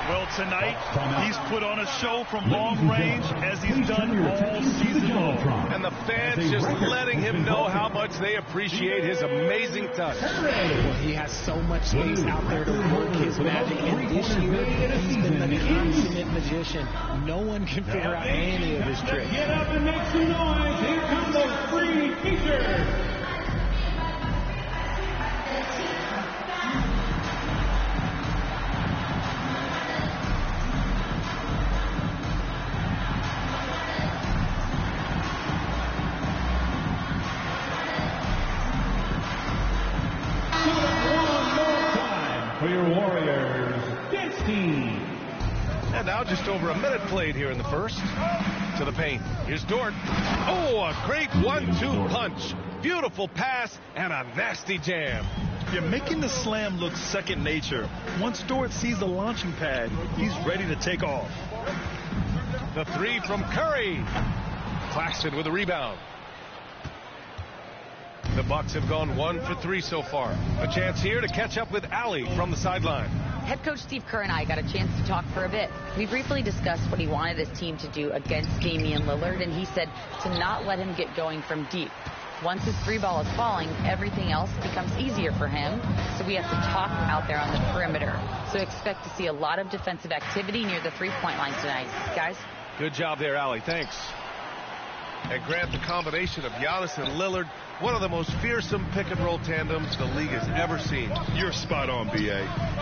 Well, tonight, he's put on a show from long range as he's done all season long. And the fans just letting him know how much they appreciate his amazing touch. Well, he has so much space out there to work his magic. And this year, he's been the consummate magician. No one can figure out any of his tricks. Get up and make some noise. Here comes the free feature. For your Warriors, 15. And now just over a minute played here in the first. To the paint. Here's Dort. Oh, a great 1-2 punch. Beautiful pass and a nasty jam. You're making the slam look second nature. Once Dort sees the launching pad, he's ready to take off. The 3 from Curry. Claxton with a rebound. The Bucks have gone 1 for 3 so far. A chance here to catch up with Allie from the sideline. Head coach Steve Kerr and I got a chance to talk for a bit. We briefly discussed what he wanted his team to do against Damian Lillard, and he said to not let him get going from deep. Once his 3 ball is falling, everything else becomes easier for him, so we have to talk out there on the perimeter. So expect to see a lot of defensive activity near the 3-point line tonight. Guys? Good job there, Allie. Thanks. And Grant, the combination of Giannis and Lillard, one of the most fearsome pick-and-roll tandems the league has ever seen. You're spot on, B.A.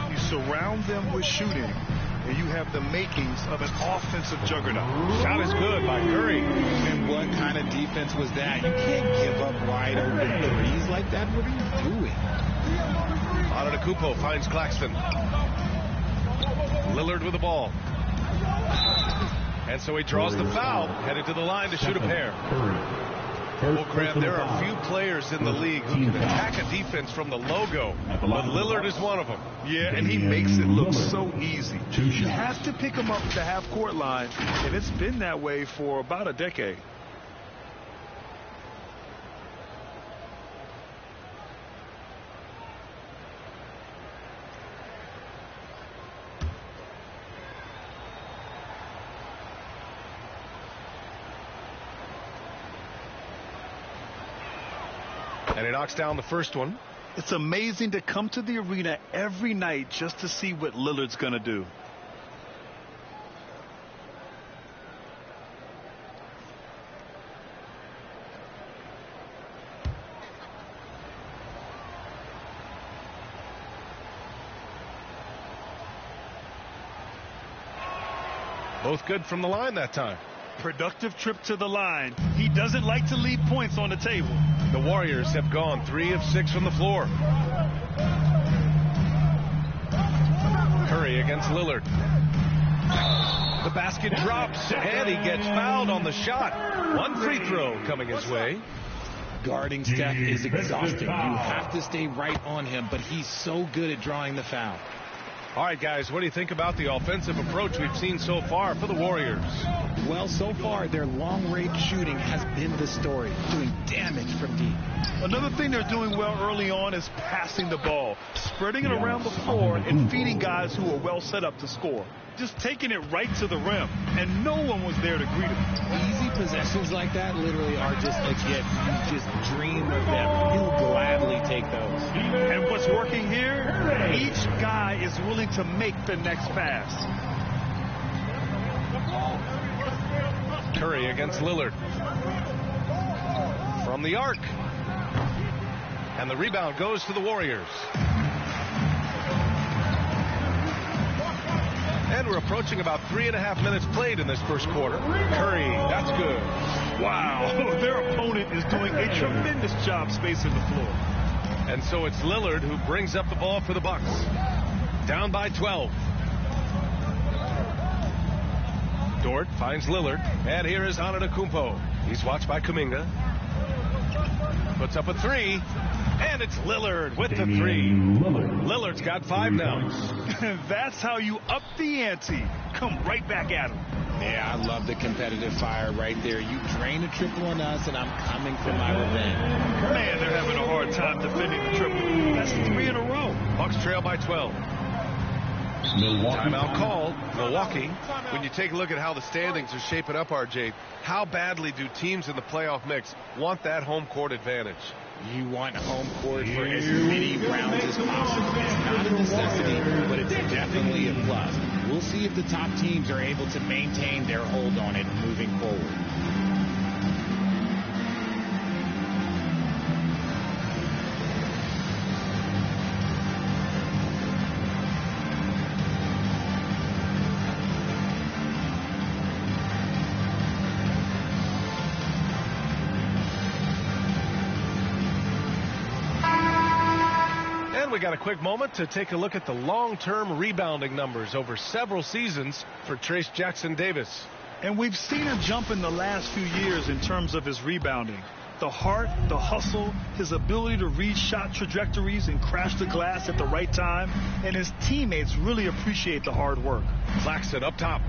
You surround them with shooting, and you have the makings of an offensive juggernaut. Shot is good by Curry. And what kind of defense was that? You can't give up wide open threes like that. What are you doing? Antetokounmpo finds Claxton. Lillard with the ball. And so he draws the foul, headed to the line to shoot a pair. Well, Grant, there are few players in the league who can attack a defense from the logo, but Lillard is one of them. Yeah, and he makes it look so easy. You have to pick him up at the half-court line, and it's been that way for about a decade. And he knocks down the first one. It's amazing to come to the arena every night just to see what Lillard's going to do. Both good from the line that time. Productive trip to the line. He doesn't like to leave points on the table. The Warriors have gone 3 of 6 from the floor. Curry against Lillard. The basket drops, and he gets fouled on the shot. 1 free throw coming his way. Guarding Steph is exhausting. You have to stay right on him, but he's so good at drawing the foul. All right, guys, what do you think about the offensive approach we've seen so far for the Warriors? Well, so far, their long-range shooting has been the story, doing damage from deep. Another thing they're doing well early on is passing the ball, spreading it around the floor and feeding guys who are well set up to score. Just taking it right to the rim, and no one was there to greet him. Easy possessions like that literally are just a gift. You just dream of them. He'll gladly take those. And what's working here? Each guy is willing to make the next pass. Curry against Lillard. From the arc. And the rebound goes to the Warriors. And we're approaching about 3.5 minutes played in this first quarter. Curry, that's good. Wow, their opponent is doing a tremendous job spacing the floor. And so it's Lillard who brings up the ball for the Bucks. Down by 12. Dort finds Lillard, and here is Antetokounmpo. He's watched by Kuminga. Puts up a 3, and it's Lillard with the 3. Lillard's got 5 now. That's how you up the ante. Come right back at him. Yeah, I love the competitive fire right there. You drain a triple on us, and I'm coming for my revenge. Man, they're having a hard time defending the triple. That's 3 in a row. Bucks trail by 12. Timeout called. Milwaukee. When you take a look at how the standings are shaping up, RJ, how badly do teams in the playoff mix want that home court advantage? You want home court for as many rounds as possible. It's not a necessity, but it's definitely a plus. We'll see if the top teams are able to maintain their hold on it moving forward. We got a quick moment to take a look at the long-term rebounding numbers over several seasons for Trace Jackson-Davis. And we've seen him jump in the last few years in terms of his rebounding. The heart, the hustle, his ability to read shot trajectories and crash the glass at the right time, and his teammates really appreciate the hard work. Claxton up top.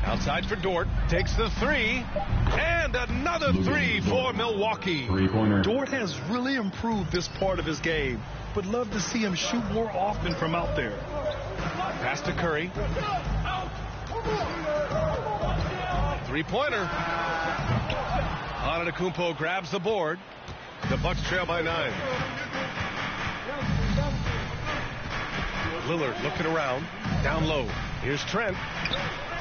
Outside for Dort, takes the 3, and another 3 for Milwaukee. Dort has really improved this part of his game, but love to see him shoot more often from out there. Pass to Curry. 3-pointer. Antetokounmpo grabs the board. The Bucks trail by 9. Lillard looking around, down low. Here's Trent.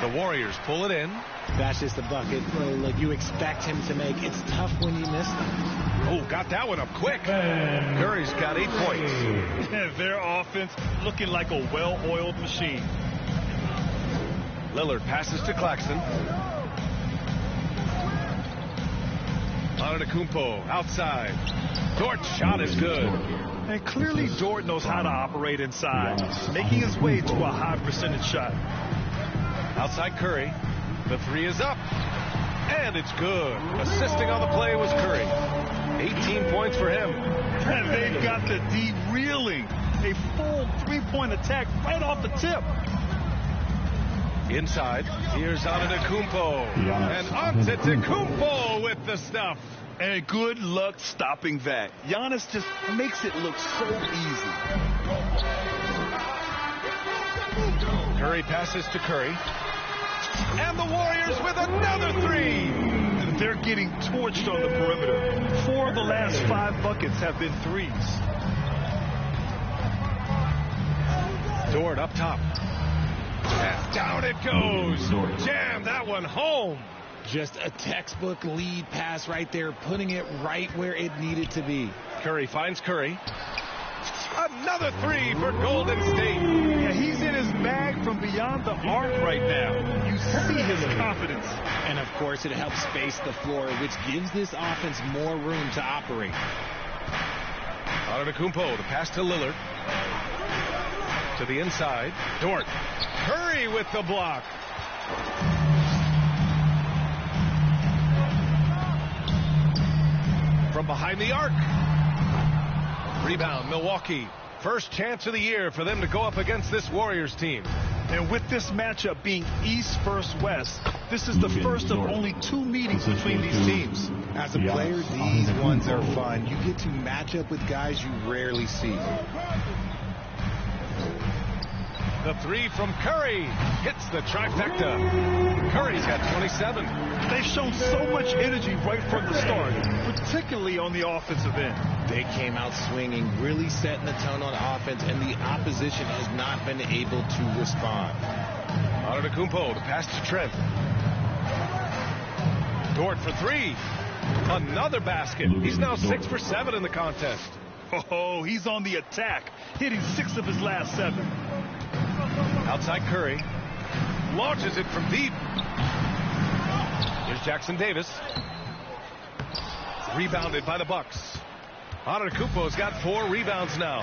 The Warriors pull it in. That's just the bucket like you expect him to make. It's tough when you miss them. Oh, got that one up quick. Curry's got 8 points. Their offense looking like a well-oiled machine. Lillard passes to Claxton. Antetokounmpo outside. Dort's shot is good. And clearly Dort knows how to operate inside, making his way to a high percentage shot. Outside Curry. The 3 is up. And it's good. Assisting on the play was Curry. 18 points for him. And they've got the D reeling. A full 3-point attack right off the tip. Inside, here's Antetokounmpo. And Antetokounmpo with the stuff. And good luck stopping that. Giannis just makes it look so easy. Curry passes to Curry. And the Warriors with another 3. They're getting torched on the perimeter. 4 of the last 5 buckets have been 3s. Dort up top. And down it goes. Jam that one home. Just a textbook lead pass right there, putting it right where it needed to be. Curry finds Curry. Another three for Golden State. Yeah, he's in his bag from beyond the arc right now. You see his confidence. And of course, it helps space the floor, which gives this offense more room to operate. Antetokounmpo, the pass to Lillard. To the inside. Dort. Curry with the block. From behind the arc. Rebound, Milwaukee. First chance of the year for them to go up against this Warriors team. And with this matchup being East versus West, this is the first of only 2 meetings between these teams. As a player, these ones are fun. You get to match up with guys you rarely see. The three from Curry hits the trifecta. Curry's got 27. They've shown so much energy right from the start, particularly on the offensive end. They came out swinging, really setting the tone on offense, and the opposition has not been able to respond. Antetokounmpo, the pass to Trent. Dort for three. Another basket. He's now 6 for 7 in the contest. Oh, he's on the attack, hitting 6 of his last 7. Outside Curry. Launches it from deep. Here's Jackson Davis. Rebounded by the Bucks. Antetokounmpo's got 4 rebounds now.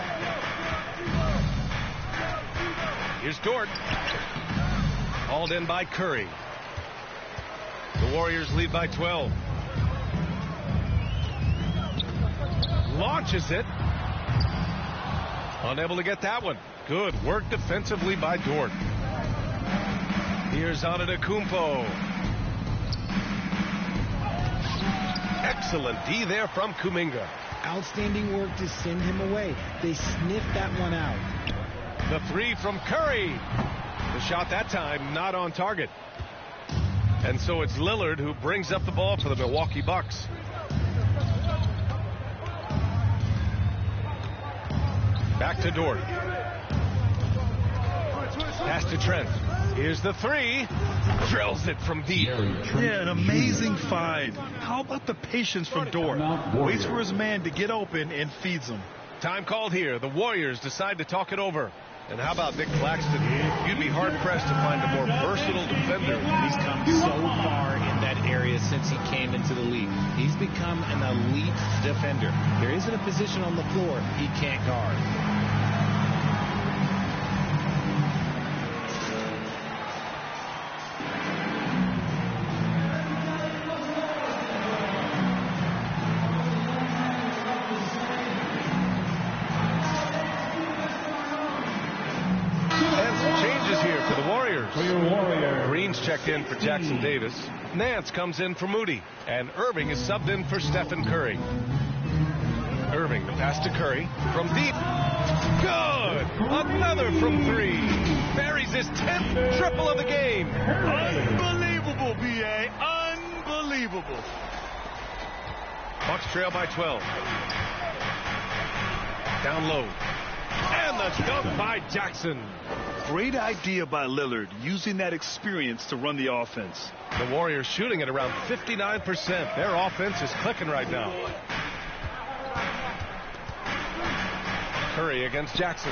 Here's Dort. Hauled in by Curry. The Warriors lead by 12. Launches it. Unable to get that one. Good work defensively by Dort. Here's Antetokounmpo. Excellent D there from Kuminga. Outstanding work to send him away. They sniffed that one out. The three from Curry. The shot that time not on target. And so it's Lillard who brings up the ball for the Milwaukee Bucks. Back to Dort. Pass to Trent. Here's the three. Drills it from deep. Yeah, an amazing find. How about the patience from Dort? Waits for his man to get open and feeds him. Time called here. The Warriors decide to talk it over. And how about Nick Claxton? You'd be hard-pressed to find a more versatile defender. He's come so far in that area since he came into the league. He's become an elite defender. There isn't a position on the floor he can't guard. Green's checked in for Jackson Davis. Nance comes in for Moody. And Irving is subbed in for Stephen Curry. Irving, the pass to Curry. From deep. Good! Another from 3. Buries his 10th triple of the game. Unbelievable, B.A. Unbelievable. Bucks trail by 12. Down low. And the dunk by Jackson. Great idea by Lillard, using that experience to run the offense. The Warriors shooting at around 59%. Their offense is clicking right now. Curry against Jackson.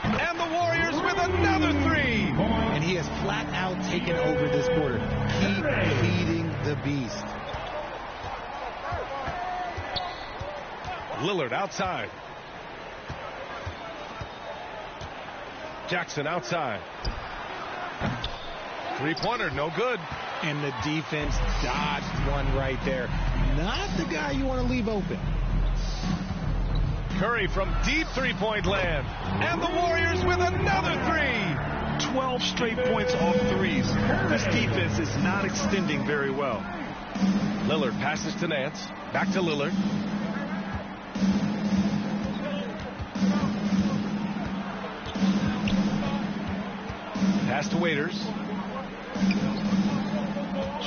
And the Warriors with another 3. And he has flat out taken over this quarter. Keep feeding the beast. Lillard outside. Jackson outside. 3-pointer, no good. And the defense dodged one right there. Not the guy you want to leave open. Curry from deep 3-point land. And the Warriors with another 3. 12 straight points off threes. This defense is not extending very well. Lillard passes to Nance. Back to Lillard. Pass to Waiters.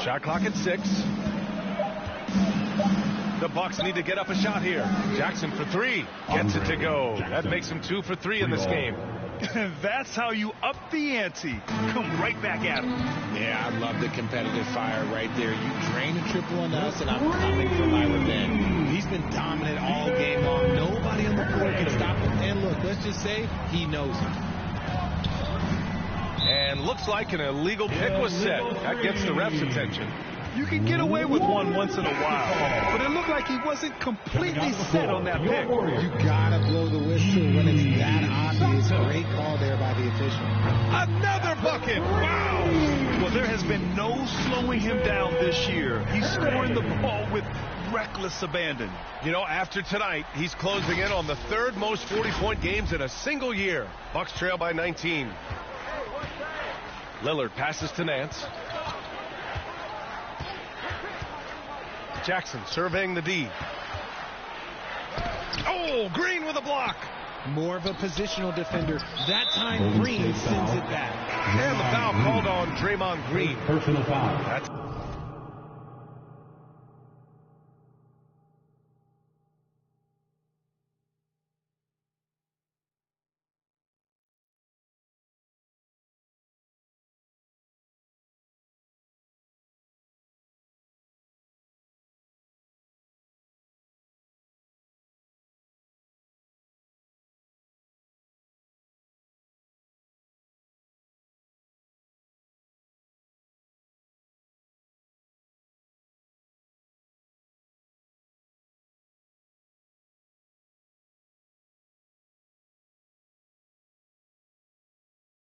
Shot clock at 6. The Bucks need to get up a shot here. Jackson for 3. Gets it to go. That makes him 2 for 3 in this game. That's how you up the ante. Come right back at him. Yeah, I love the competitive fire right there. You drain a triple on us, and I'm coming for my revenge. He's been dominant all game long. Nobody on the floor can stop him. And look, play, he knows it. And looks like an illegal pick was set. That gets the ref's attention. You can get away with one once in a while, but it looked like he wasn't completely set on that pick. You gotta blow the whistle when it's that obvious. Great call there by the official. Another bucket! Wow! Well, there has been no slowing him down this year. He's scoring the ball with reckless abandon. You know, after tonight, he's closing in on the third most 40-point games in a single year. Bucks trail by 19. Lillard passes to Nance. Jackson surveying the D. Oh, Green with a block. More of a positional defender. That time Green sends it back. And the foul called on Draymond Green. Personal foul. That's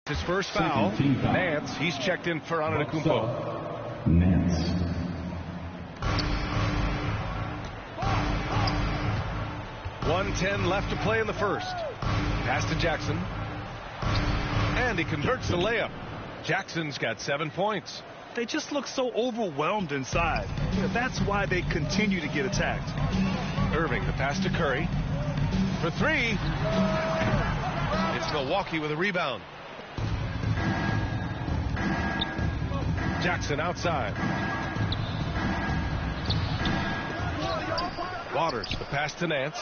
his first foul. Nance, he's checked in for Antetokounmpo. Nance. .110 left to play in the first. Pass to Jackson. And he converts the layup. Jackson's got 7 points. They just look so overwhelmed inside. That's why they continue to get attacked. Irving, the pass to Curry. For three. It's Milwaukee with a rebound. Jackson outside. Waters, the pass to Nance.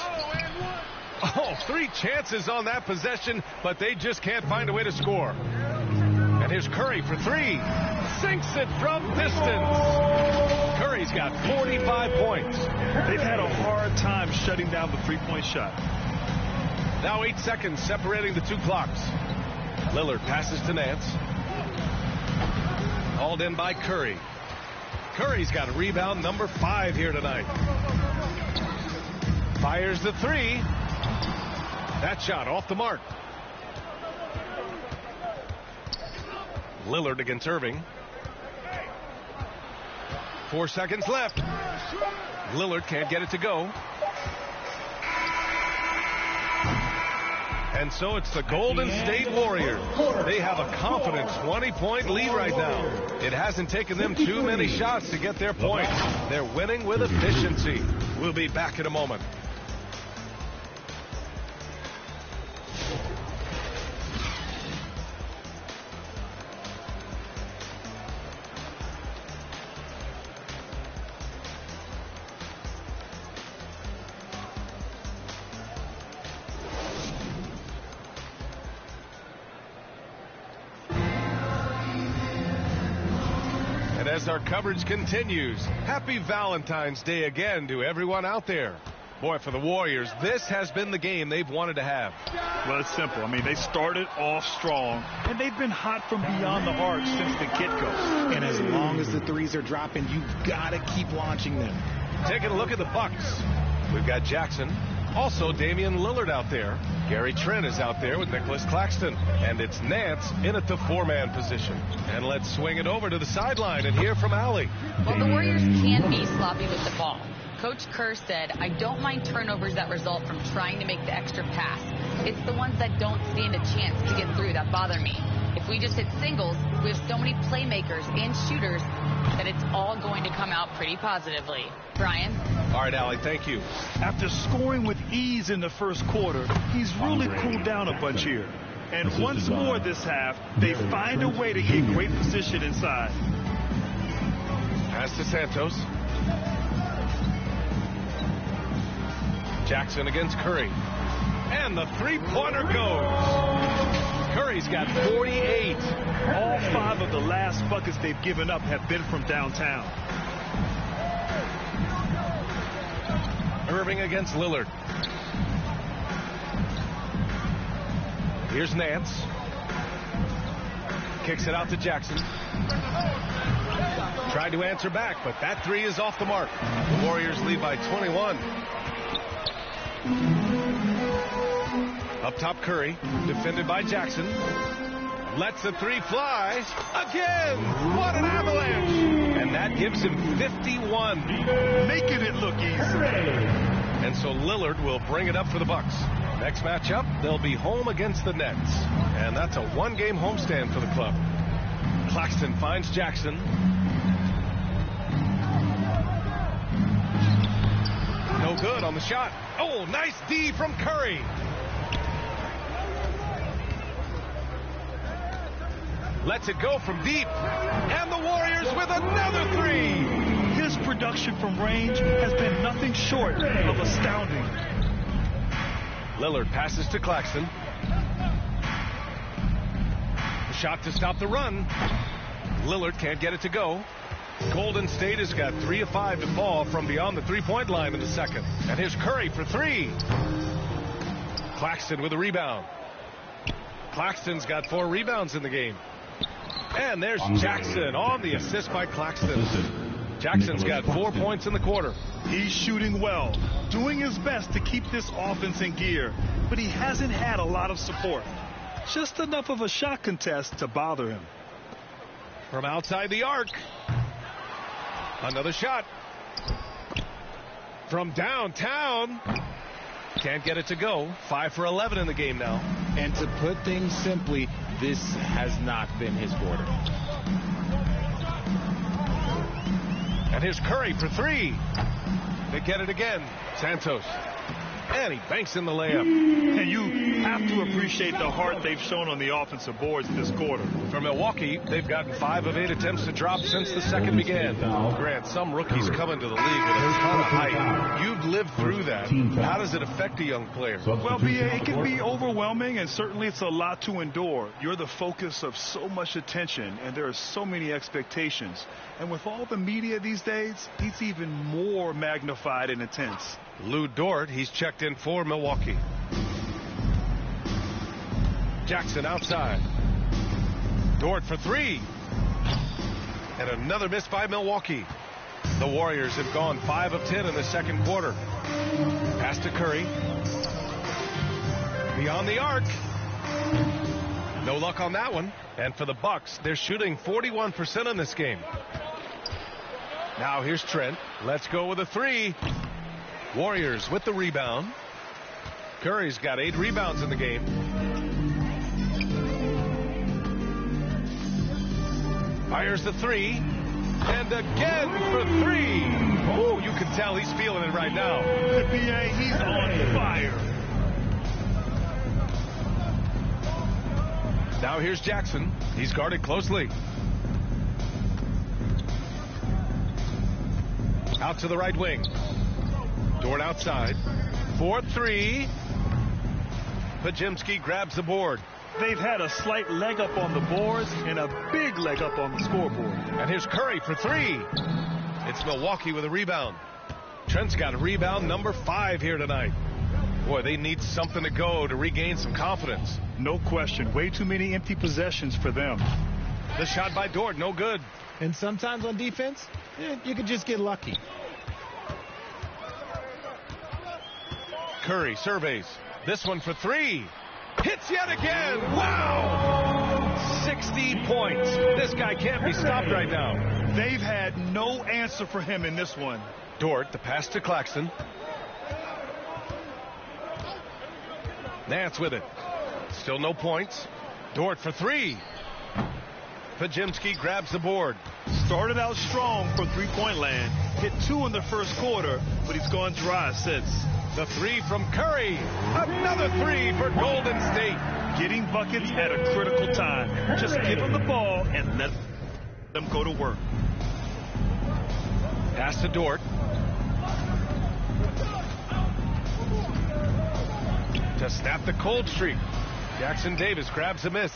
Oh, 3 chances on that possession, but they just can't find a way to score. And here's Curry for 3. Sinks it from distance. Curry's got 45 points. They've had a hard time shutting down the three-point shot. Now 8 seconds separating the two clocks. Lillard passes to Nance. Hauled in by Curry. Curry's got a rebound number 5 here tonight. Fires the 3. That shot off the mark. Lillard against Irving. 4 seconds left. Lillard can't get it to go. And so it's the Golden State Warriors. They have a confident 20-point lead right now. It hasn't taken them too many shots to get their points. They're winning with efficiency. We'll be back in a moment. As our coverage continues, happy Valentine's Day again to everyone out there. Boy, for the Warriors, this has been the game they've wanted to have. Well, it's simple. I mean, they started off strong, and they've been hot from beyond the arc since the get-go. And as long as the threes are dropping, you've got to keep launching them. Taking a look at the Bucks. We've got Jackson. Also, Damian Lillard out there. Gary Trent is out there with Nicholas Claxton. And it's Nance in at the 4-man position. And let's swing it over to the sideline and hear from Allie. Well, the Warriors can be sloppy with the ball. Coach Kerr said, I don't mind turnovers that result from trying to make the extra pass. It's the ones that don't stand a chance to get through that bother me. If we just hit singles, we have so many playmakers and shooters that it's all going to come out pretty positively. Brian? All right, Allie, thank you. After scoring with ease in the first quarter, he's really cooled down a bunch here. And once more this half, they find a way to get great position inside. Pass to Santos. Jackson against Curry. And the three-pointer goes. Curry's got 48. All 5 of the last buckets they've given up have been from downtown. Irving against Lillard. Here's Nance. Kicks it out to Jackson. Tried to answer back, but that three is off the mark. The Warriors lead by 21. Up top, Curry, defended by Jackson. Lets the three fly. Again! What an avalanche! And that gives him 51. Making it look easy. And so Lillard will bring it up for the Bucks. Next matchup, they'll be home against the Nets. And that's a one-game homestand for the club. Claxton finds Jackson. No good on the shot. Oh, nice D from Curry. Lets it go from deep. And the Warriors with another three. His production from range has been nothing short of astounding. Lillard passes to Claxton. The shot to stop the run. Lillard can't get it to go. Golden State has got 3 of 5 to fall from beyond the three-point line in the second. And here's Curry for three. Claxton with a rebound. Claxton's got 4 rebounds in the game. And there's Jackson on the assist by Claxton. Jackson's got 4 points in the quarter. He's shooting well, doing his best to keep this offense in gear, but he hasn't had a lot of support. Just enough of a shot contest to bother him. From outside the arc. Another shot. From downtown. Can't get it to go. 5 for 11 in the game now. And to put things simply, this has not been his quarter. And here's Curry for three. They get it again. Santos. And he banks in the layup. And you have to appreciate the heart they've shown on the offensive boards this quarter. For Milwaukee, they've gotten 5 of 8 attempts to drop since the second began. Grant, some rookies come into the league with a ton of height. You've lived through that. How does it affect a young player? Well, B.A., it can be overwhelming, and certainly it's a lot to endure. You're the focus of so much attention, and there are so many expectations. And with all the media these days, it's even more magnified and intense. Lou Dort, he's checked in for Milwaukee. Jackson outside. Dort for three. And another miss by Milwaukee. The Warriors have gone 5 of 10 in the second quarter. Pass to Curry. Beyond the arc. No luck on that one. And for the Bucks, they're shooting 41% in this game. Now here's Trent. Let's go with a three. Warriors with the rebound. Curry's got 8 rebounds in the game. Fires the three. And again for three. Oh, you can tell he's feeling it right now. The BA, he's on fire. Now here's Jackson. He's guarded closely. Out to the right wing. Dort outside. 4-3. Pajemski grabs the board. They've had a slight leg up on the boards and a big leg up on the scoreboard. And here's Curry for three. It's Milwaukee with a rebound. Trent's got a rebound number 5 here tonight. Boy, they need something to go to regain some confidence. No question. Way too many empty possessions for them. The shot by Dort, no good. And sometimes on defense, you could just get lucky. Curry surveys. This one for three. Hits yet again. Wow! 60 points. This guy can't be stopped right now. They've had no answer for him in this one. Dort, the pass to Claxton. Nance with it. Still no points. Dort for three. Pajemski grabs the board. Started out strong for three-point land. Hit 2 in the first quarter, but he's gone dry since. The three from Curry. Another three for Golden State. Getting buckets at a critical time. Just give them the ball and let them go to work. Pass to Dort. To snap the cold streak. Jackson Davis grabs a miss.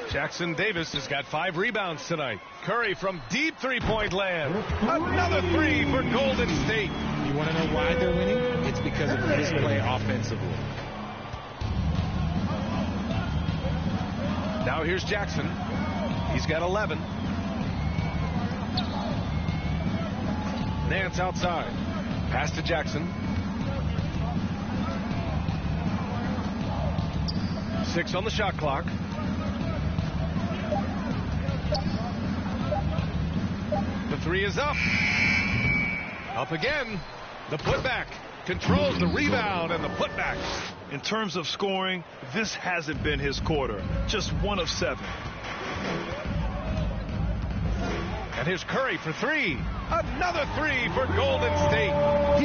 Jackson Davis has got 5 rebounds tonight. Curry from deep three-point land. Another three for Golden State. You want to know why they're winning? It's because of his play offensively. Now here's Jackson. He's got 11. Nance outside. Pass to Jackson. 6 on the shot clock. The 3 is up. Up again. The putback. Controls the rebound and the putback. In terms of scoring, this hasn't been his quarter. Just 1 of 7. And here's Curry for 3. Another 3 for Golden State.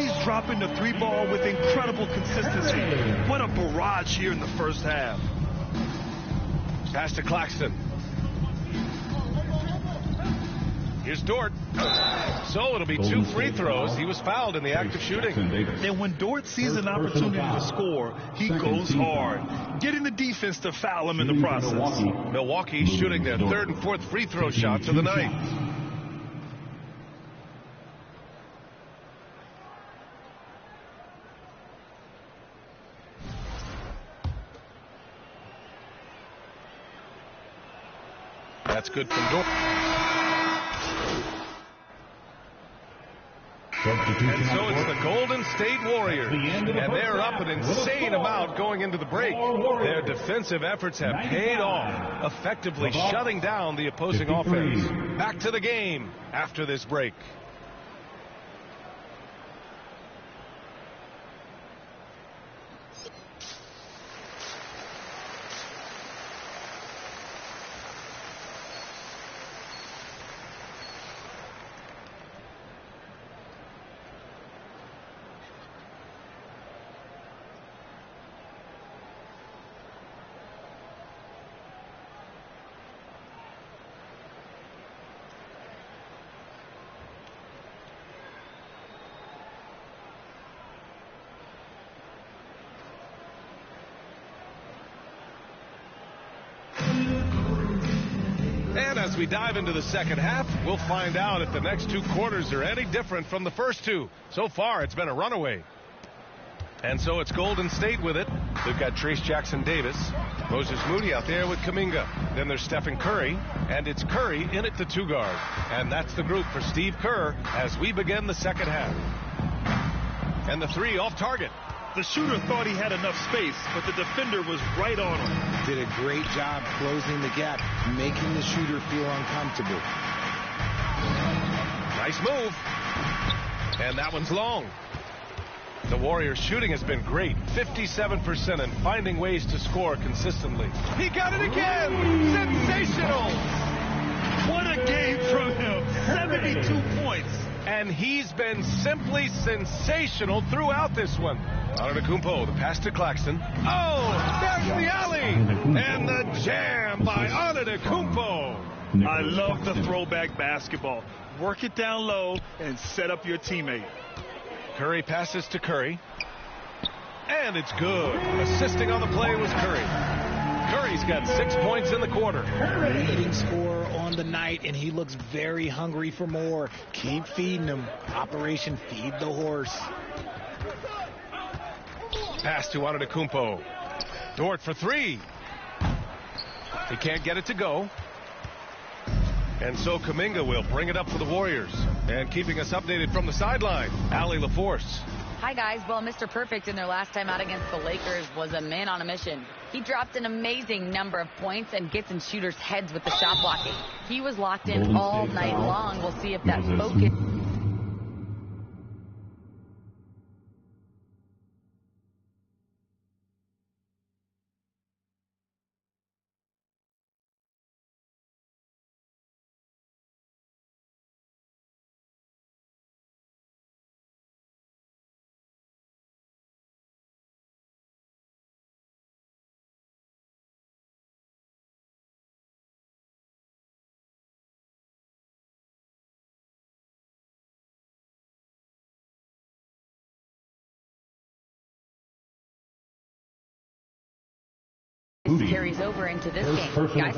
He's dropping the 3 ball with incredible consistency. What a barrage here in the first half. Pass to Claxton. Here's Dort. So it'll be 2 free throws. He was fouled in the act of shooting. And when Dort sees an opportunity to score, he goes hard, getting the defense to foul him in the process. Milwaukee shooting their 3rd and 4th free throw shots of the night. That's good from Dort. And so it's the Golden State Warriors, and they're up an insane amount going into the break. Their defensive efforts have paid off, effectively shutting down the opposing offense. Back to the game after this break. And as we dive into the second half, we'll find out if the next 2 quarters are any different from the first 2. So far, it's been a runaway. And so it's Golden State with it. They've got Trace Jackson-Davis. Moses Moody out there with Kuminga. Then there's Stephen Curry. And it's Curry in at the 2 guard. And that's the group for Steve Kerr as we begin the second half. And the 3 off target. The shooter thought he had enough space, but the defender was right on him. Did a great job closing the gap, making the shooter feel uncomfortable. Nice move. And that one's long. The Warriors' shooting has been great, 57%, and finding ways to score consistently. He got it again! Sensational! What a game from him! 72 points. And he's been simply sensational throughout this one. Antetokounmpo, the pass to Claxton. Oh, there's the alley! And the jam by Antetokounmpo. I love the throwback basketball. Work it down low and set up your teammate. Curry passes to Curry. And it's good. Assisting on the play was Curry. Curry's got 6 points in the quarter. Leading scorer on the night, and he looks very hungry for more. Keep feeding him. Operation Feed the Horse. Pass to Antetokounmpo. Dort for 3. He can't get it to go. And so Kuminga will bring it up for the Warriors. And keeping us updated from the sideline, Allie LaForce. Hi, guys. Well, Mr. Perfect in their last time out against the Lakers was a man on a mission. He dropped an amazing number of points and gets in shooters' heads with the shot blocking. He was locked in all night long. We'll see if that focus... carries over into this game, guys.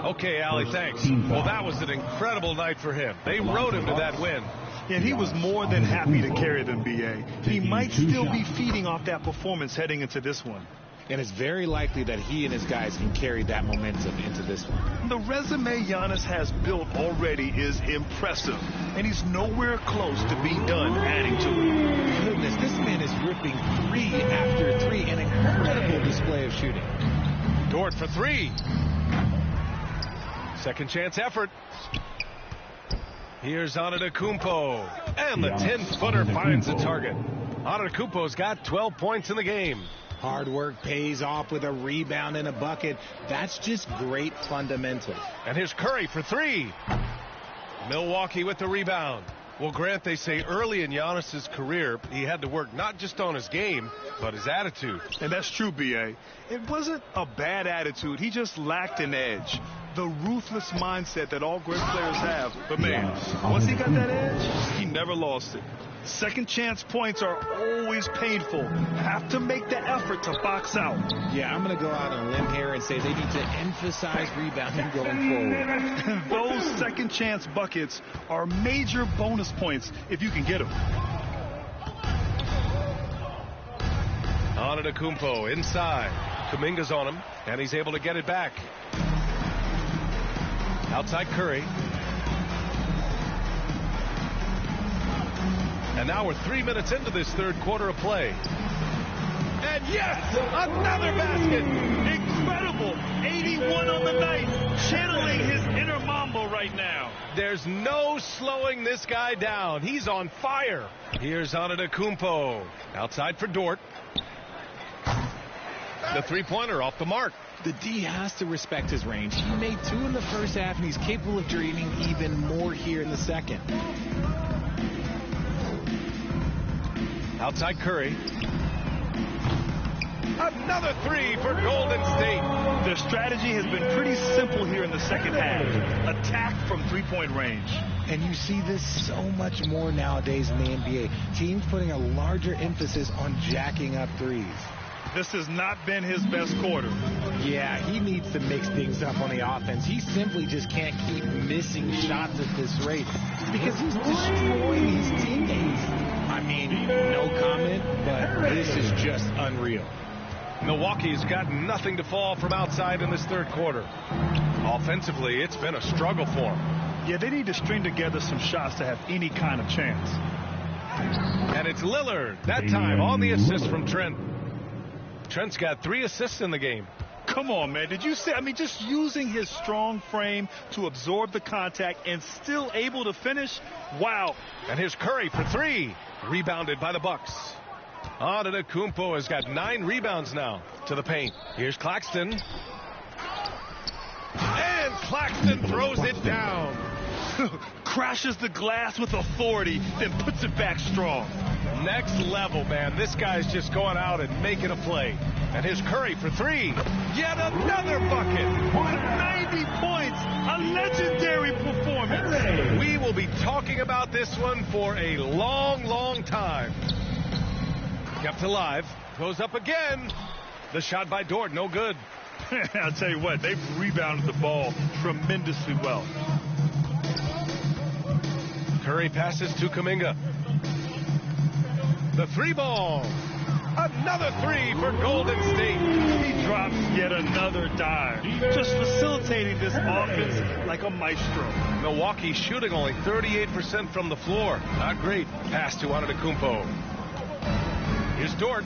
Okay, Allie, thanks. Well, that was an incredible night for him. They rode him to that win. And he was more than happy to carry them, B.A. He might still be feeding off that performance heading into this one. and it's very likely that he and his guys can carry that momentum into this one. The resume Giannis has built already is impressive, and he's nowhere close to being done adding to it. Goodness, this man is ripping 3 after 3, an incredible display of shooting. Dort for 3. Second chance effort. Here's Antetokounmpo, and the 10-footer finds the target. Antetokounmpo's got 12 points in the game. Hard work pays off with a rebound and a bucket. That's just great fundamentals. And here's Curry for 3. Milwaukee with the rebound. Well, Grant, they say early in Giannis's career, he had to work not just on his game, but his attitude. And that's true, B.A. It wasn't a bad attitude. He just lacked an edge. The ruthless mindset that all great players have. But, man, once he got that edge, he never lost it. Second chance points are always painful. Have to make the effort to box out. Yeah, I'm going to go out on a limb here and say they need to emphasize rebounding going forward. Those second chance buckets are major bonus points if you can get them. Antetokounmpo inside. Kuminga's on him, and he's able to get it back. Outside Curry. And now we're 3 minutes into this third quarter of play. And yes, another basket. Incredible. 81 on the night. Channeling his inner Mambo right now. There's no slowing this guy down. He's on fire. Here's Antetokounmpo. Outside for Dort. The three-pointer off the mark. The D has to respect his range. He made 2 in the first half, and he's capable of dreaming even more here in the second. Outside Curry. Another 3 for Golden State. Their strategy has been pretty simple here in the second half. Attack from three-point range. And you see this so much more nowadays in the NBA. Teams putting a larger emphasis on jacking up threes. This has not been his best quarter. Yeah, he needs to mix things up on the offense. He simply just can't keep missing shots at this rate because he's destroying his teammates. I mean, no comment, but this is just unreal. Milwaukee's got nothing to fall from outside in this third quarter. Offensively, it's been a struggle for them. Yeah, they need to string together some shots to have any kind of chance. And it's Lillard, that time on the assist from Trent. Trent's got 3 assists in the game. Come on, man. Did you see? I mean, just using his strong frame to absorb the contact and still able to finish. Wow. And here's Curry for 3. Rebounded by the Bucks. Antetokounmpo has got 9 rebounds now to the paint. Here's Claxton. And Claxton throws it down. Crashes the glass with authority, then puts it back strong. Next level, man. This guy's just going out and making a play. And here's Curry for 3. Yet another bucket. 90 points. A legendary performance. We will be talking about this one for a long, long time. Kept alive. Goes up again. The shot by Dort, no good. I'll tell you what, they've rebounded the ball tremendously well. Curry passes to Kuminga. The 3 ball. Another 3 for Golden State. He drops yet another dime. Just facilitating this offense like a maestro. Milwaukee shooting only 38% from the floor. Not great. Pass to Antetokounmpo. Here's Dort.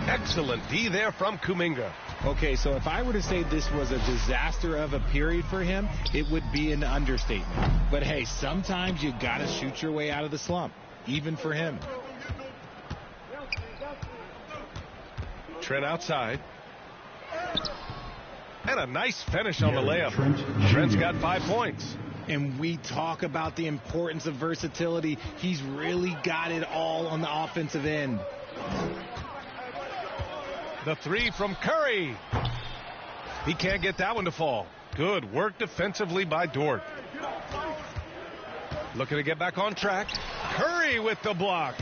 Excellent D there from Kuminga. Okay, so if I were to say this was a disaster of a period for him, it would be an understatement. But hey, sometimes you gotta shoot your way out of the slump, even for him. Trent outside. And a nice finish on the layup. Trent's got 5 points. And we talk about the importance of versatility. He's really got it all on the offensive end. The 3 from Curry. He can't get that one to fall. Good work defensively by Dort. Looking to get back on track. Curry with the block.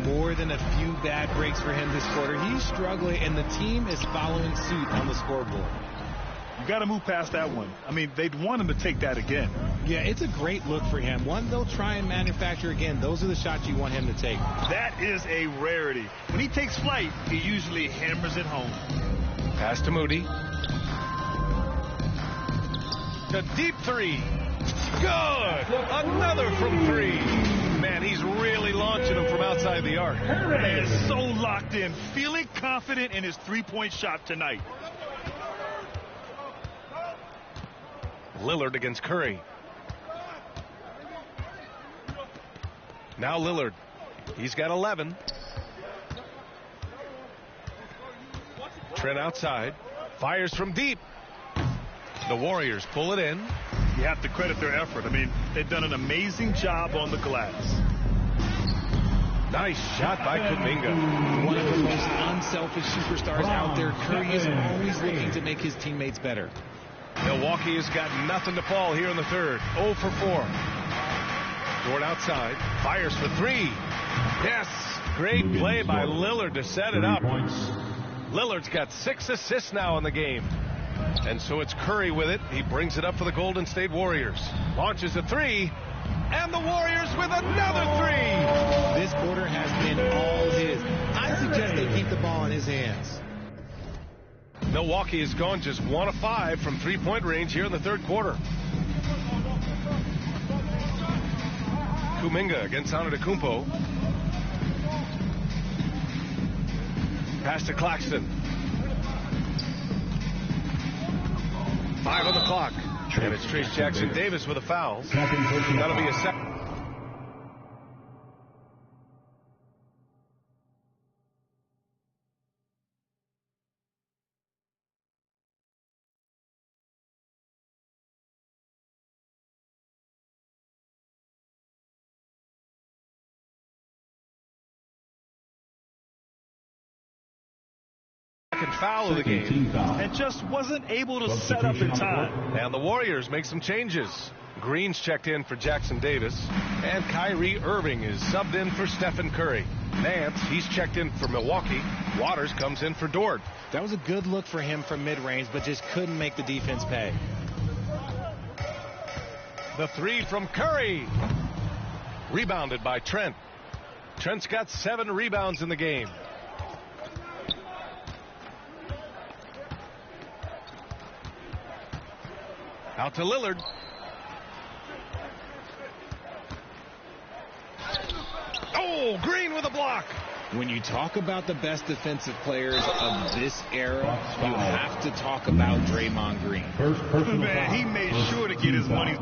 More than a few bad breaks for him this quarter. He's struggling, and the team is following suit on the scoreboard. You got to move past that one. I mean, they'd want him to take that again. Yeah, it's a great look for him. One they'll try and manufacture again. Those are the shots you want him to take. That is a rarity. When he takes flight, he usually hammers it home. Pass to Moody. The deep three. Good. Another from three. Man, he's really launching them from outside the arc. He is so locked in, feeling confident in his three-point shot tonight. Lillard against Curry. Now Lillard. He's got 11. Trent outside. Fires from deep. The Warriors pull it in. You have to credit their effort. I mean, they've done an amazing job on the glass. Nice shot by Kuminga. One of the most unselfish superstars out there. Curry is always looking to make his teammates better. Milwaukee has got nothing to fall here in the third. 0 for 4. Dort outside. Fires for three. Yes. Great play by Lillard to set it up. Lillard's got 6 assists now in the game. And so it's Curry with it. He brings it up for the Golden State Warriors. Launches a three. And the Warriors with another three. This quarter has been all his. I suggest they keep the ball in his hands. Milwaukee has gone just 1 of 5 from three-point range here in the third quarter. Kuminga against Antetokounmpo. Pass to Claxton. 5 on the clock. And it's Trace Jackson Davis with a foul. That'll be a second. Foul of the game. And just wasn't able to set up in time. And the Warriors make some changes. Green's checked in for Jackson Davis. And Kyrie Irving is subbed in for Stephen Curry. Nance, he's checked in for Milwaukee. Waters comes in for Dort. That was a good look for him from mid-range, but just couldn't make the defense pay. The three from Curry. Rebounded by Trent. Trent's got 7 rebounds in the game. Out to Lillard. Oh, Green with a block. When you talk about the best defensive players of this era, you have to talk about Draymond Green. Man, he made sure to get his money.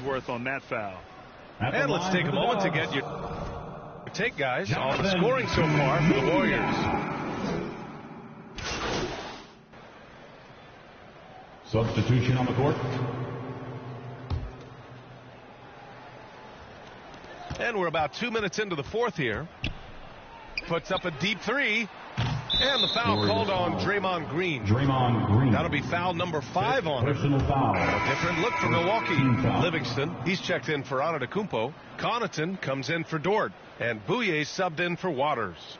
Worth on that foul. And let's take a moment to get your take, guys, on the scoring so far for the Warriors. Substitution on the court. And we're about 2 minutes into the fourth here. Puts up a deep three. And the foul called on Draymond Green. Draymond Green. That'll be foul number 5 on him. Personal foul. A different look for Milwaukee. Foul. Livingston, he's checked in for Antetokounmpo. Connaughton comes in for Dort. And Bouye subbed in for Waters.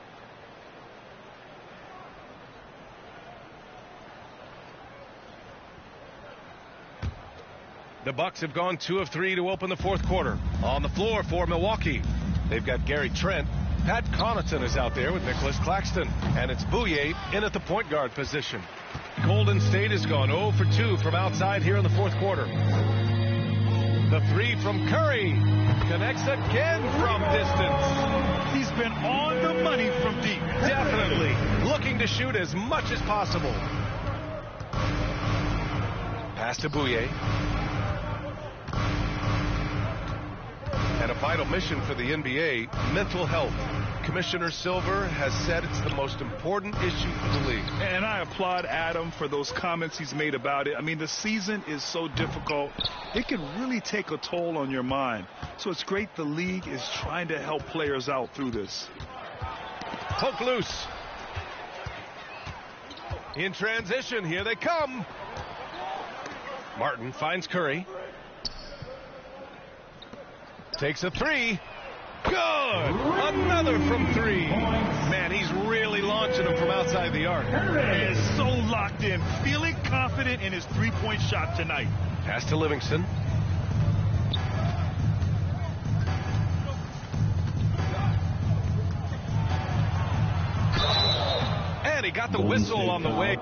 The Bucks have gone 2 of 3 to open the fourth quarter. On the floor for Milwaukee, they've got Gary Trent. Pat Connaughton is out there with Nicholas Claxton. And it's Bouye in at the point guard position. Golden State has gone 0 for 2 from outside here in the fourth quarter. The 3 from Curry connects again from distance. He's been on the money from deep. Definitely looking to shoot as much as possible. Pass to Bouye. And a vital mission for the NBA, mental health. Commissioner Silver has said it's the most important issue for the league. And I applaud Adam for those comments he's made about it. I mean, the season is so difficult. It can really take a toll on your mind. So it's great the league is trying to help players out through this. Poke loose. In transition, here they come. Martin finds Curry. Takes a 3. Good! Another from 3. Man, he's really launching them from outside the arc. He is so locked in, feeling confident in his three-point shot tonight. Pass to Livingston. And he got the whistle on the way.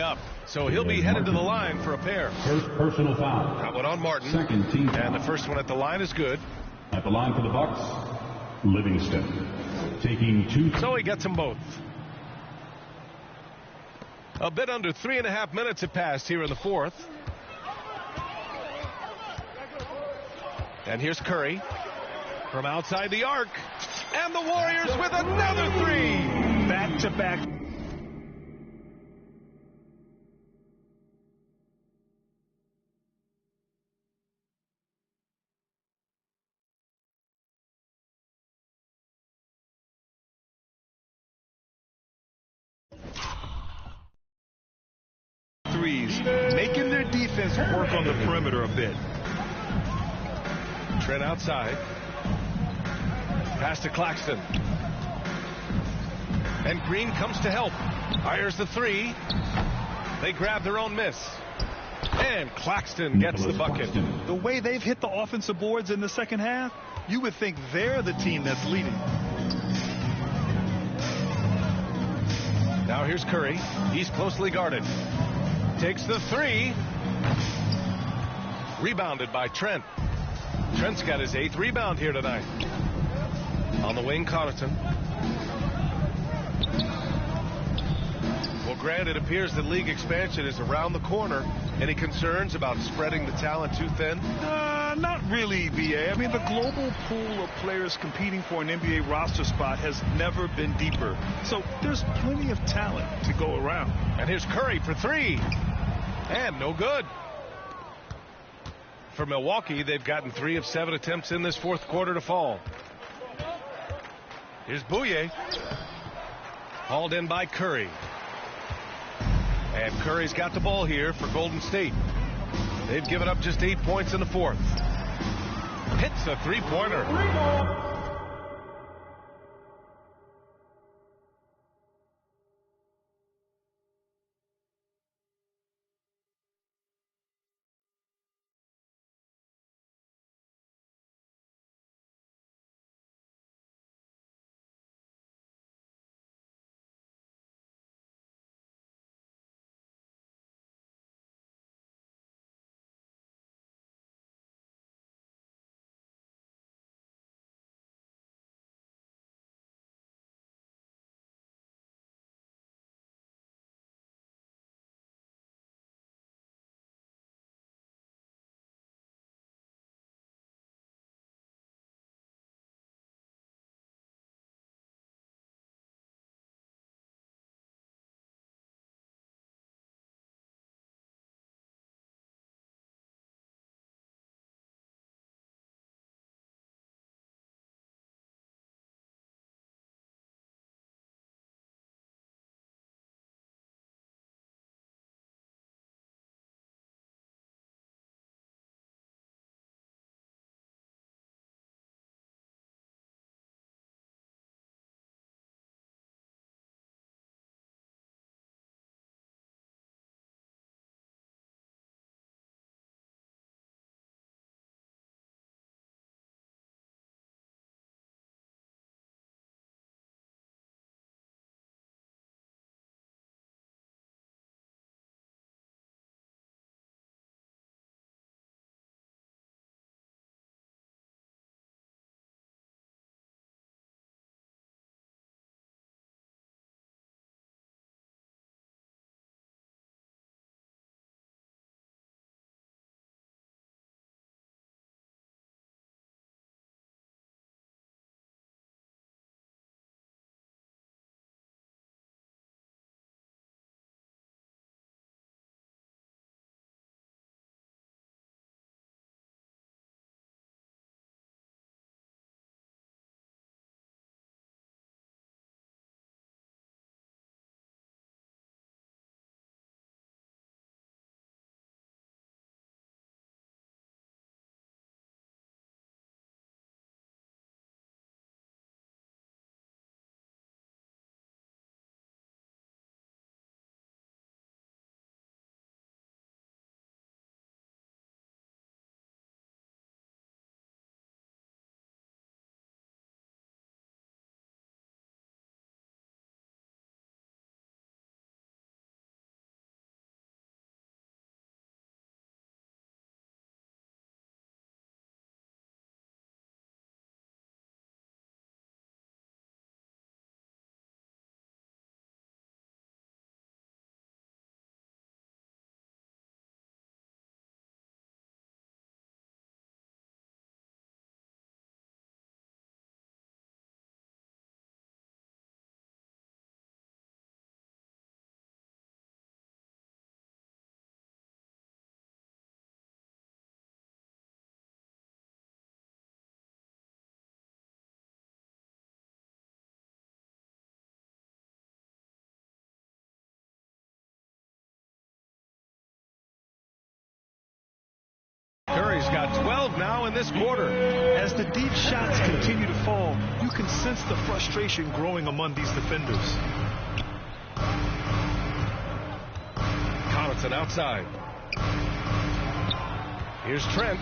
Up. So he'll be headed to the line for a pair. First personal foul. That one on Martin. Second team foul. And the first one at the line is good. At the line for the Bucks, Livingston. Taking 2. So he gets them both. A bit under 3.5 minutes have passed here in the fourth. And here's Curry from outside the arc. And the Warriors with another 3. Back-to-back. Threes, making their defense work on the perimeter a bit. Trent outside. Pass to Claxton. And Green comes to help. Fires the 3. They grab their own miss. And Claxton gets the bucket. The way they've hit the offensive boards in the second half, you would think they're the team that's leading. Now here's Curry. He's closely guarded. Takes the 3. Rebounded by Trent. Trent's got his 8th rebound here tonight. On the wing, Connaughton. Well, Grant, it appears that league expansion is around the corner. Any concerns about spreading the talent too thin? Not really, VA. I mean, the global pool of players competing for an NBA roster spot has never been deeper. So there's plenty of talent to go around. And here's Curry for 3. And no good. For Milwaukee, they've gotten 3 of 7 attempts in this fourth quarter to fall. Here's Bouye. Hauled in by Curry. And Curry's got the ball here for Golden State. They've given up just 8 points in the fourth. Hits a 3-pointer. in this quarter. As the deep shots continue to fall, you can sense the frustration growing among these defenders. Connaughton outside. Here's Trent.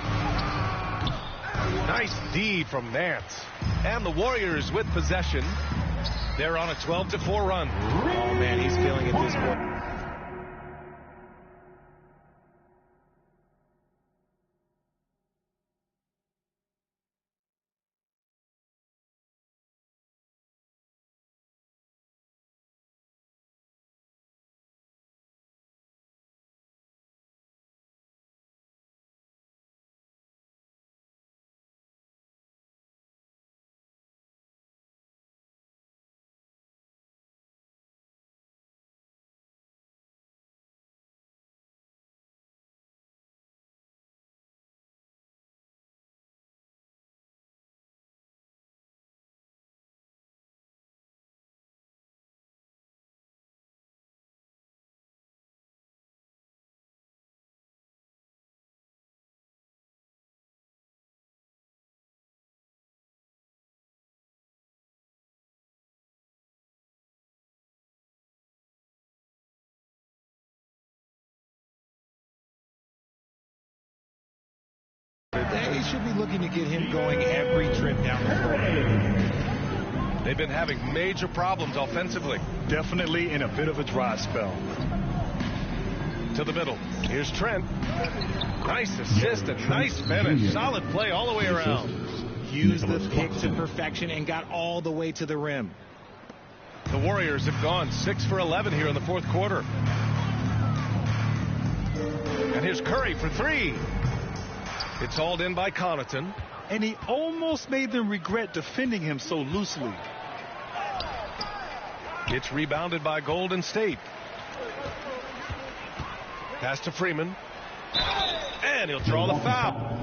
Nice D from Nance. And the Warriors with possession. They're on a 12-4 run. Oh, man, he's feeling it this point. They should be looking to get him going every trip down the floor. They've been having major problems offensively. Definitely in a bit of a dry spell. To the middle. Here's Trent. Nice assist and nice finish. Solid play all the way around. Used the pick to perfection and got all the way to the rim. The Warriors have gone 6 for 11 here in the fourth quarter. And here's Curry for 3. It's hauled in by Connaughton. And he almost made them regret defending him so loosely. It's rebounded by Golden State. Pass to Freeman. And he'll draw the foul.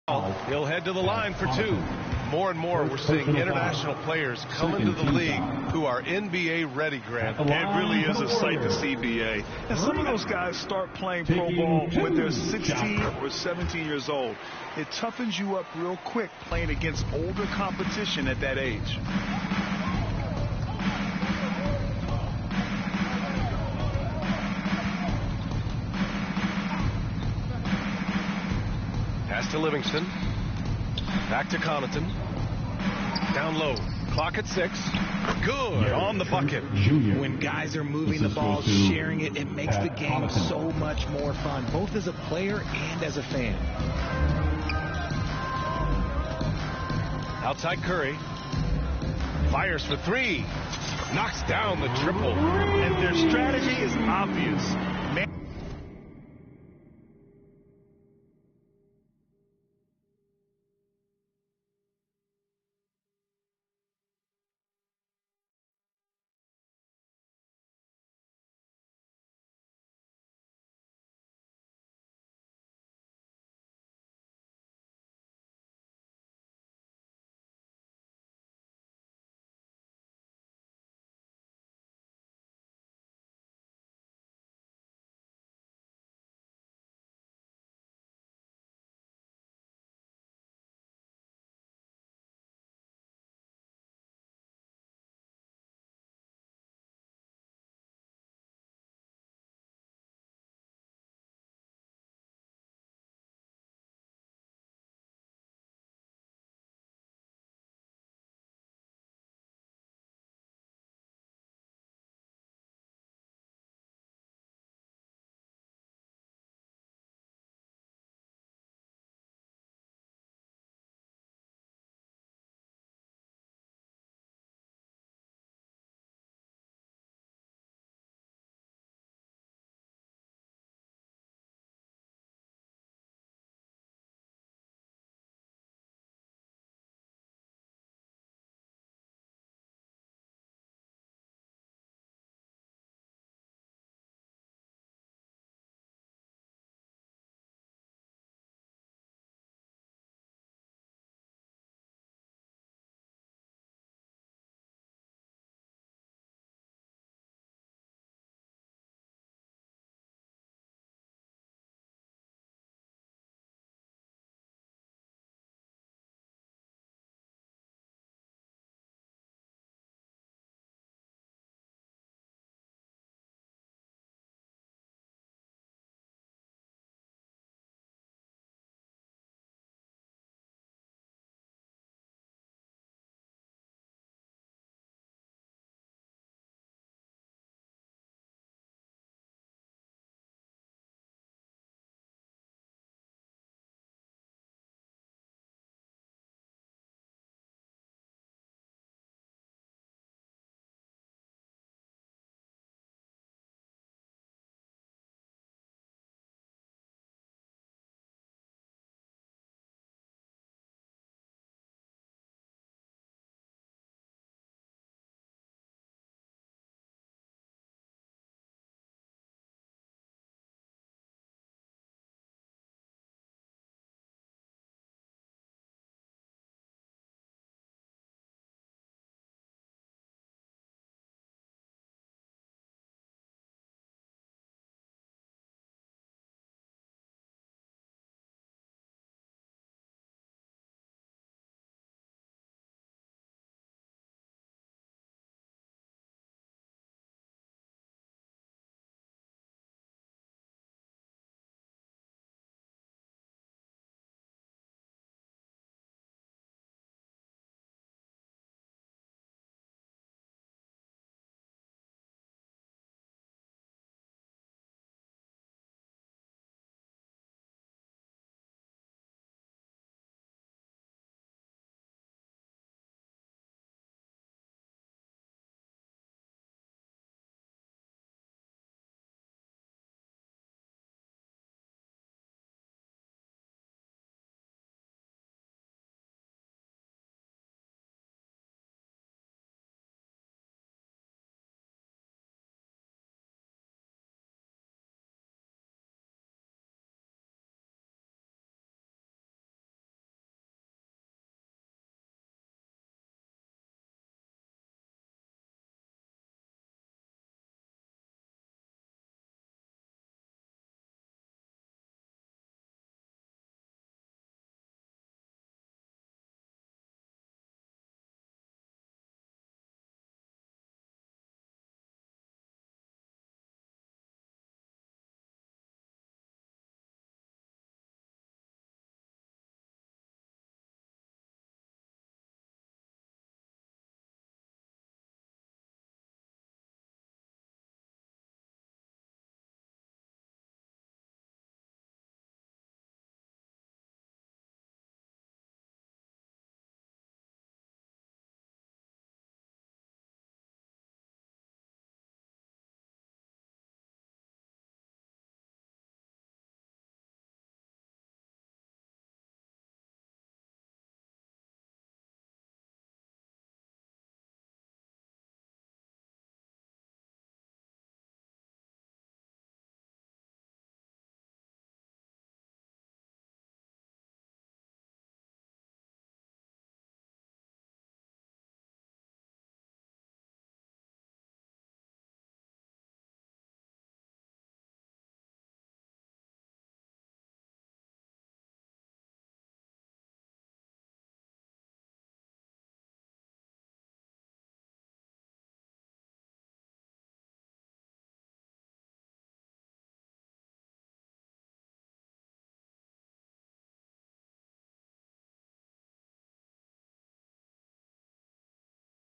He'll head to the line for two. More and more, we're seeing international players come into the league who are NBA ready, Grant. It really is a sight to see, BA. And some of those guys start playing pro ball when they're 16 or 17 years old. It toughens you up real quick playing against older competition at that age. Pass to Livingston. Back to Connaughton. Down low. Clock at 6. Good on the bucket. When guys are moving the ball, sharing it, it makes the game so much more fun, both as a player and as a fan. Outside Curry. Fires for 3. Knocks down the triple. And their strategy is obvious.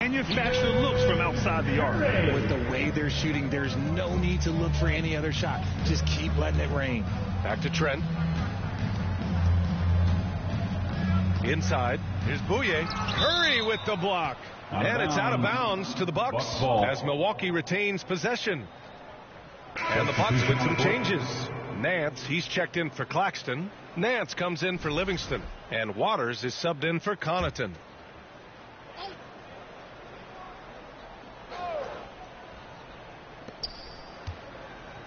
Manufacture looks from outside the arc. With the way they're shooting, there's no need to look for any other shot. Just keep letting it rain. Back to Trent. Inside. Here's Bouye. Curry with the block. And it's out of bounds to the Bucks as Milwaukee retains possession. And the Bucks with some changes. Nance, he's checked in for Claxton. Nance comes in for Livingston. And Waters is subbed in for Connaughton.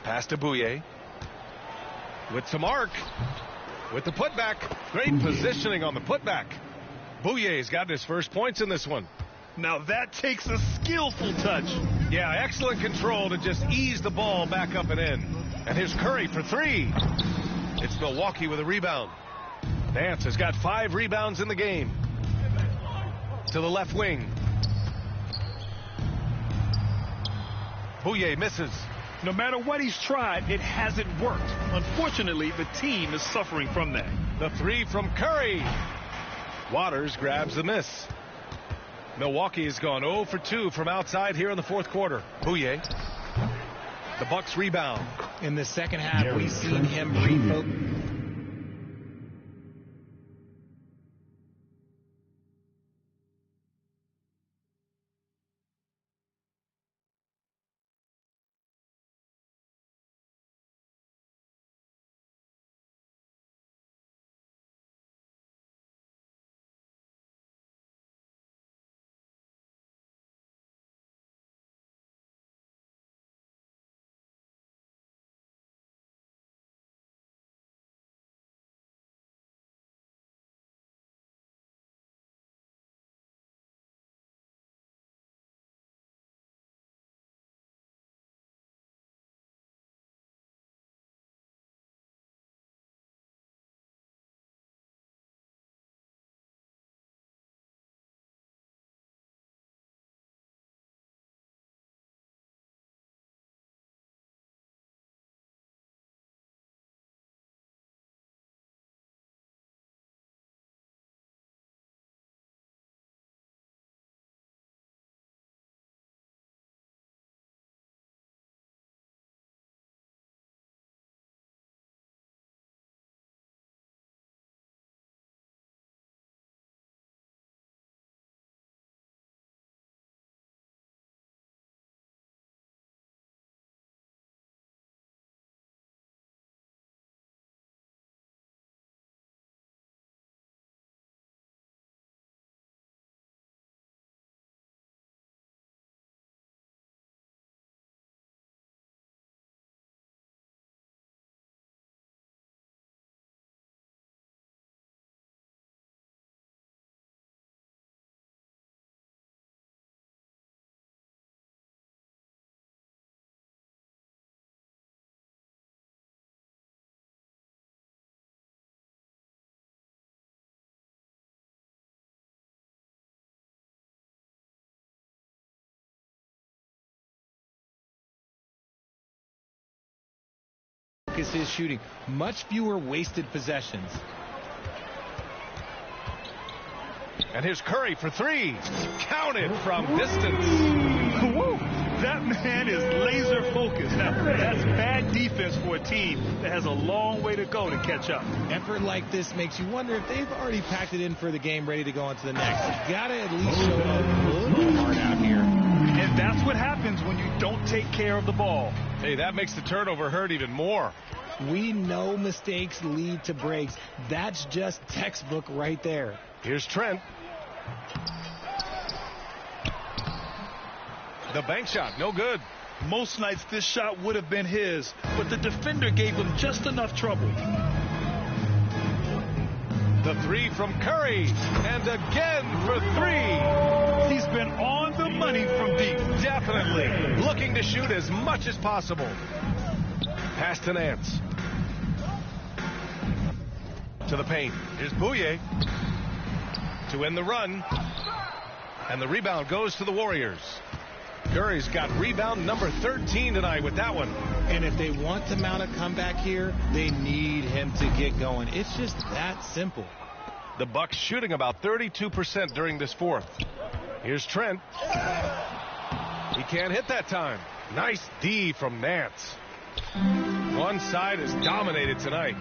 Pass to Bouye. With some arc. With the putback. Great positioning on the putback. Bouye's got his first points in this one. Now that takes a skillful touch. Yeah, excellent control to just ease the ball back up and in. And here's Curry for three. It's Milwaukee with a rebound. Nance has got 5 rebounds in the game. To the left wing. Bouye misses. No matter what he's tried, it hasn't worked. Unfortunately, the team is suffering from that. The three from Curry. Waters grabs the miss. Milwaukee has gone 0 for 2 from outside here in the fourth quarter. Bouye. The Bucks rebound. In the second half, we've seen him refocus. His shooting. Much fewer wasted possessions. And here's Curry for three. Counted from distance. Woo! That man is laser focused. Now, that's bad defense for a team that has a long way to go to catch up. Effort like this makes you wonder if they've already packed it in for the game, ready to go on to the next. You got to at least show up a little bit hard out here. And that's what happens when you don't take care of the ball. Hey, that makes the turnover hurt even more. We know mistakes lead to breaks. That's just textbook right there. Here's Trent. The bank shot, no good. Most nights this shot would have been his, but the defender gave him just enough trouble. The three from Curry, and again for three. He's been on the money from deep. Definitely looking to shoot as much as possible. Pass to Nance. To the paint. Here's Bouye to end the run. And the rebound goes to the Warriors. Curry's got rebound number 13 tonight with that one. And if they want to mount a comeback here, they need him to get going. It's just that simple. The Bucks shooting about 32% during this fourth. Here's Trent. He can't hit that time. Nice D from Nance. One side is dominated tonight.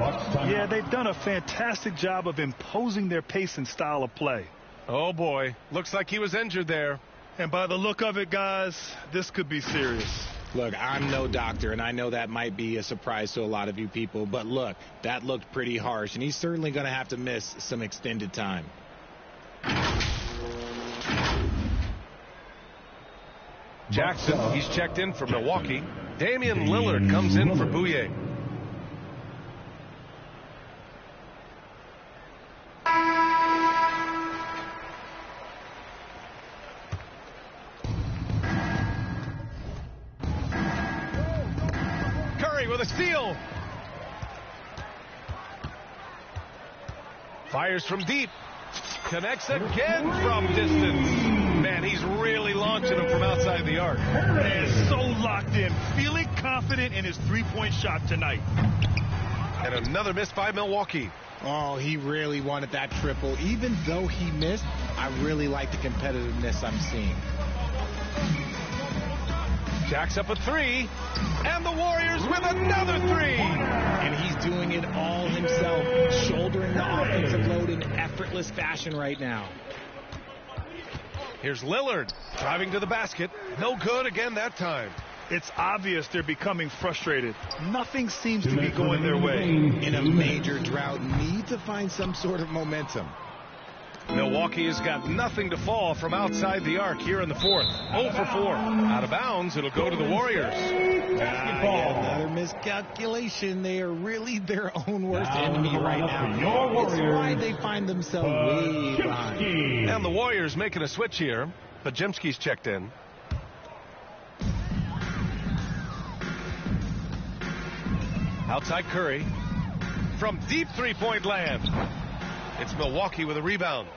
Yeah, they've done a fantastic job of imposing their pace and style of play. Oh, boy. Looks like he was injured there. And by the look of it, guys, this could be serious. Look, I'm no doctor, and I know that might be a surprise to a lot of you people, but look, that looked pretty harsh, and he's certainly going to have to miss some extended time. Jackson, he's checked in for Milwaukee. Damian Lillard comes in for Bouye. Curry with a steal. Fires from deep. Connects again from distance. Man, he's really launching him from outside the arc. Man, so locked in, feeling confident in his three-point shot tonight. And another miss by Milwaukee. Oh, he really wanted that triple. Even though he missed, I really like the competitiveness I'm seeing. Jacks up a three, and the Warriors with another three. And he's doing it all himself, shouldering the offensive load in effortless fashion right now. Here's Lillard driving to the basket. No good again that time. It's obvious they're becoming frustrated. Nothing seems to be going their way. In a major drought, need to find some sort of momentum. Milwaukee has got nothing to fall from outside the arc here in the fourth. 0 for 4. Out of bounds, it'll go to the Warriors. Another miscalculation. They are really their own worst enemy right now. It's why they find themselves way behind. And the Warriors making a switch here. Pajemski's checked in. Outside Curry. From deep three-point land. It's Milwaukee with a rebound.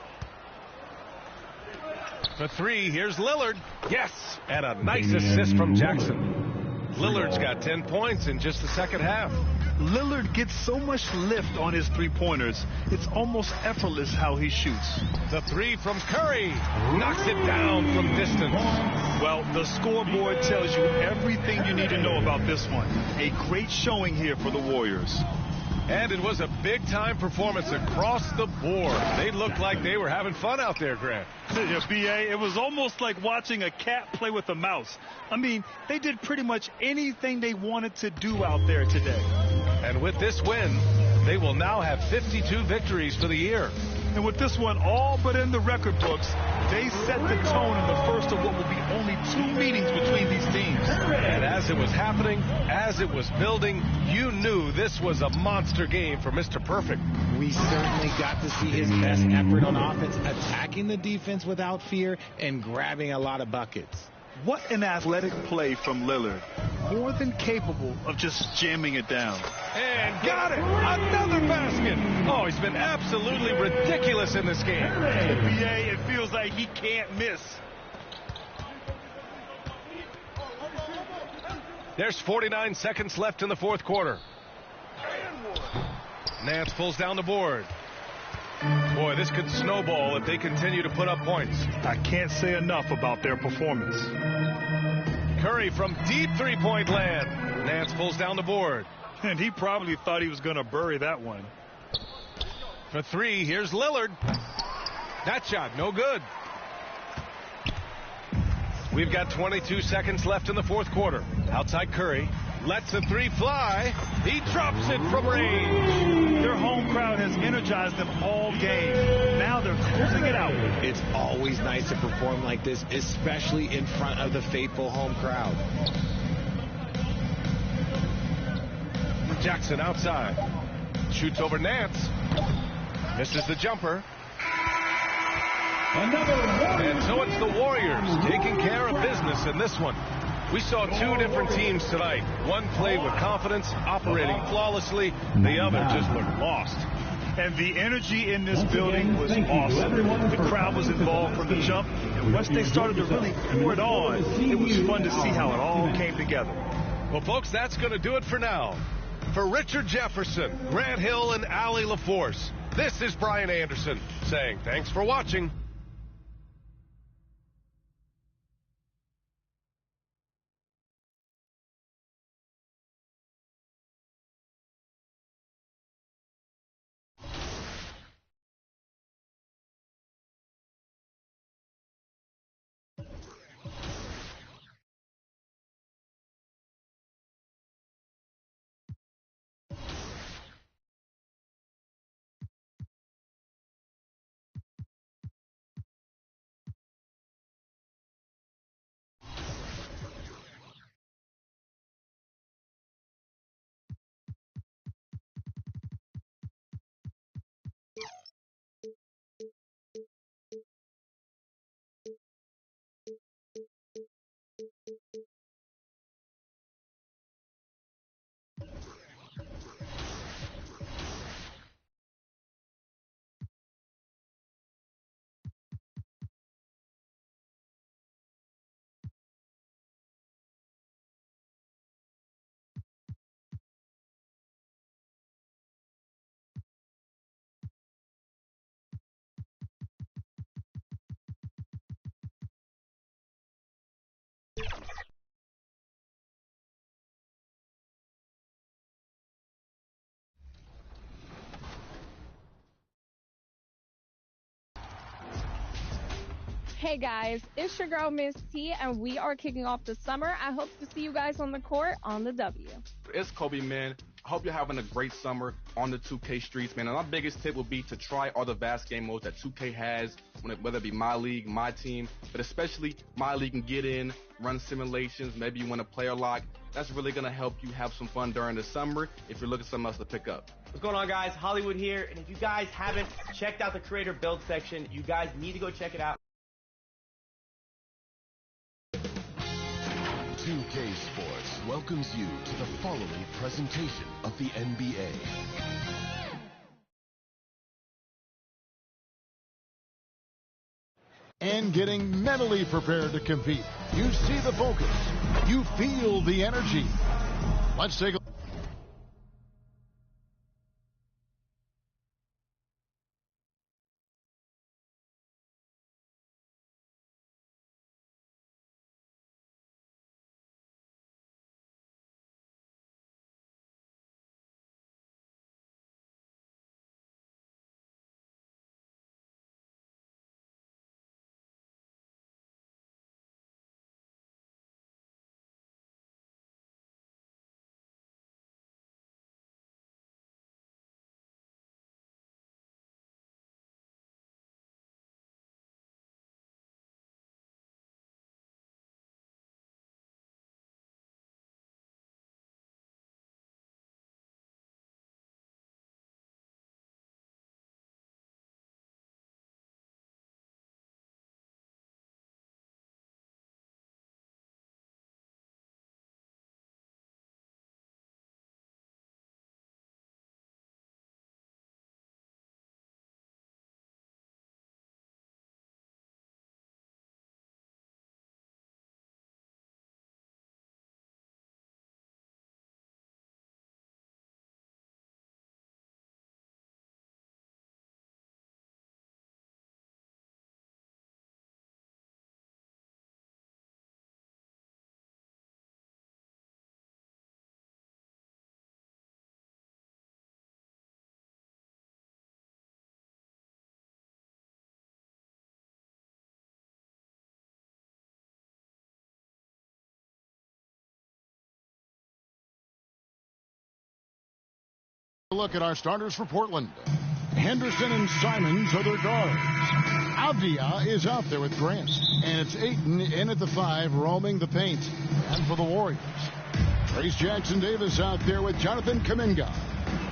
For three, here's Lillard. Yes, and a nice assist from Jackson. Lillard's got 10 points in just the second half. Lillard gets so much lift on his three-pointers, it's almost effortless how he shoots. The three from Curry knocks it down from distance. Well, the scoreboard tells you everything you need to know about this one. A great showing here for the Warriors. And it was a big-time performance across the board. They looked like they were having fun out there, Grant. Yeah, B.A., it was almost like watching a cat play with a mouse. I mean, they did pretty much anything they wanted to do out there today. And with this win, they will now have 52 victories for the year. And with this one all but in the record books, they set the tone in the first of what will be only 2 meetings between these teams. And as it was happening, as it was building, you knew this was a monster game for Mr. Perfect. We certainly got to see his best effort on offense, attacking the defense without fear and grabbing a lot of buckets. What an athletic play from Lillard. More than capable of just jamming it down. And got it! Another basket! Oh, he's been absolutely ridiculous in this game. NBA, it feels like he can't miss. There's 49 seconds left in the fourth quarter. Nance pulls down the board. Boy, this could snowball if they continue to put up points. I can't say enough about their performance. Curry from deep three-point land. Nance pulls down the board. And he probably thought he was going to bury that one. For three, here's Lillard. That shot, no good. We've got 22 seconds left in the fourth quarter. Outside Curry. Lets a three fly. He drops it from range. Their home crowd has energized them all game. Now they're closing it out. It's always nice to perform like this, especially in front of the faithful home crowd. Jackson outside. Shoots over Nance. Misses the jumper. And so it's the Warriors taking care of business in this one. We saw 2 different teams tonight. One played with confidence, operating flawlessly. The other just looked lost. And the energy in this building was awesome. The crowd was involved from the jump. And once they started to really pour it on, it was fun to see how it all came together. Well, folks, that's going to do it for now. For Richard Jefferson, Grant Hill, and Allie LaForce, this is Brian Anderson saying thanks for watching. Hey guys, it's your girl Miss T, and we are kicking off the summer. I hope to see you guys on the court on the W. It's Kobe, man. I hope you're having a great summer on the 2K streets, man. And my biggest tip would be to try all the vast game modes that 2K has, whether it be My League, My Team, but especially My League and get in, run simulations, maybe you want a player lock. That's really going to help you have some fun during the summer if you're looking for something else to pick up. What's going on, guys? Hollywood here. And if you guys haven't checked out the creator build section, you guys need to go check it out. 2K Sports welcomes you to the following presentation of the NBA. And getting mentally prepared to compete. You see the focus. You feel the energy. Let's take a look at our starters for Portland. Henderson and Simons are their guards. Avdia is out there with Grant. And it's Ayton in at the 5, roaming the paint. And for the Warriors, Trace Jackson-Davis out there with Jonathan Kuminga.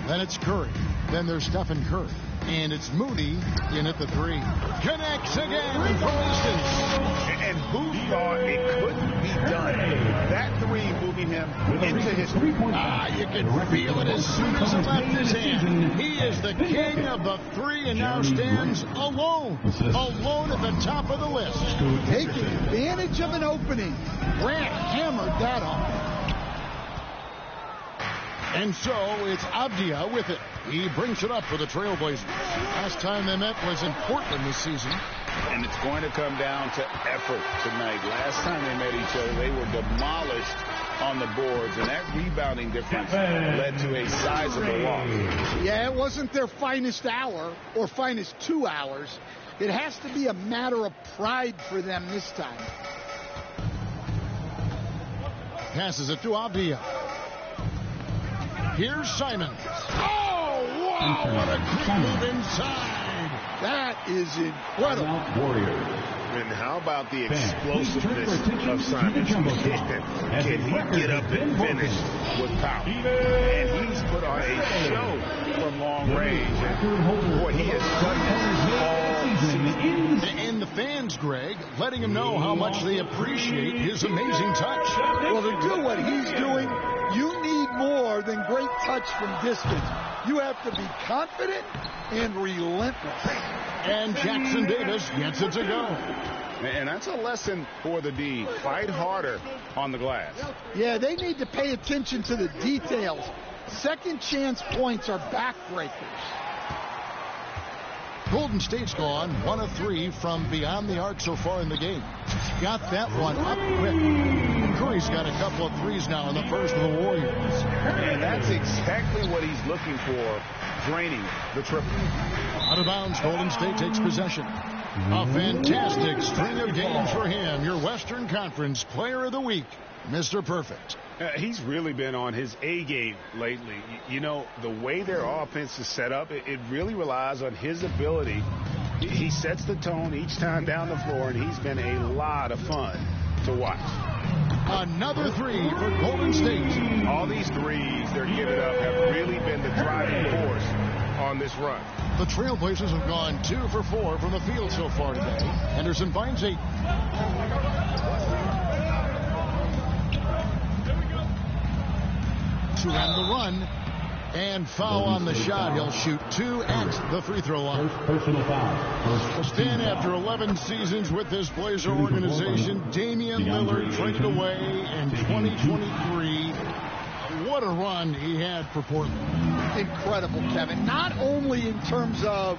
Then it's Curry. Then there's Stephen Curry. And it's Moody in at the 3. Connects again from distance. And who thought it couldn't be done? That 3 moving him into his... you can feel it as soon as it left his hand. He is the king of the 3 and now stands alone. Alone at the top of the list. Taking advantage of an opening. Grant hammered that off. And so it's Avdia with it. He brings it up for the Trailblazers. Last time they met was in Portland this season. And it's going to come down to effort tonight. Last time they met each other, they were demolished on the boards, and that rebounding difference led to a sizable loss. Yeah, it wasn't their finest hour or finest 2 hours. It has to be a matter of pride for them this time. Passes it to Avdia. Here's Simons. Oh, wow, what a quick move inside. That is incredible. And how about the explosiveness of Simons? Can he get up and finish with power? And he's put on a show from long range. And boy, he has done this all season. And the fans, Greg, letting him know how much they appreciate his amazing touch. Well, to do what he's doing, you need more than great touch from distance. You have to be confident and relentless. And Jackson-Davis gets it to go. And that's a lesson for the D. Fight harder on the glass. Yeah, they need to pay attention to the details. Second chance points are backbreakers. Golden State's gone 1 of 3 from beyond the arc so far in the game. Got that one up quick. Curry's got a couple of threes now in the first of the Warriors. And that's exactly what he's looking for, draining the triple. Out of bounds, Golden State takes possession. A fantastic string of games for him. Your Western Conference Player of the Week, Mr. Perfect. He's really been on his A game lately. You know, the way their offense is set up, it really relies on his ability. He sets the tone each time down the floor, and he's been a lot of fun to watch. Another three for Golden State. All these threes they're giving up have really been the driving force on this run. The Trailblazers have gone 2 for 4 from the field so far today. Henderson finds 8. To end the run. And foul on the shot. He'll shoot 2 at the free throw line. Personal foul. Stan, after 11 seasons with this Blazer organization, Damian Lillard traded away in 2023. What a run he had for Portland. Incredible, Kevin. Not only in terms of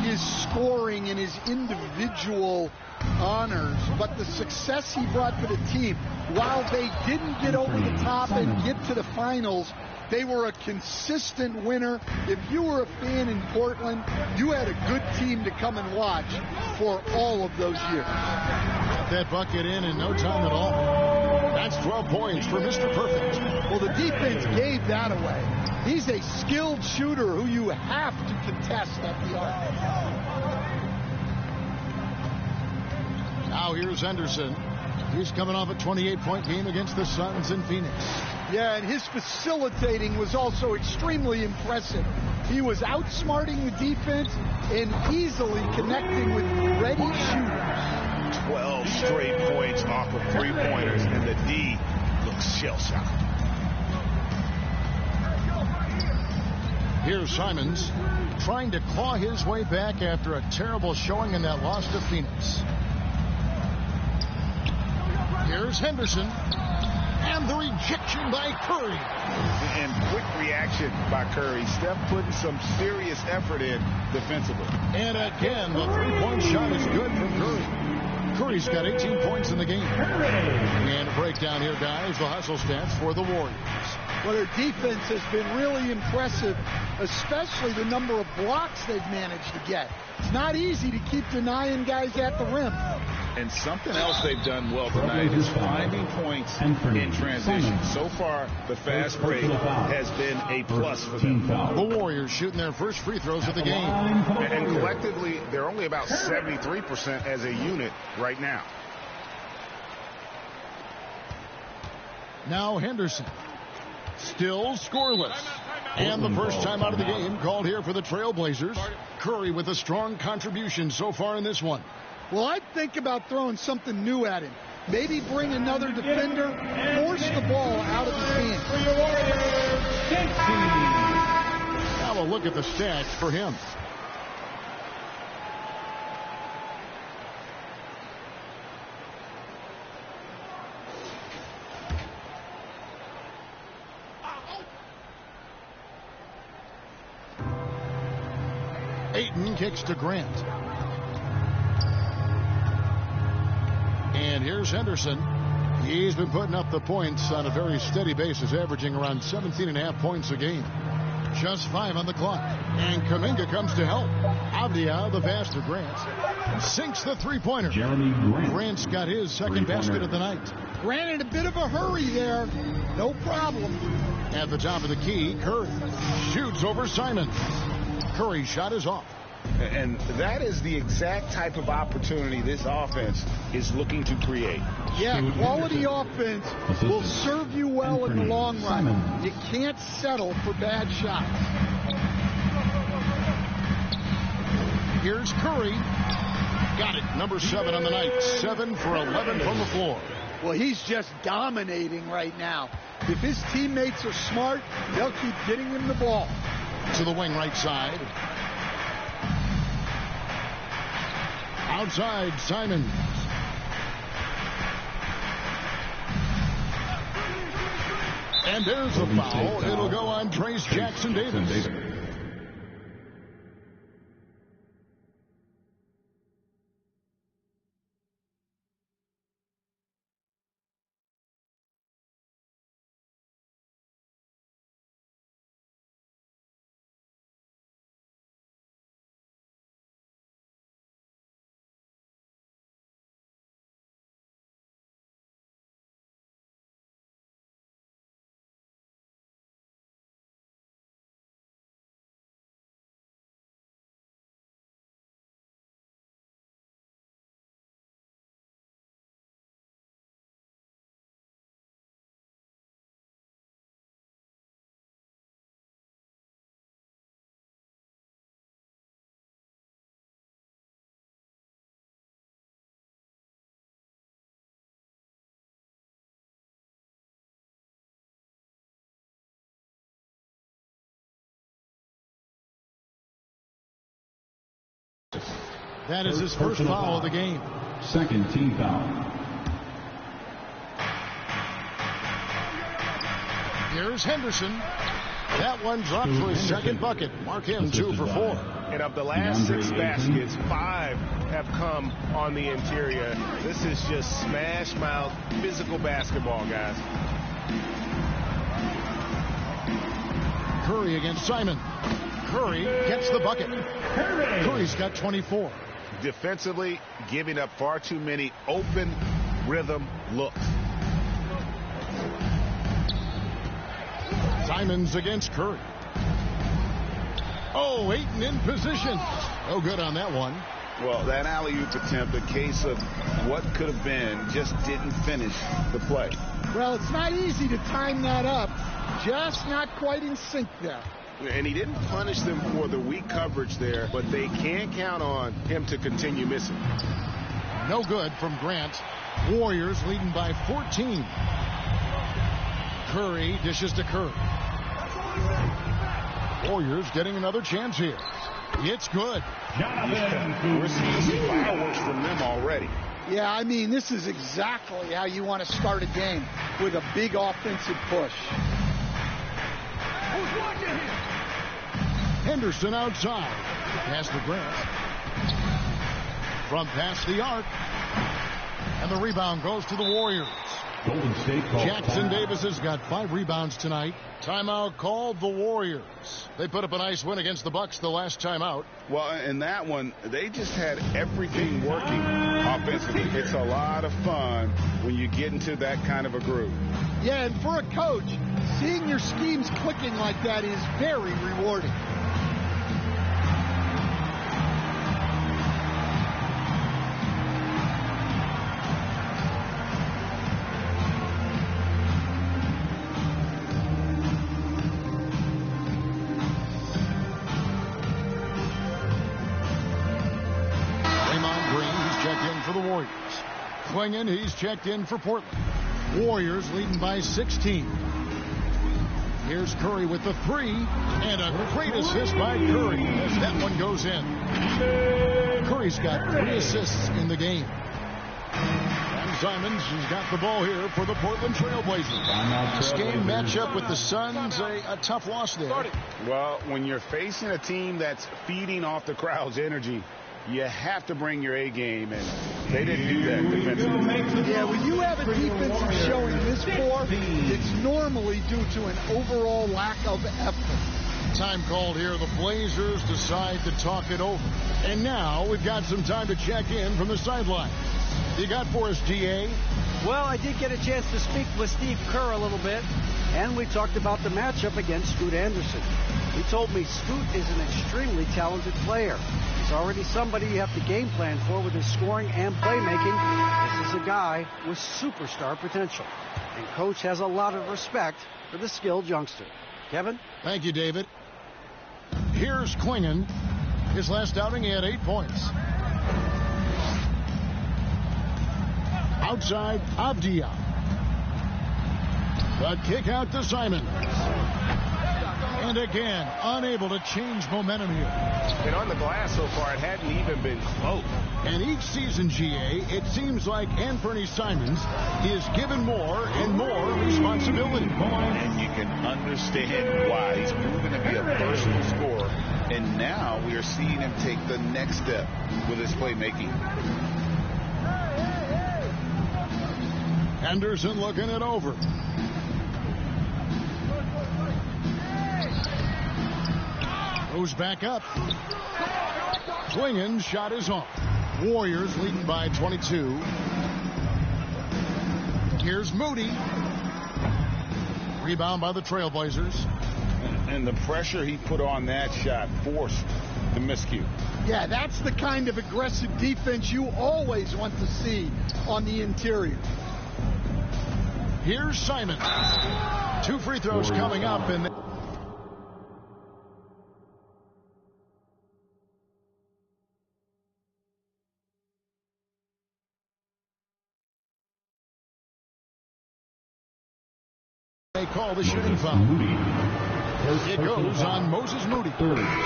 his scoring and his individual honors, but the success he brought to the team. While they didn't get over the top and get to the finals, they were a consistent winner. If you were a fan in Portland, you had a good team to come and watch for all of those years. Got that bucket in no time at all. That's 12 points for Mr. Perfect. Well, the defense gave that away. He's a skilled shooter who you have to contest at the arc. Now here's Henderson. He's coming off a 28-point game against the Suns in Phoenix. Yeah, and his facilitating was also extremely impressive. He was outsmarting the defense and easily connecting with ready shooters. 12 straight points off of three-pointers, and the D looks shell-shocked. Here's Simons trying to claw his way back after a terrible showing in that loss to Phoenix. Here's Henderson. And the rejection by Curry. And quick reaction by Curry. Steph putting some serious effort in defensively. And again, the three-point shot is good from Curry. Curry's got 18 points in the game. And a breakdown here, guys. The hustle stats for the Warriors. Well, their defense has been really impressive, especially the number of blocks they've managed to get. It's not easy to keep denying guys at the rim. And something else they've done well tonight is finding points in transition. So far, the fast break has been a plus for them. The Warriors shooting their first free throws of the game. And collectively, they're only about 73% as a unit right now. Now Henderson. Still scoreless. And the first time out of the game called here for the Trailblazers. Curry with a strong contribution so far in this one. Well, I'd think about throwing something new at him. Maybe bring another defender, force the ball out of his hands. Now a look at the stats for him. Ayton kicks to Grant. And here's Henderson. He's been putting up the points on a very steady basis, averaging around 17.5 points a game. Just 5 on the clock. And Kuminga comes to help. Avdia, the pass to Grant. Sinks the three-pointer. Jeremy Grant. Grant's got his second basket of the night. Grant in a bit of a hurry there. No problem. At the top of the key, Curry shoots over Simons. Curry's shot is off. And that is the exact type of opportunity this offense is looking to create. Yeah, quality offense will serve you well in the long run. You can't settle for bad shots. Here's Curry. Got it. Number 7 on the night. 7 for 11 from the floor. Well, he's just dominating right now. If his teammates are smart, they'll keep getting him the ball. To the wing right side. Outside, Simons. And there's the foul. It'll go on Trace Jackson Davis. That is his first foul of the game. Second team foul. Here's Henderson. That one dropped for his second bucket. Mark him 2 for 4. And of the last 6 baskets, 5 have come on the interior. This is just smash mouth physical basketball, guys. Curry against Simon. Curry gets the bucket. Curry's got 24. Defensively, giving up far too many open rhythm looks. Simons against Curry. Oh, Ayton in position. No good on that one. Well, that alley-oop attempt, a case of what could have been, just didn't finish the play. Well, it's not easy to time that up. Just not quite in sync there. And he didn't punish them for the weak coverage there, but they can't count on him to continue missing. No good from Grant. Warriors leading by 14. Curry dishes to Curry. Warriors getting another chance here. It's good. Yeah, we're seeing some fireworks from them already. Yeah, I mean, this is exactly how you want to start a game, with a big offensive push. Henderson outside. Pass to Grant. From past the arc. And the rebound goes to the Warriors. Golden State Jackson Davis has got 5 rebounds tonight. Timeout called the Warriors. They put up a nice win against the Bucks the last time out. Well, in that one, they just had everything working offensively. It's a lot of fun when you get into that kind of a groove. Yeah, and for a coach, seeing your schemes clicking like that is very rewarding. Swinging, he's checked in for Portland. Warriors leading by 16. Here's Curry with the 3, and a great assist by Curry as that one goes in. Curry's got 3 assists in the game. And Simons has got the ball here for the Portland Trailblazers. This game matchup with the Suns, a tough loss there. Well, when you're facing a team that's feeding off the crowd's energy, you have to bring your A game, and they didn't do that defensively. Yeah, when you have a defensive showing this poor, it's normally due to an overall lack of effort. Time called here. The Blazers decide to talk it over. And now we've got some time to check in from the sideline. You got for us, GA? Well, I did get a chance to speak with Steve Kerr a little bit, and we talked about the matchup against Scoot Anderson. He told me Scoot is an extremely talented player. He's already somebody you have to game plan for with his scoring and playmaking. This is a guy with superstar potential. And Coach has a lot of respect for the skilled youngster. Kevin? Thank you, David. Here's Klingon. His last outing, he had 8 points. Outside, Avdia. The kick out to Simon. And again, unable to change momentum here. And on the glass so far, it hadn't even been close. And each season, GA, it seems like Anthony Simons is given more and more responsibility. And you can understand why. He's proven to be a versatile scorer. And now we are seeing him take the next step with his playmaking. Henderson looking it over. Goes back up. Swinging, shot is off. Warriors leading by 22. Here's Moody. Rebound by the Trailblazers. And the pressure he put on that shot forced the miscue. Yeah, that's the kind of aggressive defense you always want to see on the interior. Here's Simon. 2 free throws coming up. And they call the shooting foul. It goes on Moses Moody.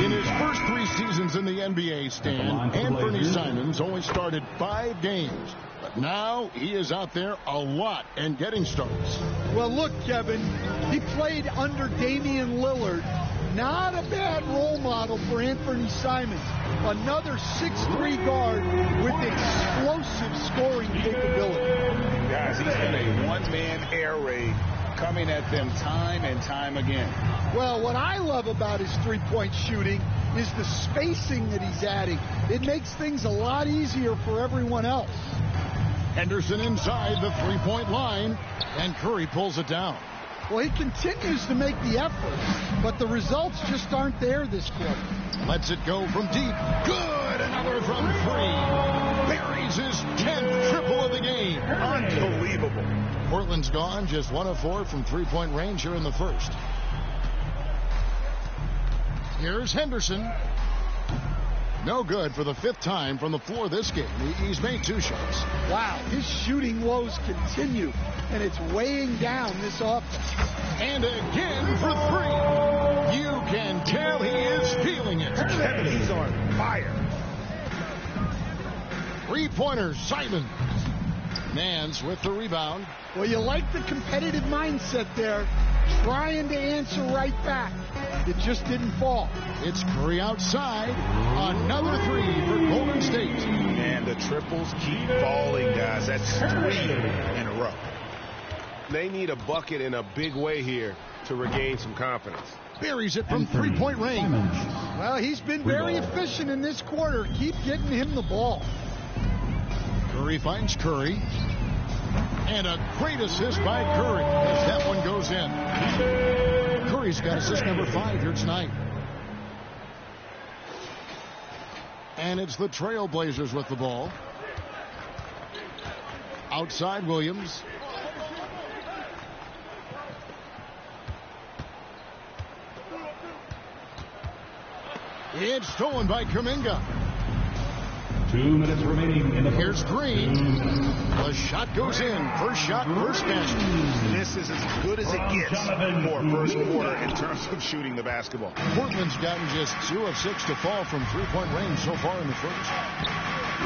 In his first 3 seasons in the NBA, Stan, Anthony Simons only started 5 games. But now he is out there a lot and getting starts. Well, look, Kevin, he played under Damian Lillard. Not a bad role model for Anthony Simons. Another 6'3" guard with explosive scoring capability. Guys, he's got a one-man air raid coming at them time and time again. Well, what I love about his three-point shooting is the spacing that he's adding. It makes things a lot easier for everyone else. Henderson inside the three-point line, and Curry pulls it down. Well, he continues to make the effort, but the results just aren't there this quarter. Lets it go from deep. Good! Another from 3. Buries his 10th triple of the game. Unbelievable. Portland's gone just 1 of 4 from three-point range here in the first. Here's Henderson. No good for the 5th time from the floor this game. He's made 2 shots. Wow, his shooting woes continue, and it's weighing down this offense. And again for 3. You can tell he is feeling it. Kevin, he's on fire. 3-pointer, Simon. Nance with the rebound. Well, you like the competitive mindset there, trying to answer right back. It just didn't fall. It's Curry outside. Another 3 for Golden State. And the triples keep falling, guys. That's 3 in a row. They need a bucket in a big way here to regain some confidence. Buries it from three-point range. Well, he's been very efficient in this quarter. Keep getting him the ball. Curry finds Curry. And a great assist by Curry as that one goes in. Curry's got assist number 5 here tonight. And it's the Trailblazers with the ball. Outside Williams. It's stolen by Kuminga. 2 minutes remaining in the Here's Green. The shot goes in. First shot, first basket. This is as good as it gets for first quarter in terms of shooting the basketball. Portland's gotten just 2 of 6 to fall from three-point range so far in the first.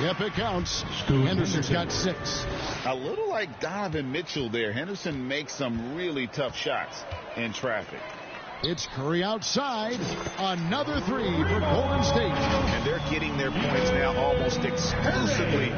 Yep, it counts. Henderson's got 6. A little like Donovan Mitchell there. Henderson makes some really tough shots in traffic. It's Curry outside. Another 3 for Golden State. And they're getting their points now almost exclusively.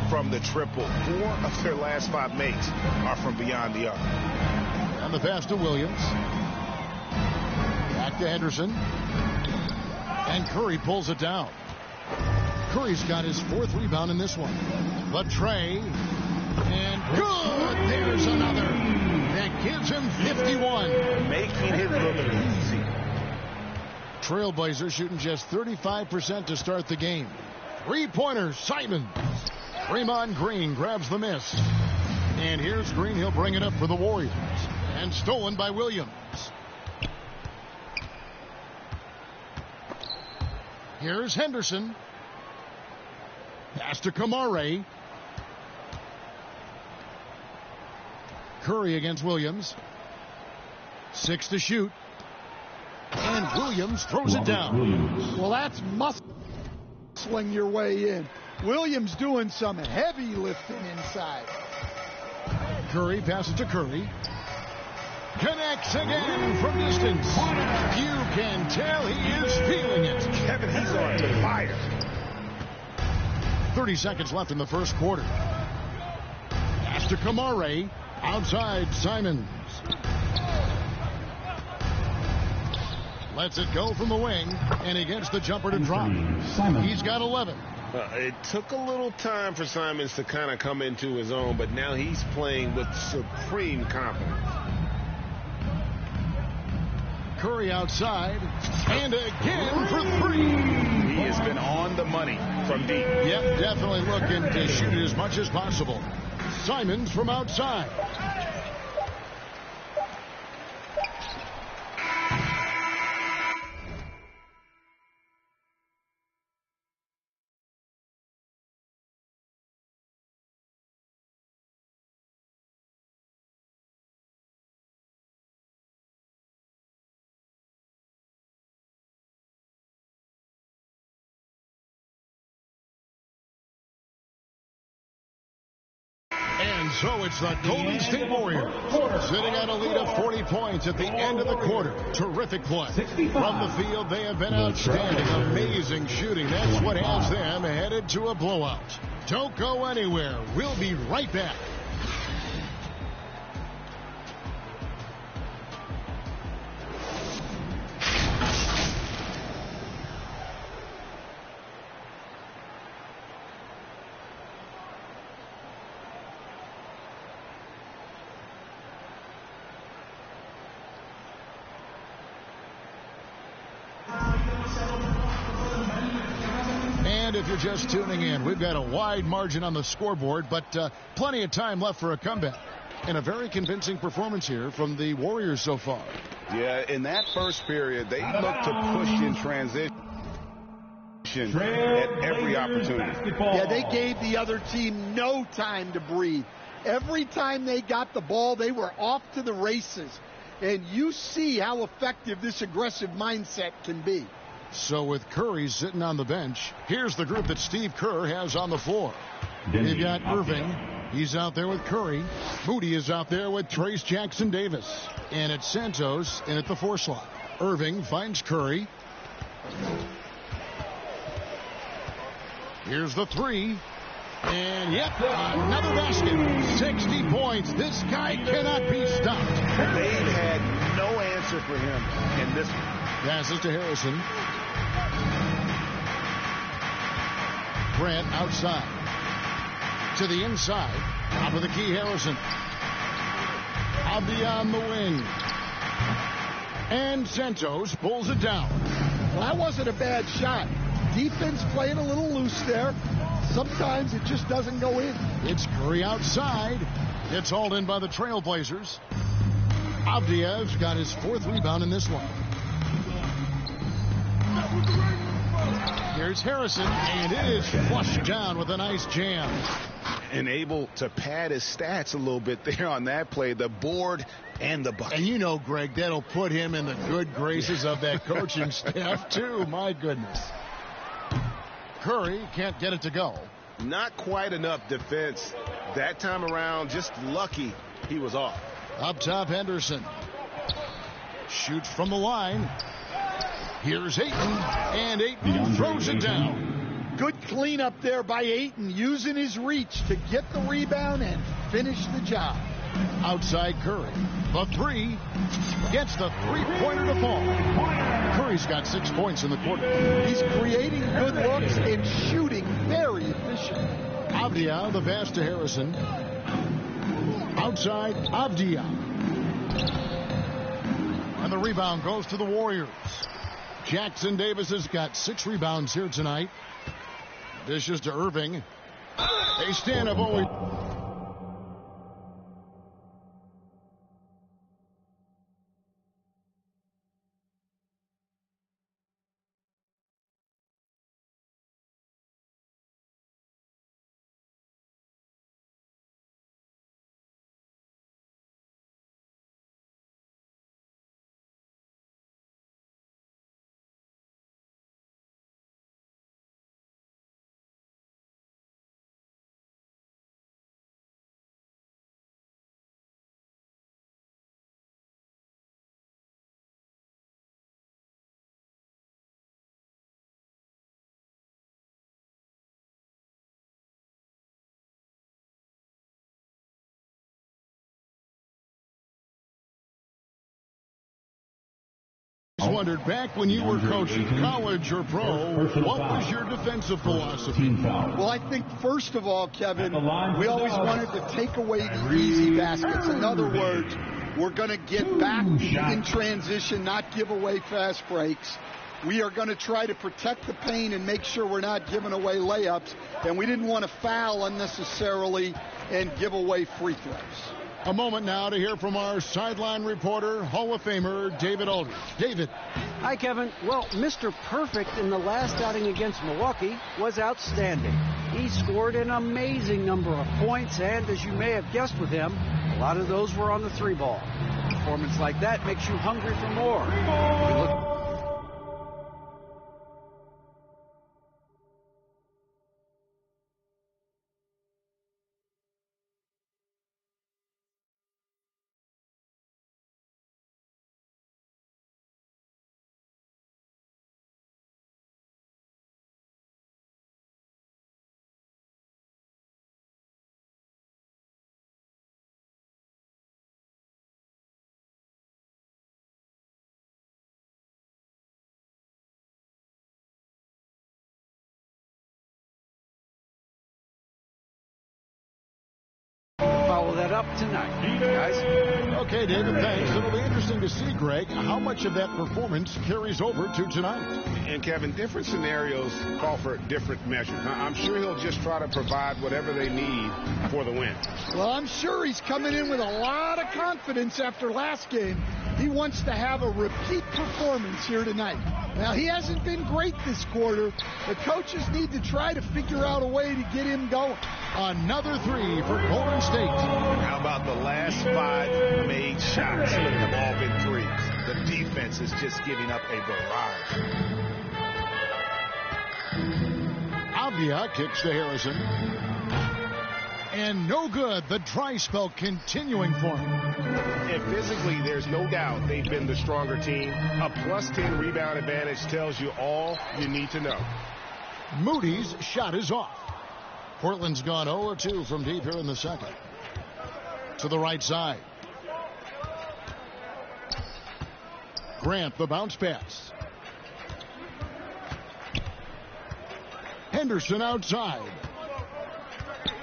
From the triple. 4 of their last 5 makes are from beyond the arc. And the pass to Williams. Back to Henderson. And Curry pulls it down. Curry's got his 4th rebound in this one. But Trey. And good! There's another. That gives him 51. Making it look easy. Trailblazers shooting just 35% to start the game. 3-pointer, Simons. Draymond Green grabs the miss. And here's Green. He'll bring it up for the Warriors. And stolen by Williams. Here's Henderson. Pass to Kamare. Curry against Williams. 6 to shoot. And Williams throws it down. Well, that's muscling your way in. Williams doing some heavy lifting inside. Curry passes to Curry. Connects again from distance. You can tell he is feeling it. Kevin, he's on fire. 30 seconds left in the first quarter. Pass to Kamare. Outside Simons. Lets it go from the wing, and he gets the jumper to drop. He's got 11. It took a little time for Simons to kind of come into his own, but now he's playing with supreme confidence. Curry outside, and again for three. He has been on the money from deep. Yep, definitely looking to shoot it as much as possible. Simons from outside. And so it's the Golden State Warriors sitting at a lead of 40 points at the end of the quarter. Terrific play. From the field, they have been outstanding. Amazing shooting. That's what has them headed to a blowout. Don't go anywhere. We'll be right back. And if you're just tuning in, we've got a wide margin on the scoreboard, but plenty of time left for a comeback. And a very convincing performance here from the Warriors so far. Yeah, in that first period, they looked to push in transition at every opportunity. Yeah, they gave the other team no time to breathe. Every time they got the ball, they were off to the races. And you see how effective this aggressive mindset can be. So with Curry sitting on the bench, here's the group that Steve Kerr has on the floor. They've got Irving. He's out there with Curry. Moody is out there with Trace Jackson Davis. And it's Santos in at the 4 slot. Irving finds Curry. Here's the 3. And yep, another basket. 60 points. This guy cannot be stopped. They've had no answer for him in this one. Passes to Harrison. Grant outside. To the inside. Top of the key, Harrison. Abdi on the wing. And Santos pulls it down. Well, that wasn't a bad shot. Defense playing a little loose there. Sometimes it just doesn't go in. It's Curry outside. It's hauled in by the Trailblazers. Avdiev's got his 4th rebound in this one. Here's Harrison, and it is flushed down with a nice jam. And able to pad his stats a little bit there on that play, the board and the bucket. And you know, Greg, that'll put him in the good graces of that coaching staff, too. My goodness. Curry can't get it to go. Not quite enough defense. That time around, just lucky he was off. Up top, Henderson. Shoots from the line. Here's Ayton, and Ayton throws it down. Good cleanup there by Ayton, using his reach to get the rebound and finish the job. Outside Curry. The 3 gets the 3-pointer to fall. Curry's got 6 points in the quarter. He's creating good looks and shooting very efficient. Avdia, the pass to Harrison. Outside, Avdia. And the rebound goes to the Warriors. Jackson Davis has got 6 rebounds here tonight. Dishes to Irving. They stand up only. I wondered, back when you were coaching, college or pro, what was your defensive philosophy? Well, I think, first of all, Kevin, we always wanted to take away the easy baskets. In other words, we're going to get back in transition, not give away fast breaks. We are going to try to protect the paint and make sure we're not giving away layups. And we didn't want to foul unnecessarily and give away free throws. A moment now to hear from our sideline reporter, Hall of Famer David Aldridge. David. Hi, Kevin. Well, Mr. Perfect in the last outing against Milwaukee was outstanding. He scored an amazing number of points, and as you may have guessed with him, a lot of those were on the 3-ball. A performance like that makes you hungry for more. Follow that up tonight, guys. Okay, David, thanks. It'll be interesting to see, Greg, how much of that performance carries over to tonight. And, Kevin, different scenarios call for different measures. I'm sure he'll just try to provide whatever they need for the win. Well, I'm sure he's coming in with a lot of confidence after last game. He wants to have a repeat performance here tonight. Now, he hasn't been great this quarter. The coaches need to try to figure out a way to get him going. Another 3 for Golden State. How about the last 5 made shots? Have all been threes. The defense is just giving up a barrage. Avdia kicks to Harrison. And no good. The dry spell continuing for him. And physically, there's no doubt they've been the stronger team. A +10 rebound advantage tells you all you need to know. Moody's shot is off. Portland's gone 0-2 from deep here in the second. To the right side. Grant, the bounce pass. Henderson outside.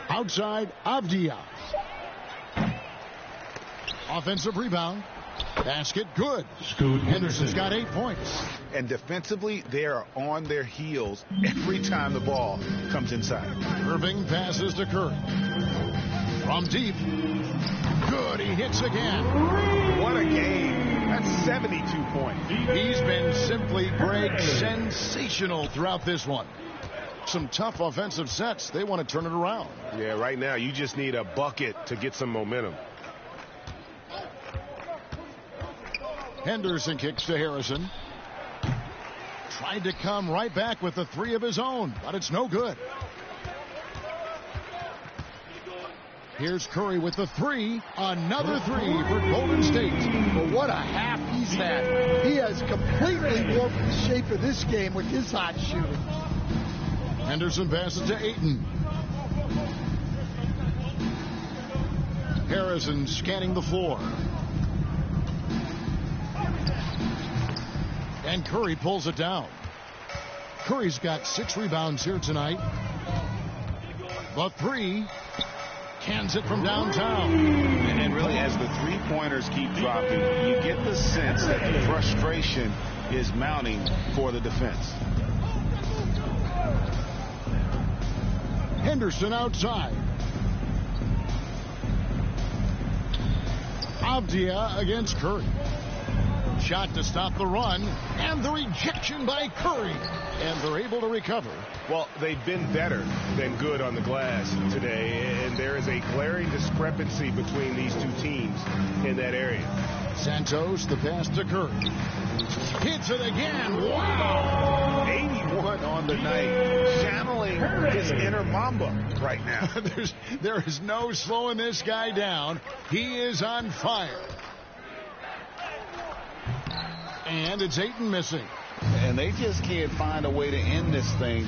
Outside, Avdia. Offensive rebound. Basket, good. Henderson's got 8 points. And defensively, they are on their heels every time the ball comes inside. Irving passes to Curry. From deep. Good, he hits again. What a game. That's 72 points. He's been simply, Greg, sensational throughout this one. Some tough offensive sets. They want to turn it around. Yeah, right now you just need a bucket to get some momentum. Henderson kicks to Harrison. Tried to come right back with the 3 of his own, but it's no good. Here's Curry with the 3. Another 3 for Golden State. Well, what a half he's had. He has completely warped the shape of this game with his hot shooting. Henderson passes to Ayton. Harrison scanning the floor. And Curry pulls it down. Curry's got 6 rebounds here tonight. The 3. Cans it from downtown. And really, as the 3-pointers keep dropping, you get the sense that the frustration is mounting for the defense. Henderson outside. Avdia against Curry. Shot to stop the run, and the rejection by Curry. And they're able to recover. Well, they've been better than good on the glass today, and there is a glaring discrepancy between these two teams in that area. Santos, the pass to Curry. Hits it again. Wow! 81 on the night, channeling his inner Mamba right now. There is no slowing this guy down. He is on fire. And it's Ayton missing. And they just can't find a way to end this thing.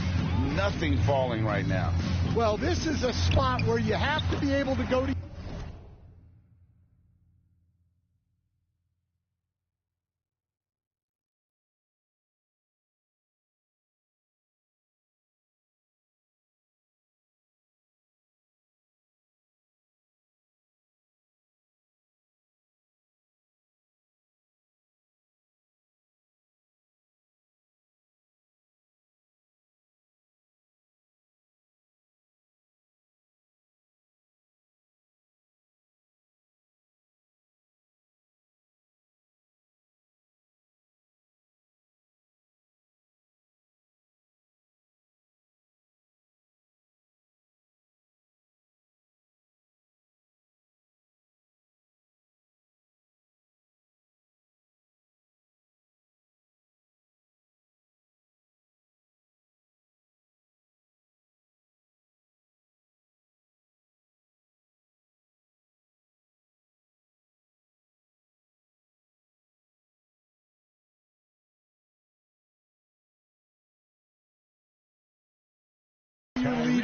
Nothing falling right now. Well, this is a spot where you have to be able to go to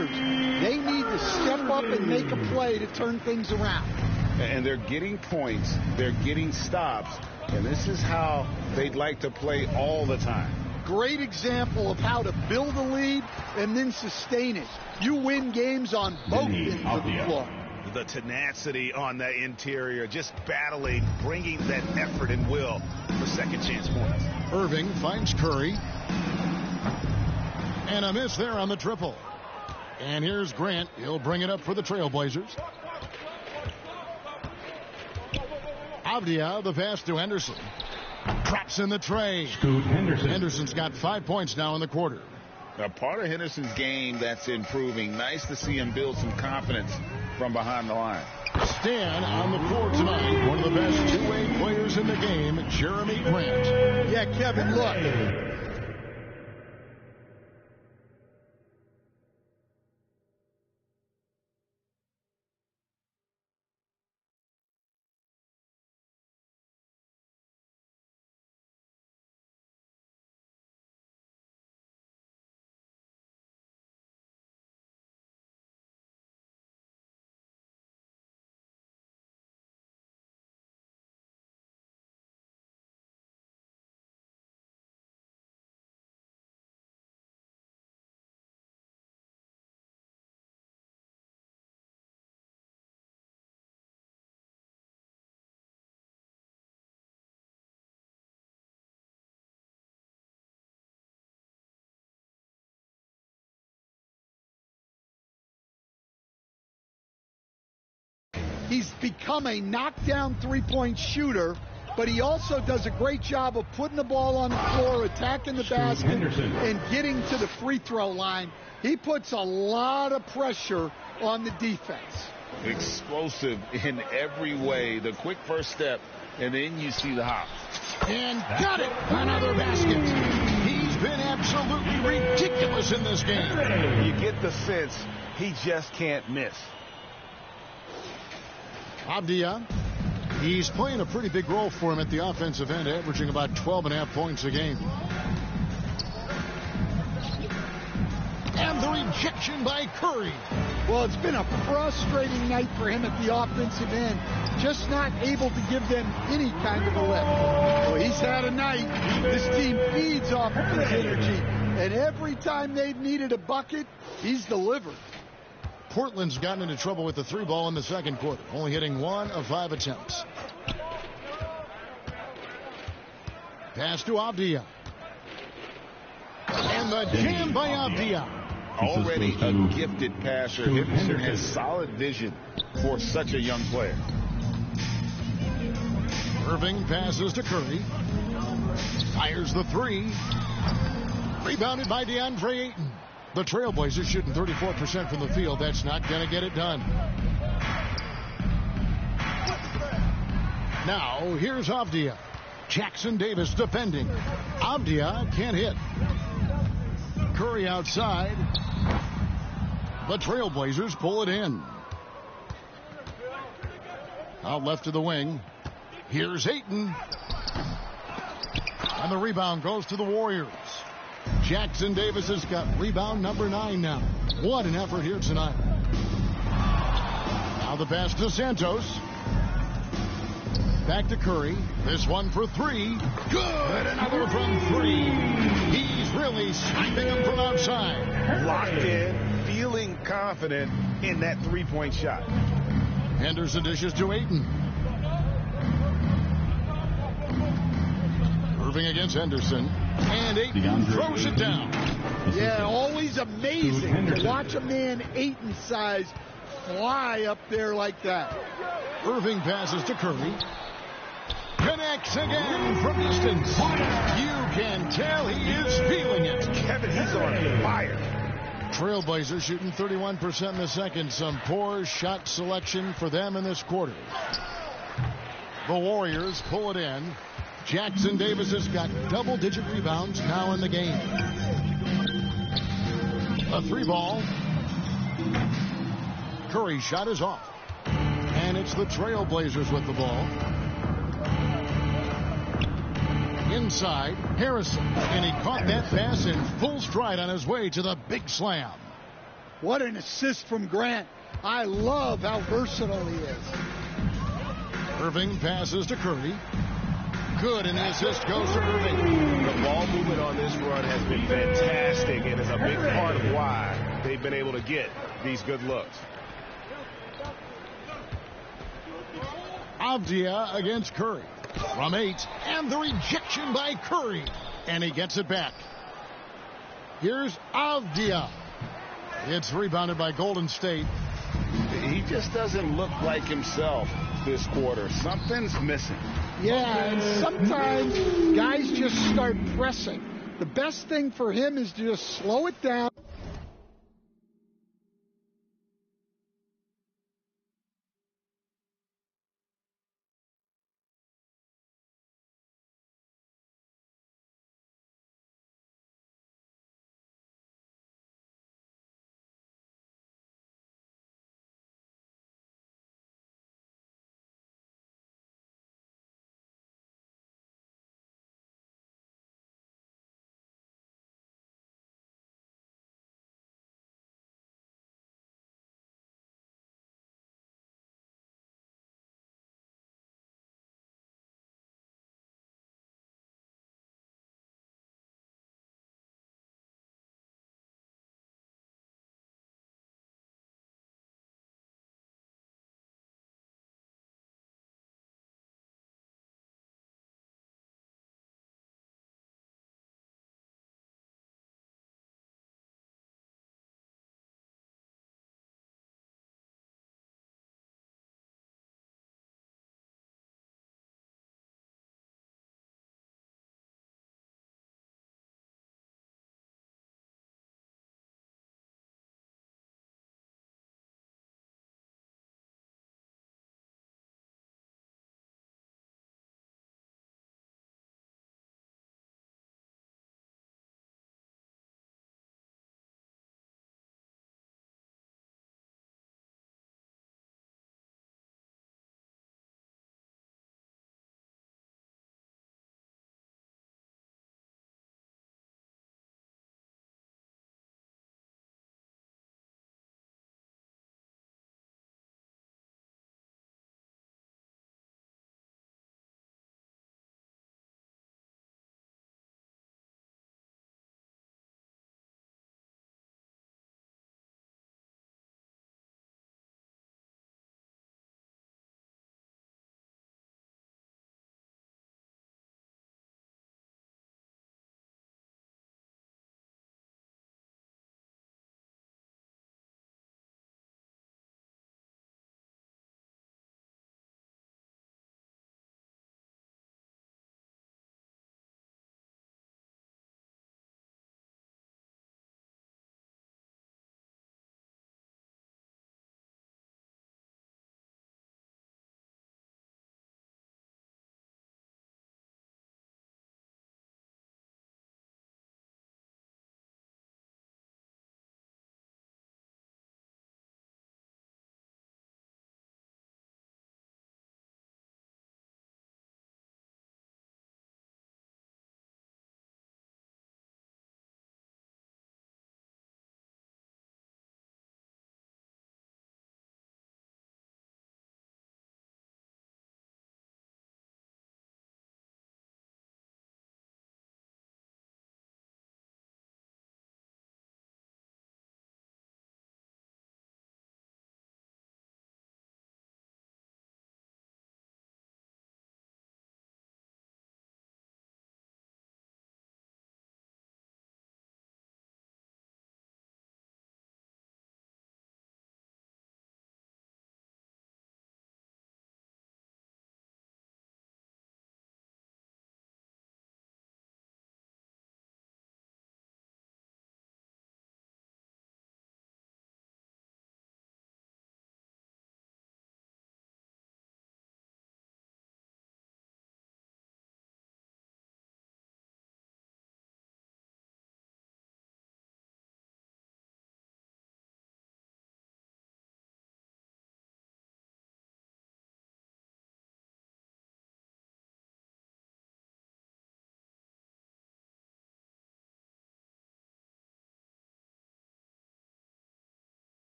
leaders. They need to step up and make a play to turn things around. And they're getting points, they're getting stops, and this is how they'd like to play all the time. Great example of how to build a lead and then sustain it. You win games on both ends of the floor. The tenacity on the interior, just battling, bringing that effort and will for second chance points. Irving finds Curry. And a miss there on the triple. And here's Grant. He'll bring it up for the Trailblazers. Avdia, the pass to Henderson. Drops in the tray. Scoot Henderson. Henderson's got 5 points now in the quarter. Now, part of Henderson's game that's improving. Nice to see him build some confidence from behind the line. Stan on the floor tonight. One of the best two-way players in the game, Jeremy Grant. Yeah, Kevin, look. He's become a knockdown three-point shooter, but he also does a great job of putting the ball on the floor, attacking the basket, and getting to the free throw line. He puts a lot of pressure on the defense. Explosive in every way. The quick first step, and then you see the hop. And got it! Another basket. He's been absolutely ridiculous in this game. You get the sense he just can't miss. Avdia, he's playing a pretty big role for him at the offensive end, averaging about 12.5 points a game. And the rejection by Curry. Well, it's been a frustrating night for him at the offensive end, just not able to give them any kind of a lift. Well, he's had a night. This team feeds off of his energy, and every time they've needed a bucket, he's delivered. Portland's gotten into trouble with the three ball in the second quarter, only hitting 1 of 5 attempts. Pass to Avdia. And the jam by Avdia. Already a gifted passer. Henderson has solid vision for such a young player. Irving passes to Curry. Fires the three. Rebounded by DeAndre Ayton. The Trailblazers shooting 34% from the field. That's not going to get it done. Now, here's Avdia. Jackson Davis defending. Avdia can't hit. Curry outside. The Trailblazers pull it in. Out left to the wing. Here's Ayton. And the rebound goes to the Warriors. Jackson Davis has got rebound number 9 now. What an effort here tonight. Now the pass to Santos. Back to Curry. This one for 3. Good. Another from 3. He's really sniping him from outside. Locked in, feeling confident in that three-point shot. Henderson dishes to Ayton. Irving against Henderson. And Ayton throws it down. Yeah, always amazing to watch a man Ayton's size fly up there like that. Irving passes to Curry. Connects again from distance. You can tell he is feeling it. Kevin, he's on fire. Trailblazers shooting 31% in the second. Some poor shot selection for them in this quarter. The Warriors pull it in. Jackson Davis has got double-digit rebounds now in the game. A 3-ball. Curry's shot is off. And it's the Trailblazers with the ball. Inside, Harrison. And he caught that pass in full stride on his way to the big slam. What an assist from Grant. I love how versatile he is. Irving passes to Curry. Good, and the assist goes to Irving. The ball movement on this run has been fantastic and is a big part of why they've been able to get these good looks. Avdia against Curry. From 8, and the rejection by Curry. And he gets it back. Here's Avdia. It's rebounded by Golden State. He just doesn't look like himself this quarter. Something's missing. Yeah, and sometimes guys just start pressing. The best thing for him is to just slow it down.